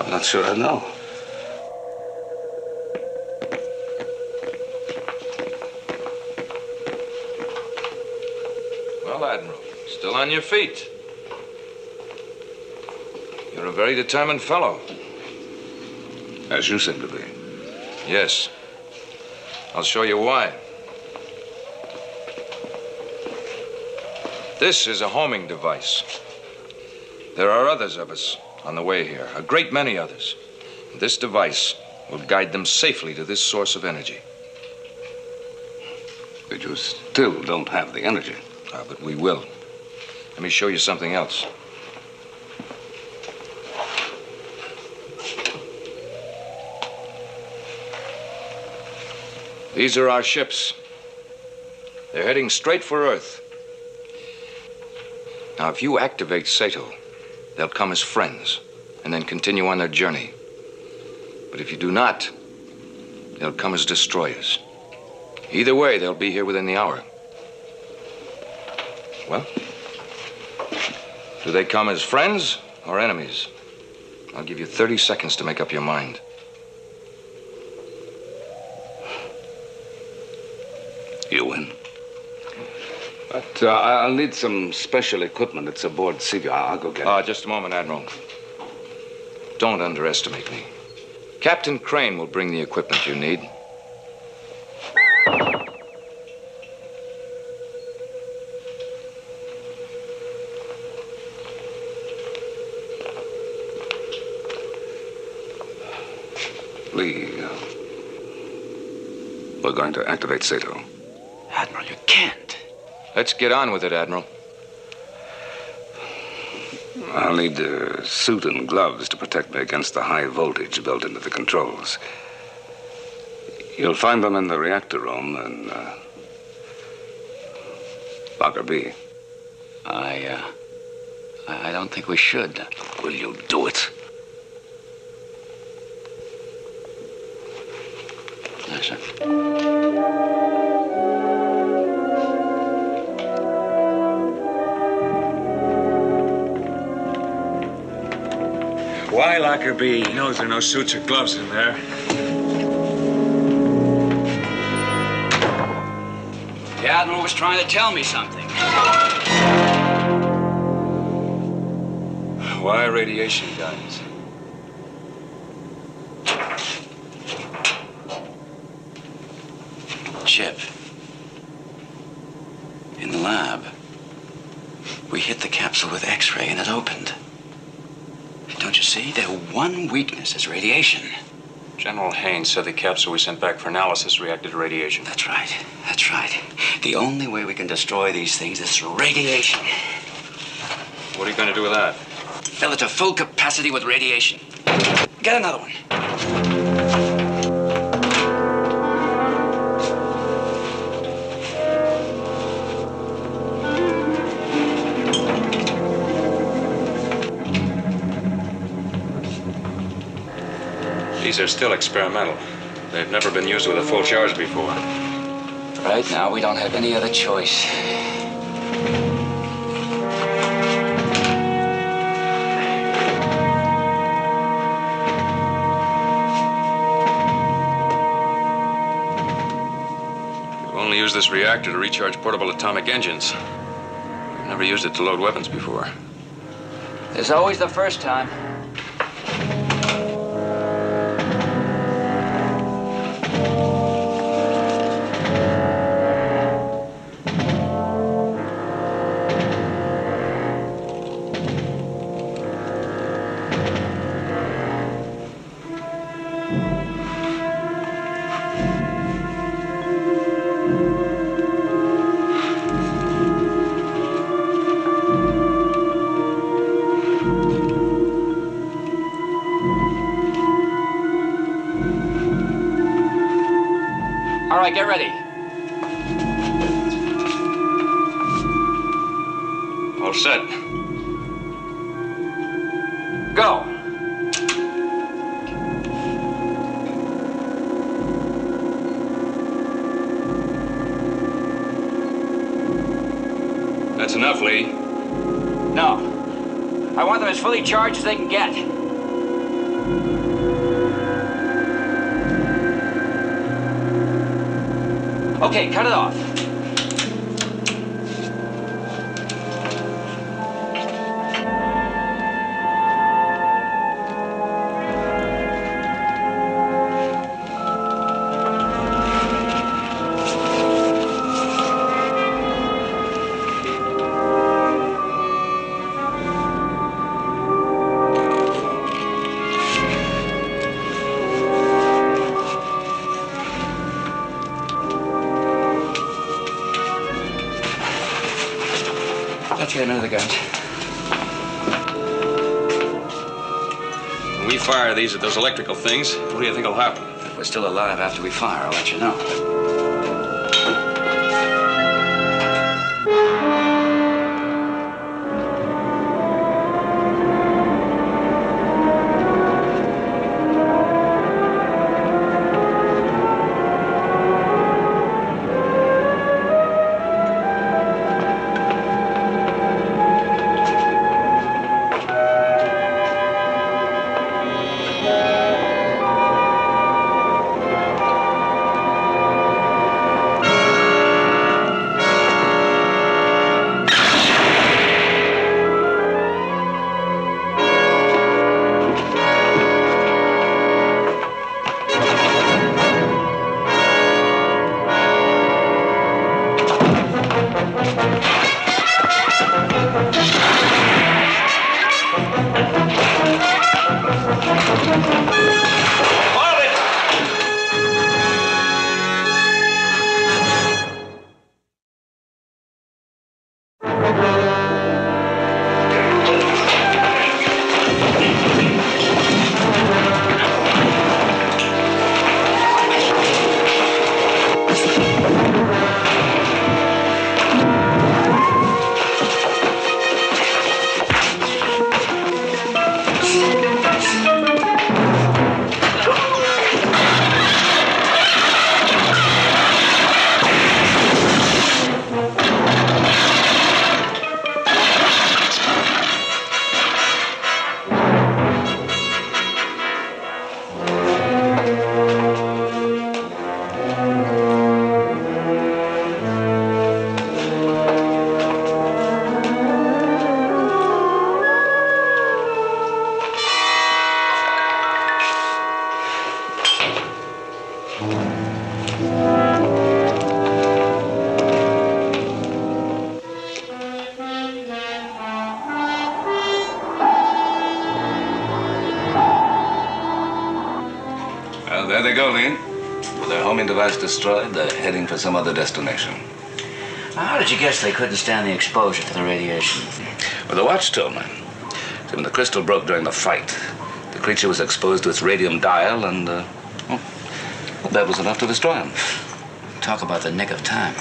[SPEAKER 5] I'm not sure I know.
[SPEAKER 15] Well, Admiral, still on your feet. You're a very determined fellow.
[SPEAKER 5] As you seem to be.
[SPEAKER 15] Yes. I'll show you why. This is a homing device. There are others of us on the way here, a great many others. This device will guide them safely to this source of energy.
[SPEAKER 5] But you still don't have the energy.
[SPEAKER 15] Ah, but we will. Let me show you something else. These are our ships. They're heading straight for Earth. Now, if you activate Sato, they'll come as friends and then continue on their journey. But if you do not, they'll come as destroyers. Either way, they'll be here within the hour. Well, do they come as friends or enemies? I'll give you 30 seconds to make up your mind.
[SPEAKER 5] You win. But I'll need some special equipment that's aboard Seaview. I'll go get it.
[SPEAKER 15] Just a moment, Admiral. Don't underestimate me. Captain Crane will bring the equipment you need.
[SPEAKER 5] Lee, we're going to activate Sato.
[SPEAKER 4] Admiral, you can't.
[SPEAKER 15] Let's get on with it, Admiral.
[SPEAKER 5] I'll need a suit and gloves to protect me against the high voltage built into the controls. You'll find them in the reactor room and Locker B.
[SPEAKER 4] I don't think we should.
[SPEAKER 5] Will you do it?
[SPEAKER 4] Yes, sir.
[SPEAKER 9] Why, Locker B? He knows there are no suits or gloves in there.
[SPEAKER 4] The Admiral was trying to tell me something.
[SPEAKER 9] Why radiation guns?
[SPEAKER 4] Chip. In the lab, we hit the capsule with X-ray and it opened. Don't you see? Their one weakness is radiation.
[SPEAKER 9] General Haynes said the capsule we sent back for analysis reacted to radiation.
[SPEAKER 4] That's right. That's right. The only way we can destroy these things is through radiation.
[SPEAKER 9] What are you going to do with that?
[SPEAKER 4] Fill it to full capacity with radiation. Get another one.
[SPEAKER 9] These are still experimental. They've never been used with a full charge before.
[SPEAKER 4] Right now, we don't have any other choice.
[SPEAKER 9] We've only used this reactor to recharge portable atomic engines. We've never used it to load weapons before.
[SPEAKER 4] There's always the first time. All right, get ready.
[SPEAKER 9] All set.
[SPEAKER 4] Go.
[SPEAKER 9] That's enough, Lee.
[SPEAKER 4] No. I want them as fully charged as they can get. Okay, cut it off. Let's get another guns.
[SPEAKER 9] When we fire these at those electrical things, what do you think will happen?
[SPEAKER 4] If we're still alive after we fire, I'll let you know.
[SPEAKER 5] There they go, Lee. With their homing device destroyed, they're heading for some other destination.
[SPEAKER 4] How did you guess they couldn't stand the exposure to the radiation?
[SPEAKER 5] Well, the watch told me. See, when the crystal broke during the fight, the creature was exposed to its radium dial, and, well, that was enough to destroy him.
[SPEAKER 4] Talk about the nick of time.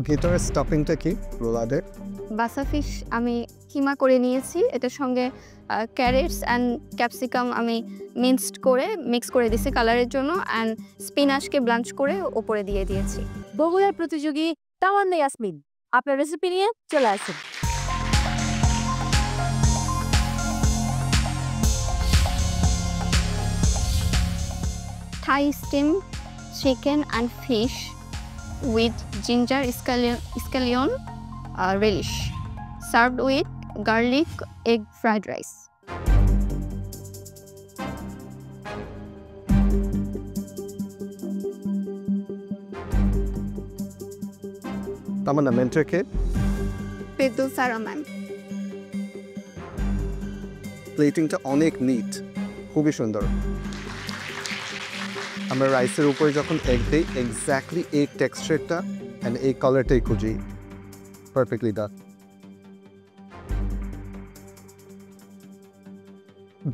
[SPEAKER 16] ভিতরে স্টপিংটা কি রোলাদের?
[SPEAKER 17] বাসা fish আমি কিমা করে নিয়েছি, এটার সঙ্গে carats and capsicum আমি mix করে দিয়েছি কালারের জন্য, অ্যান্ড স্পিনাচকে ব্লাঞ্চ করে ওপরে দিয়ে দিয়েছি।
[SPEAKER 18] বগুড়ার প্রতিযোগী তাওয়ান্না ইয়াসমিন আপনার রেসিপি নিয়ে চলে আসেন।
[SPEAKER 17] Thai steam chicken and fish with ginger scallion relish, served with garlic egg fried rice.
[SPEAKER 16] Tamannaah mentor K?
[SPEAKER 17] Pedul Sara ma'am.
[SPEAKER 16] প্লেটিংটা অনেক নিট, খুবই সুন্দর। আমরা রাইসের উপরে যখন এগ দিই এক্স্যাক্টলি এই টেক্সচারটা অ্যান্ড এই কালারটাই খুঁজি। পারফেক্টলি ডান।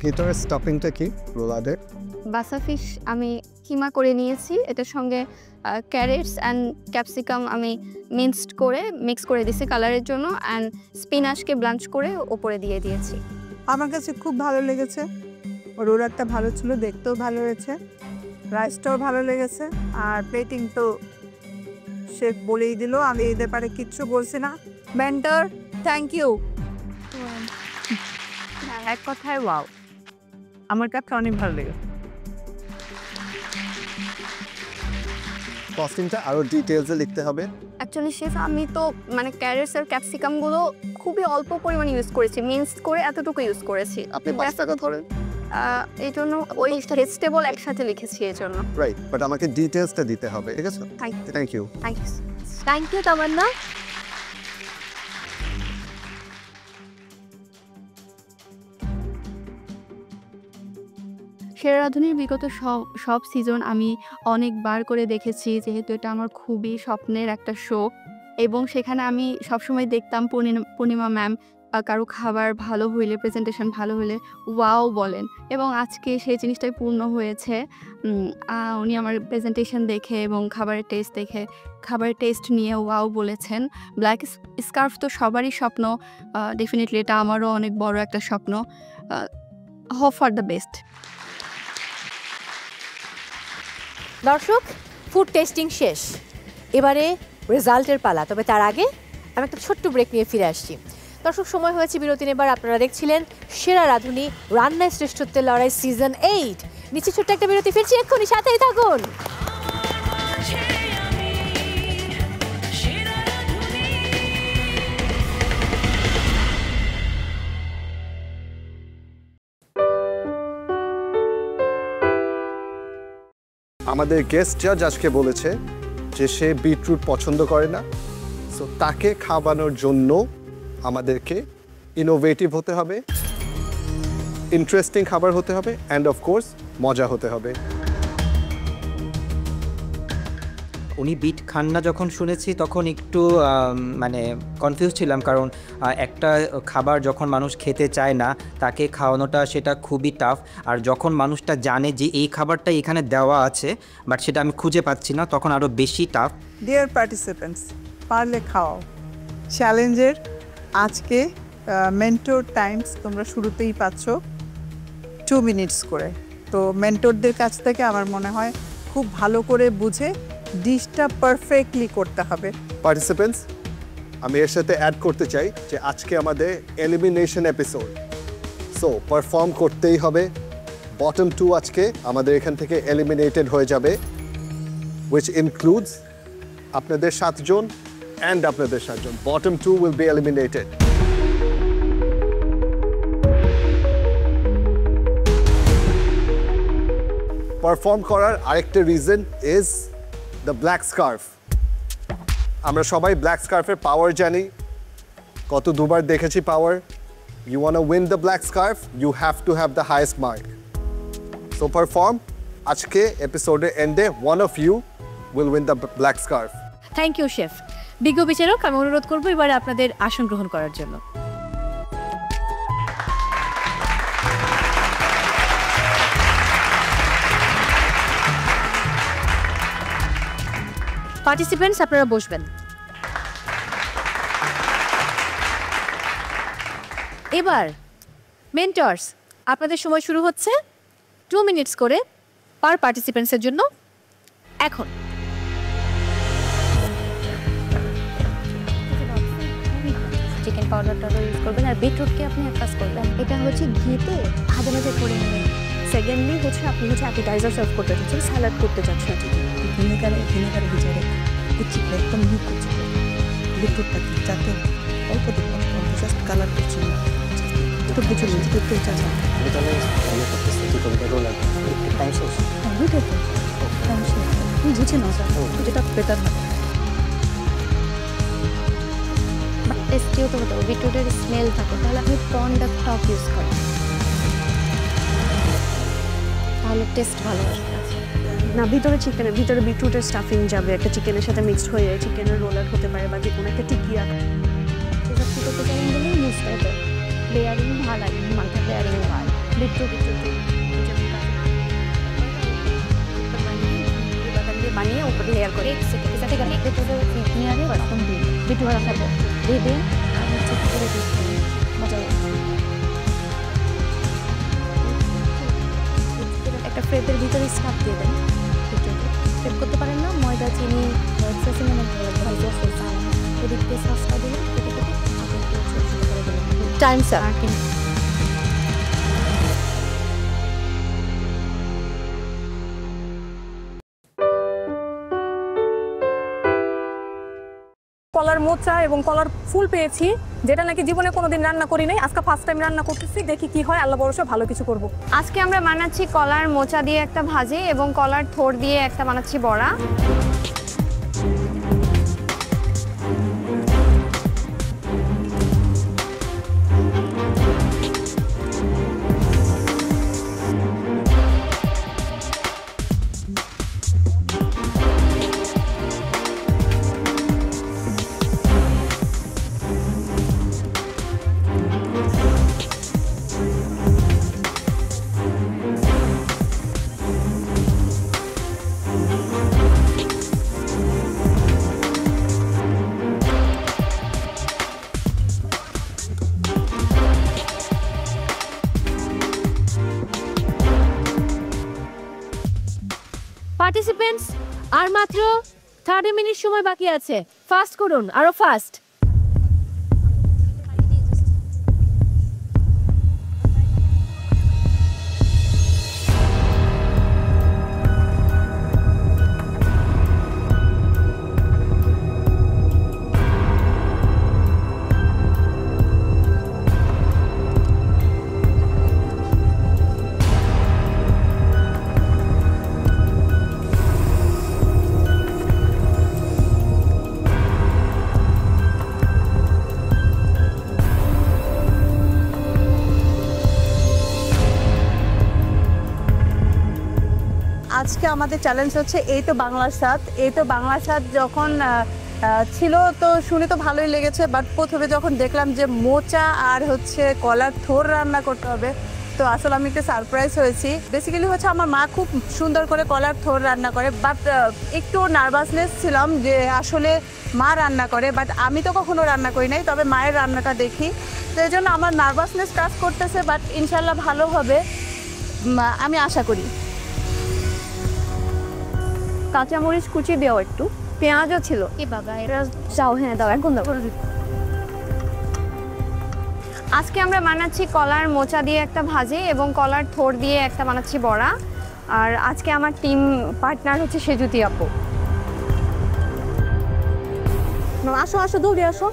[SPEAKER 16] ভিতরের স্টাফিংটা কি রোলাদের?
[SPEAKER 17] বাসা ফিশ আমি কিমা করে নিয়েছি, এটার সঙ্গে ক্যারেটস অ্যান্ড ক্যাপসিকাম আমি মিক্সড করে মিক্স করে দিয়েছি কালারের জন্য, অ্যান্ড স্পিনাচকে ব্লাঞ্চ করে ওপরে দিয়ে দিয়েছি।
[SPEAKER 19] আমার কাছে খুব ভালো লেগেছে, রোলারটা ভালো ছিল, দেখতেও ভালো হয়েছে, রাইসটাও ভালো লেগেছে, আর প্লেটিং তো শেফ বলেই দিল, আমি এদের ব্যাপারে কিচ্ছু বলছি না। Mentor thank you. এক কথায় ওয়াও, আমার কাছে অনেক ভালো লেগেছে।
[SPEAKER 16] কস্টিংটা আরো ডিটেইলসে লিখতে হবে।
[SPEAKER 17] অ্যাকচুয়ালি শেফ আমি তো মানে ক্যারেটস আর ক্যাপসিকামগুলো খুবই অল্প পরিমাণে ইউজ করেছি, মিক্সড করে এতটুকু ইউজ করেছি।
[SPEAKER 16] আপনি 5 টাকা ধরেন।
[SPEAKER 17] এই জন্য ওই ভেজিটেবল একসাথে লিখেছি এই জন্য।
[SPEAKER 16] রাইট, বাট আমাকে ডিটেইলসটা দিতে হবে, ঠিক আছে?
[SPEAKER 17] Thank
[SPEAKER 16] you.
[SPEAKER 18] Thank you Tamanna.
[SPEAKER 20] সেরা রাঁধুনির বিগত সব সিজন আমি অনেকবার করে দেখেছি, যেহেতু এটা আমার খুবই স্বপ্নের একটা শো, এবং সেখানে আমি সবসময় দেখতাম পূর্ণিমা ম্যাম কারো খাবার ভালো হইলে, প্রেজেন্টেশন ভালো হলে ওয়াও বলেন, এবং আজকে সেই জিনিসটাই পূর্ণ হয়েছে। উনি আমার প্রেজেন্টেশন দেখে এবং খাবারের টেস্ট নিয়ে ওয়াও বলেছেন। ব্ল্যাক স্কার্ফ তো সবারই স্বপ্ন, ডেফিনেটলি এটা আমারও অনেক বড় একটা স্বপ্ন। Hope for the best.
[SPEAKER 18] দর্শক, ফুড টেস্টিং শেষ, এবারে রেজাল্টের পালা। তবে তার আগে আমি একটা ছোট্ট ব্রেক নিয়ে ফিরে আসছি। দর্শক, সময় হয়েছে বিরতি নেবার। আপনারা দেখছিলেন সেরা রাঁধুনি রান্নায় শ্রেষ্ঠত্বের লড়াই সিজন 8। নিচে ছোট্ট একটা বিরতি, ফিরছি এক্ষুনি, সাথেই থাকুন।
[SPEAKER 16] আমাদের গেস্ট জাজ আজকে বলেছে যে সে বিটরুট পছন্দ করে না, সো তাকে খাওয়ানোর জন্য আমাদেরকে ইনোভেটিভ হতে হবে, ইন্টারেস্টিং খাবার হতে হবে, অ্যান্ড অফকোর্স মজা হতে হবে।
[SPEAKER 21] উনি বিট খান না যখন শুনেছি তখন একটু মানে কনফিউজ ছিলাম, কারণ একটা খাবার যখন মানুষ খেতে চায় না তাকে খাওয়ানোটা সেটা খুবই টাফ, আর যখন মানুষটা জানে যে এই খাবারটা এখানে দেওয়া আছে বাট সেটা আমি খুঁজে পাচ্ছি না তখন আরও বেশি টাফ।
[SPEAKER 19] ডিয়ার পার্টিসিপেন্টস, পারলে খাওয়াও। চ্যালেঞ্জের আজকে মেন্টর টাইমস তোমরা শুরুতেই পাচ্ছ 2 মিনিটস করে। তো মেন্টরদের কাছ থেকে আমার মনে হয় খুব ভালো করে বুঝে ডিশটা পারফেক্টলি করতে হবে।
[SPEAKER 16] পার্টিসিপেন্টস, আমি এর সাথে অ্যাড করতে চাই যে আজকে আমাদের এলিমিনেশন এপিসোড, সো পারফর্ম করতেই হবে। বটম 2 আজকে আমাদের এখান থেকে এলিমিনেটেড হয়ে যাবে, which includes আপনাদের 7 জন and আপনাদের 7 জন। Bottom 2 will be eliminated. Perform করার আরেকটা reason is the black scarf. আমরা সবাই ব্ল্যাক স্কার্ফের পাওয়ার জানি, কত দুবার দেখেছি পাওয়ার। You want to win the black scarf, you have to have the highest mark. So perform. আজকে এপিসোডের এন্ডে one of you will win the black scarf.
[SPEAKER 18] Thank you chef. বিজ্ঞ বিচারক, আমি অনুরোধ করবো এবারে আপনাদের আসন গ্রহণ করার জন্য। পার্টিসিপেন্টস, আপনারা বসবেন। এবার মেন্টরস, আপনাদের সময় শুরু হচ্ছে 2 মিনিটস করে পার পার্টিসিপেন্টসের জন্য। এখন
[SPEAKER 17] চিকেন পাউডারটা ইউজ করবেন, আর বিটরুটকে আপনি এক কাজ করবেন, এটা হচ্ছে ঘিতে ভাজা ভাজা করে নেবেন। সেকেন্ডলি হচ্ছে আপনি হচ্ছে অ্যাপিটাইজার সার্ভ করতে চাচ্ছেন, স্যালাড করতে চাচ্ছেন, ভিনেগারে ভিজারে
[SPEAKER 19] কুচিটা একদম মিহি কুচি বিটরুটটা কি যাতে অল্প দিন জাস্ট কালার করছি না একটু বুঝে নিন একটু চাচা
[SPEAKER 1] আমি তাহলে ফলো করতেছি কি করবো রোলার টাইম শেষ
[SPEAKER 19] বুঝে তো টাইম শেষ বুঝে না স্যার যেটা বেটার না
[SPEAKER 17] টেস্টিও তো হতো বিটরুটের স্মেল থাকে তাহলে আপনি কর্নটা টক ইউজ করেন তাহলে টেস্ট ভালো আসবে
[SPEAKER 22] না ভিতরে বিটরুটের স্টাফিং যাবে একটা চিকেনের সাথে মিক্সড হয়ে চিকেনের রোলার হতে পারে বা যে কোনো একটা টিকিয়া
[SPEAKER 17] এসব কি করতে চাইলেন বলে ইউজ করতে লেয়ারিং ভালো লাগে মাথা লেয়ারিং ভালো বিটরুট বানিয়ে উপরে লেয়ার করে ঠিক আছে বিটরুটের নিয়ে বাস্তব দিন বিটরুট থাকবে দিয়ে দিন আর হচ্ছে করে দিন মজা একটা ফ্রেপের ভিতরে স্টাফ দিয়ে দেন ফ্রেপ করতে পারেন না ময়দা চিনি এদিক দিয়ে সসটা দিলে কেটে কেটে
[SPEAKER 18] টাইম স্যার
[SPEAKER 22] কলার মোচা এবং কলার ফুল পেয়েছি যেটা নাকি জীবনে কোনোদিন রান্না করি নাই আজকে ফার্স্ট টাইম রান্না করতেছি দেখি কি হয় আল্লাহ ভরসা ভালো কিছু করব
[SPEAKER 17] আজকে আমরা বানাচ্ছি কলার মোচা দিয়ে একটা ভাজি এবং কলার থোর দিয়ে একটা বানাচ্ছি বড়া
[SPEAKER 18] পার্টিসিপেন্টস আর মাত্র 30 মিনিট সময় বাকি আছে ফাস্ট করুন আরো ফাস্ট
[SPEAKER 22] আজকে আমাদের চ্যালেঞ্জ হচ্ছে এই তো বাংলার স্বাদ যখন ছিল তো শুনে তো ভালোই লেগেছে বাট প্রথমে যখন দেখলাম যে মোচা আর হচ্ছে কলার থোর রান্না করতে হবে তো আসলে আমি একটু সারপ্রাইজ হয়েছি বেসিক্যালি হচ্ছে আমার মা খুব সুন্দর করে কলার থোর রান্না করে বাট একটু নার্ভাসনেস ছিলাম যে আসলে মা রান্না করে বাট আমি তো কখনো রান্না করি নাই তবে মায়ের রান্নাটা দেখি তো এই জন্য আমার নার্ভাসনেস কাজ করতেছে বাট ইনশাল্লাহ ভালো হবে আমি আশা করি
[SPEAKER 17] কাঁচামরিচ কুচি দেও একটু পেঁয়াজও ছিল কি বাবা এটা যাও হ্যাঁ দাও এখন দাও আজকে আমরা বানাচ্ছি কলার মোচা দিয়ে একটা ভাজি এবং কলার থোর দিয়ে একটা বানাচ্ছি বড়া আর আজকে আমার টিম পার্টনার হচ্ছে সেজুতি আপু
[SPEAKER 22] আসো আসো দৌড়ে আসো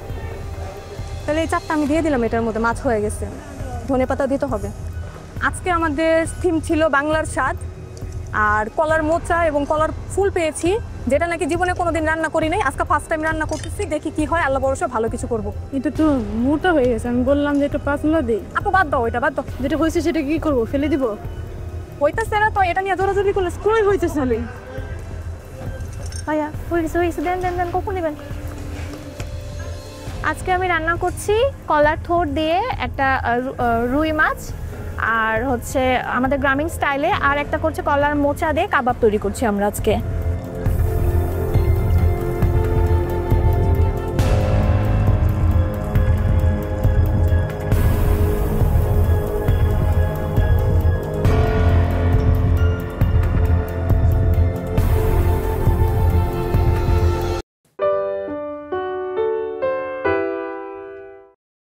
[SPEAKER 22] তাহলে এই চারটা আমি দিয়ে দিলাম এটার মধ্যে মাছ হয়ে গেছে ধনেপাতা দিতে হবে আজকে আমাদের থিম ছিল বাংলার স্বাদ আর কলার মোচা এবং কলার ফুল পেয়েছি যেটা নাকি জীবনে কোনোদিন রান্না করি নাই আজকে ফার্স্ট টাইম রান্না করতেছি দেখি কি হয় আল্লাহ ভরসা ভালো কিছু করব
[SPEAKER 20] কিন্তু তো মোটা হয়ে গেছে আমি বললাম যে এটা পাতলা দেই
[SPEAKER 22] আপু বাদ দাও এটা বাদ দাও
[SPEAKER 20] যেটা হয়েছে সেটা কি করবো ফেলে দিব
[SPEAKER 22] হইতেছে না তো এটা নিয়ে জোরাজোরি করলে স্কুলে
[SPEAKER 20] হইতেছে না
[SPEAKER 17] ভাইয়া হয়েছে দেন দেন দেন কখন নেবেন আজকে আমি রান্না করছি কলার থোর দিয়ে একটা রুই মাছ আর হচ্ছে আমাদের গ্রামীণ স্টাইলে আর একটা করছে কলার মোচা দিয়ে কাবাব তৈরি করছি আমরা আজকে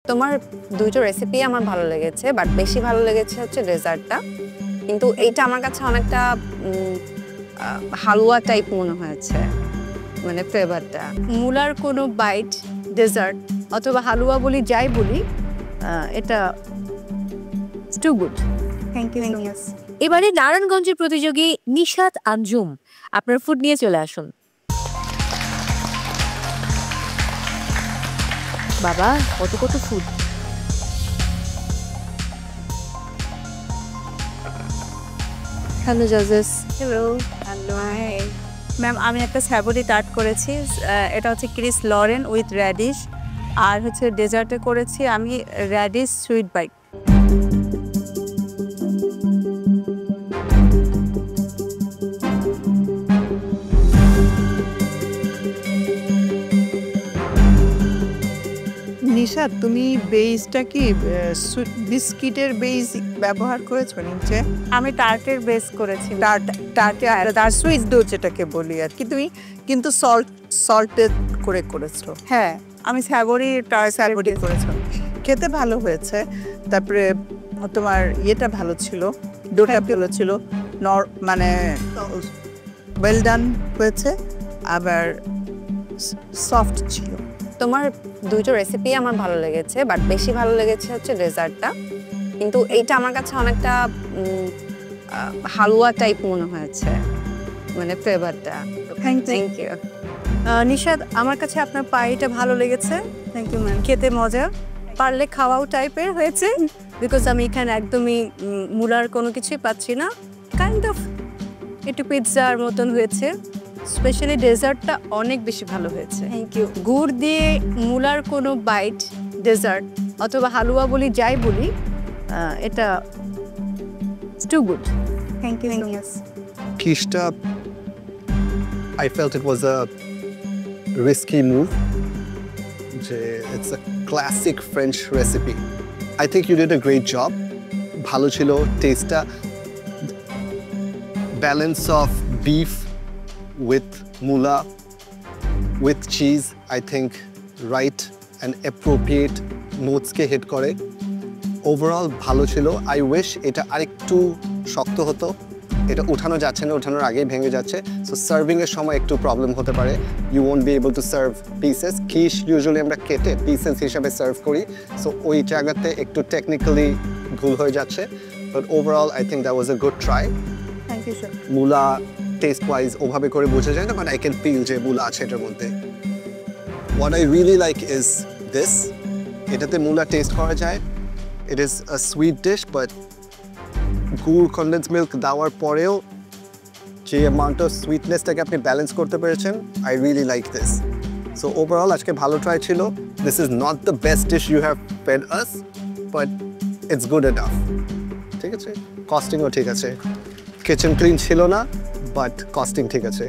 [SPEAKER 23] তোমার দুটো রেসিপি আমার ভালো লেগেছে বাট বেশি ভালো লেগেছে হচ্ছে ডেজার্টটা কিন্তু এইটা আমার কাছে অনেকটা হালুয়া টাইপ মনে হয়েছে মানে ফ্লেভারটা। মূলার কোনো বাইট, ডেজার্ট অথবা হালুয়া বলি, যাই বলি, এটা too good.
[SPEAKER 22] Thank you so much.
[SPEAKER 18] এবারে নারায়ণগঞ্জের প্রতিযোগী নিশাত আঞ্জুম, আপনার ফুড নিয়ে চলে আসুন। বাবা, কত কত ফুড।
[SPEAKER 22] হ্যালো জাজেস।
[SPEAKER 23] হ্যালো।
[SPEAKER 22] হ্যালো। ম্যাম, আমি একটা স্যাভরি টার্ট করেছি, এটা হচ্ছে ক্রিস লরেন উইথ র্যাডিশ, আর হচ্ছে ডেজার্টে করেছি আমি র্যাডিশ সুইট বাইট। নিশা, তুমি বেসটা কি বিস্কিটের বেস ব্যবহার করেছো নিচে? আমি টার্টের বেস করেছি। টার্টে সুইট ডো যেটাকে বলি আর কি, তুমি কিন্তু সল্টেড করে করেছো। হ্যাঁ, আমি স্যাভরি করেছো, খেতে ভালো হয়েছে। তারপরে তোমার ইয়েটা ভালো ছিল, ডোটা ভালো ছিল, মানে ওয়েল ডান হয়েছে, আবার সফট ছিল।
[SPEAKER 23] তোমার দুটো রেসিপি আমার ভালো লেগেছে, বাট বেশি ভালো লেগেছে হচ্ছে ডেজার্টটা। কিন্তু এইটা আমার কাছে অনেকটা হালুয়া টাইপ মনে হয়েছে, মানে ফ্লেভারটা। Thank you.
[SPEAKER 22] নিশাদ, আমার কাছে আপনার পাইটা ভালো লেগেছে। Thank you ma'am. খেতে মজা, পারলে খাওয়াও টাইপের হয়েছে, বিকজ আমি এখানে একদমই মূলার কোনো কিছুই পাচ্ছি না। কাইন্ড অফ একটু পিৎজার মতন হয়েছে। স্পেশালি ডেজার্টটা অনেক বেশি ভালো হয়েছে। Thank you. গুড় দিয়ে মূলার কোনো বাইট, ডেজার্ট অথবা হালুয়া বলি, যাই বলি, এটা too good. Thank you so much.
[SPEAKER 16] Kishta, I felt it was a risky move. It's a classic French recipe. I think you did a great job. Bhalo chilo taste, balance of beef with mula, with cheese, I think right and appropriate notes ke hit kore. Overall bhalo chilo. I wish eta arektu shokto hoto. এটা উঠানো যাচ্ছে না, উঠানোর আগেই ভেঙে যাচ্ছে। So serving এর সময় একটু প্রবলেম হতে পারে। You won't be able to serve pieces. খিস ইউজুয়ালি আমরা কেটে পিসেস হিসাবে সার্ভ করি, সো ওই জায়গাতে একটু টেকনিক্যালি ভুল হয়ে যাচ্ছে। But overall I think that was a good try.
[SPEAKER 22] Thank you sir.
[SPEAKER 16] মূলা টেস্ট ওয়াইজ ওভাবে করে বোঝা যায় না, বাট আই ক্যান ফিল যে মূলা আছে এটার মধ্যে। What I really like is this, এটাতে মূলা টেস্ট করা যায়। It is a sweet dish, but গুড় কনডেন্স মিল্ক দেওয়ার পরেও যে অ্যামাউন্ট অফ সুইটনেসটাকে আপনি ব্যালেন্স করতে পেরেছেন, I really like this. So overall আজকে ভালো ট্রাই ছিল। This is not the best dish you have fed us, but it's good enough. ঠিক আছে, কস্টিংও ঠিক আছে। কিচেন ক্লিন ছিল না, বাট কস্টিং ঠিক আছে।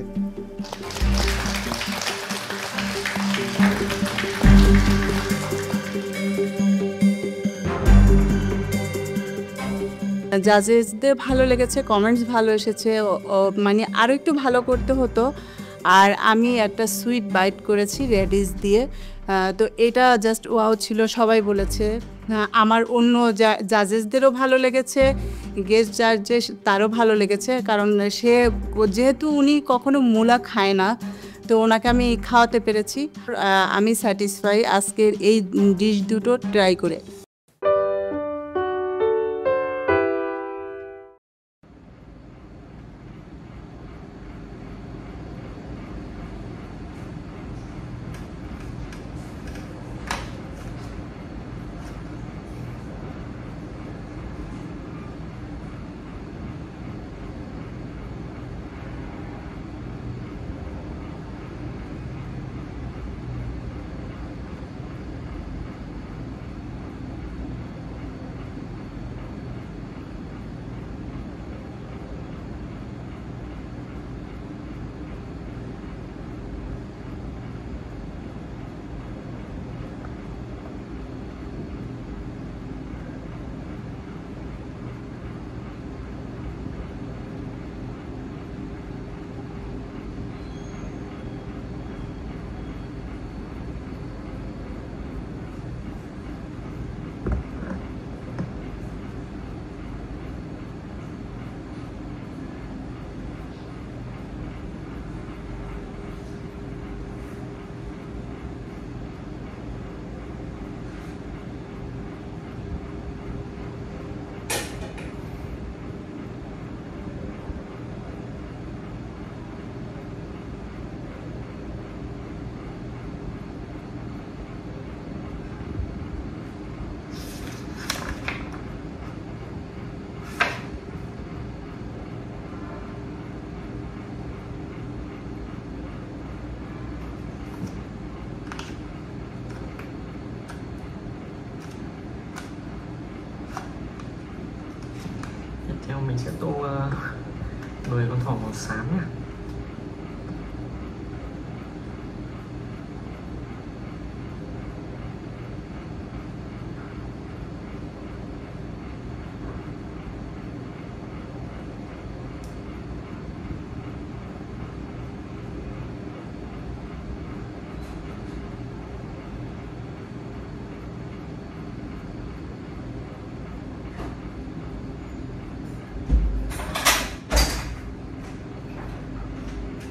[SPEAKER 19] জাজেসদের ভালো লেগেছে, কমেন্টস ভালো এসেছে, মানে আরও একটু ভালো করতে হতো। আর আমি একটা সুইট বাইট করেছি রেডিশ দিয়ে, তো এটা জাস্ট ওয়াও ছিল, সবাই বলেছে। আমার অন্য জাজেসদেরও ভালো লেগেছে, গেস্ট জাজেস তারও ভালো লেগেছে, কারণ সে যেহেতু উনি কখনো মূলা খায় না, তো ওনাকে আমি খাওয়াতে পেরেছি। আমি স্যাটিসফাই আজকের এই ডিশ দুটো ট্রাই করে।
[SPEAKER 7] mình sẽ tô người con thỏ màu xám nhé.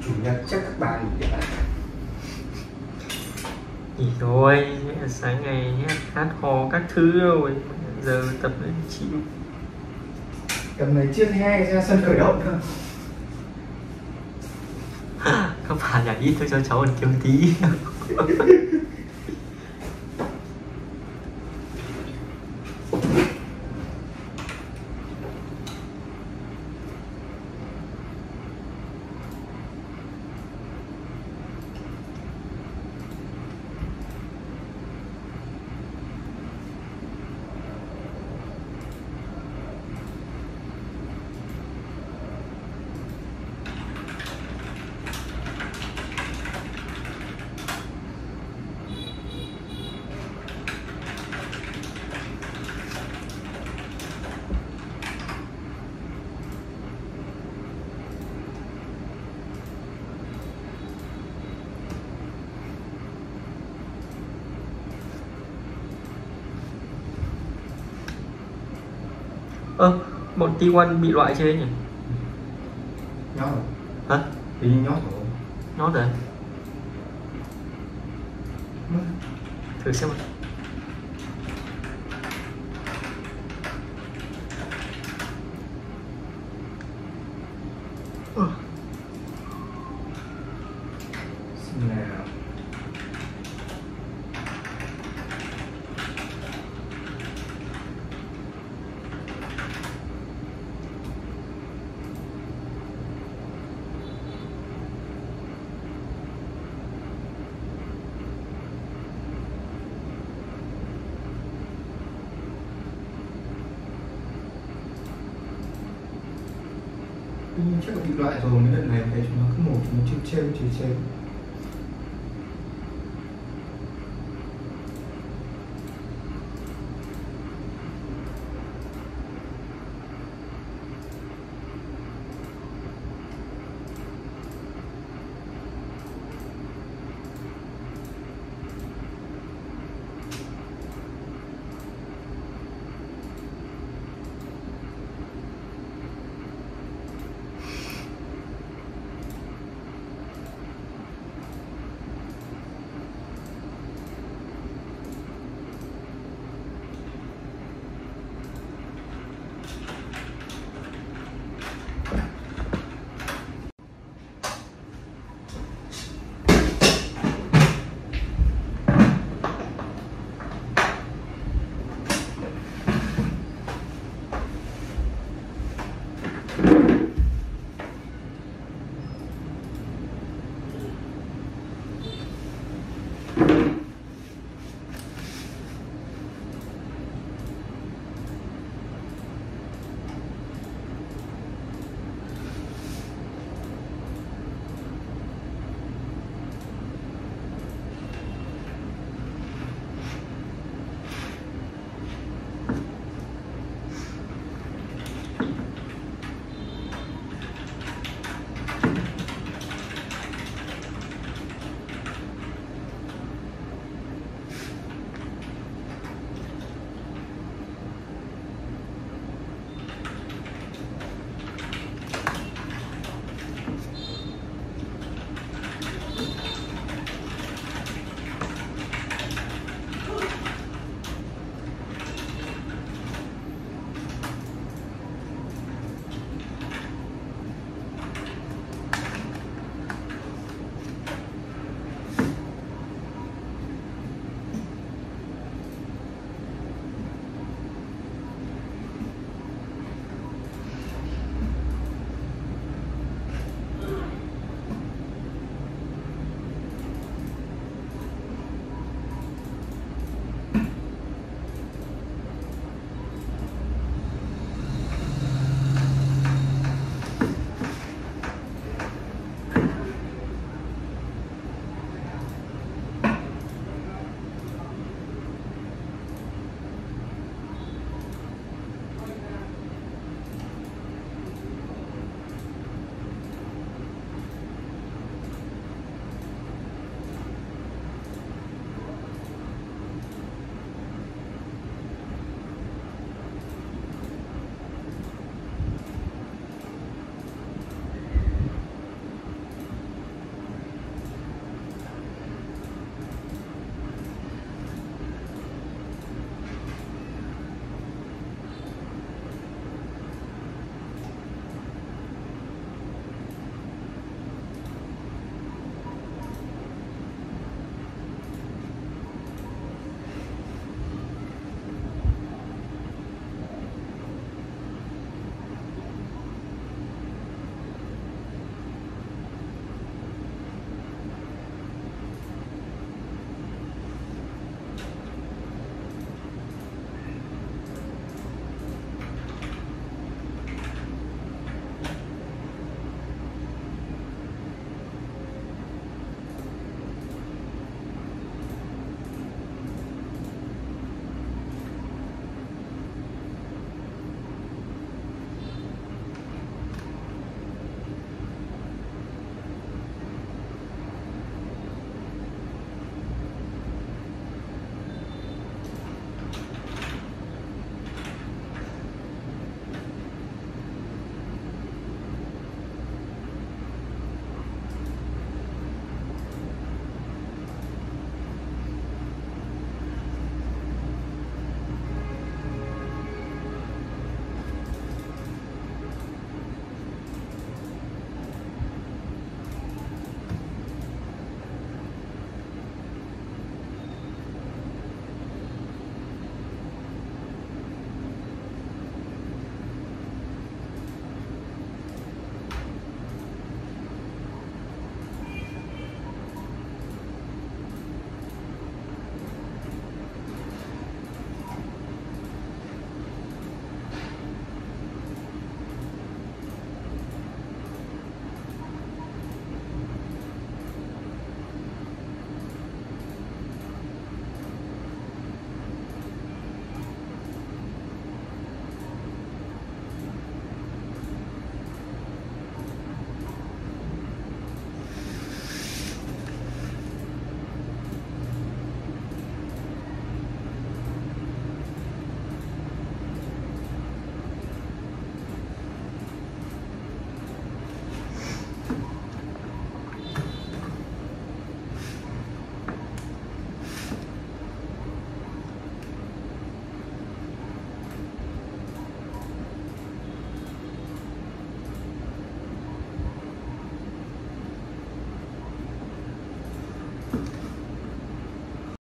[SPEAKER 11] Chủ nhật chắc các bạn nghỉ lại.
[SPEAKER 7] Nghỉ rồi, sáng ngày hát hò các thứ rồi, giờ tập đến chịu.
[SPEAKER 11] Tầm này chưa nghe ra sân khởi động cơ.
[SPEAKER 7] Các bạn nhảy ít thôi cho cháu còn kiếm tí. Bọn T1 bị loại chưa nhỉ?
[SPEAKER 11] Nhót rồi.
[SPEAKER 7] Hả?
[SPEAKER 11] Tự nhiên nhót rồi.
[SPEAKER 7] Nhót rồi. Thử xem.
[SPEAKER 11] Xem nào. Chắc là bị loại rồi, mấy lần này thấy chúng nó cứ mổ chúng nó trên.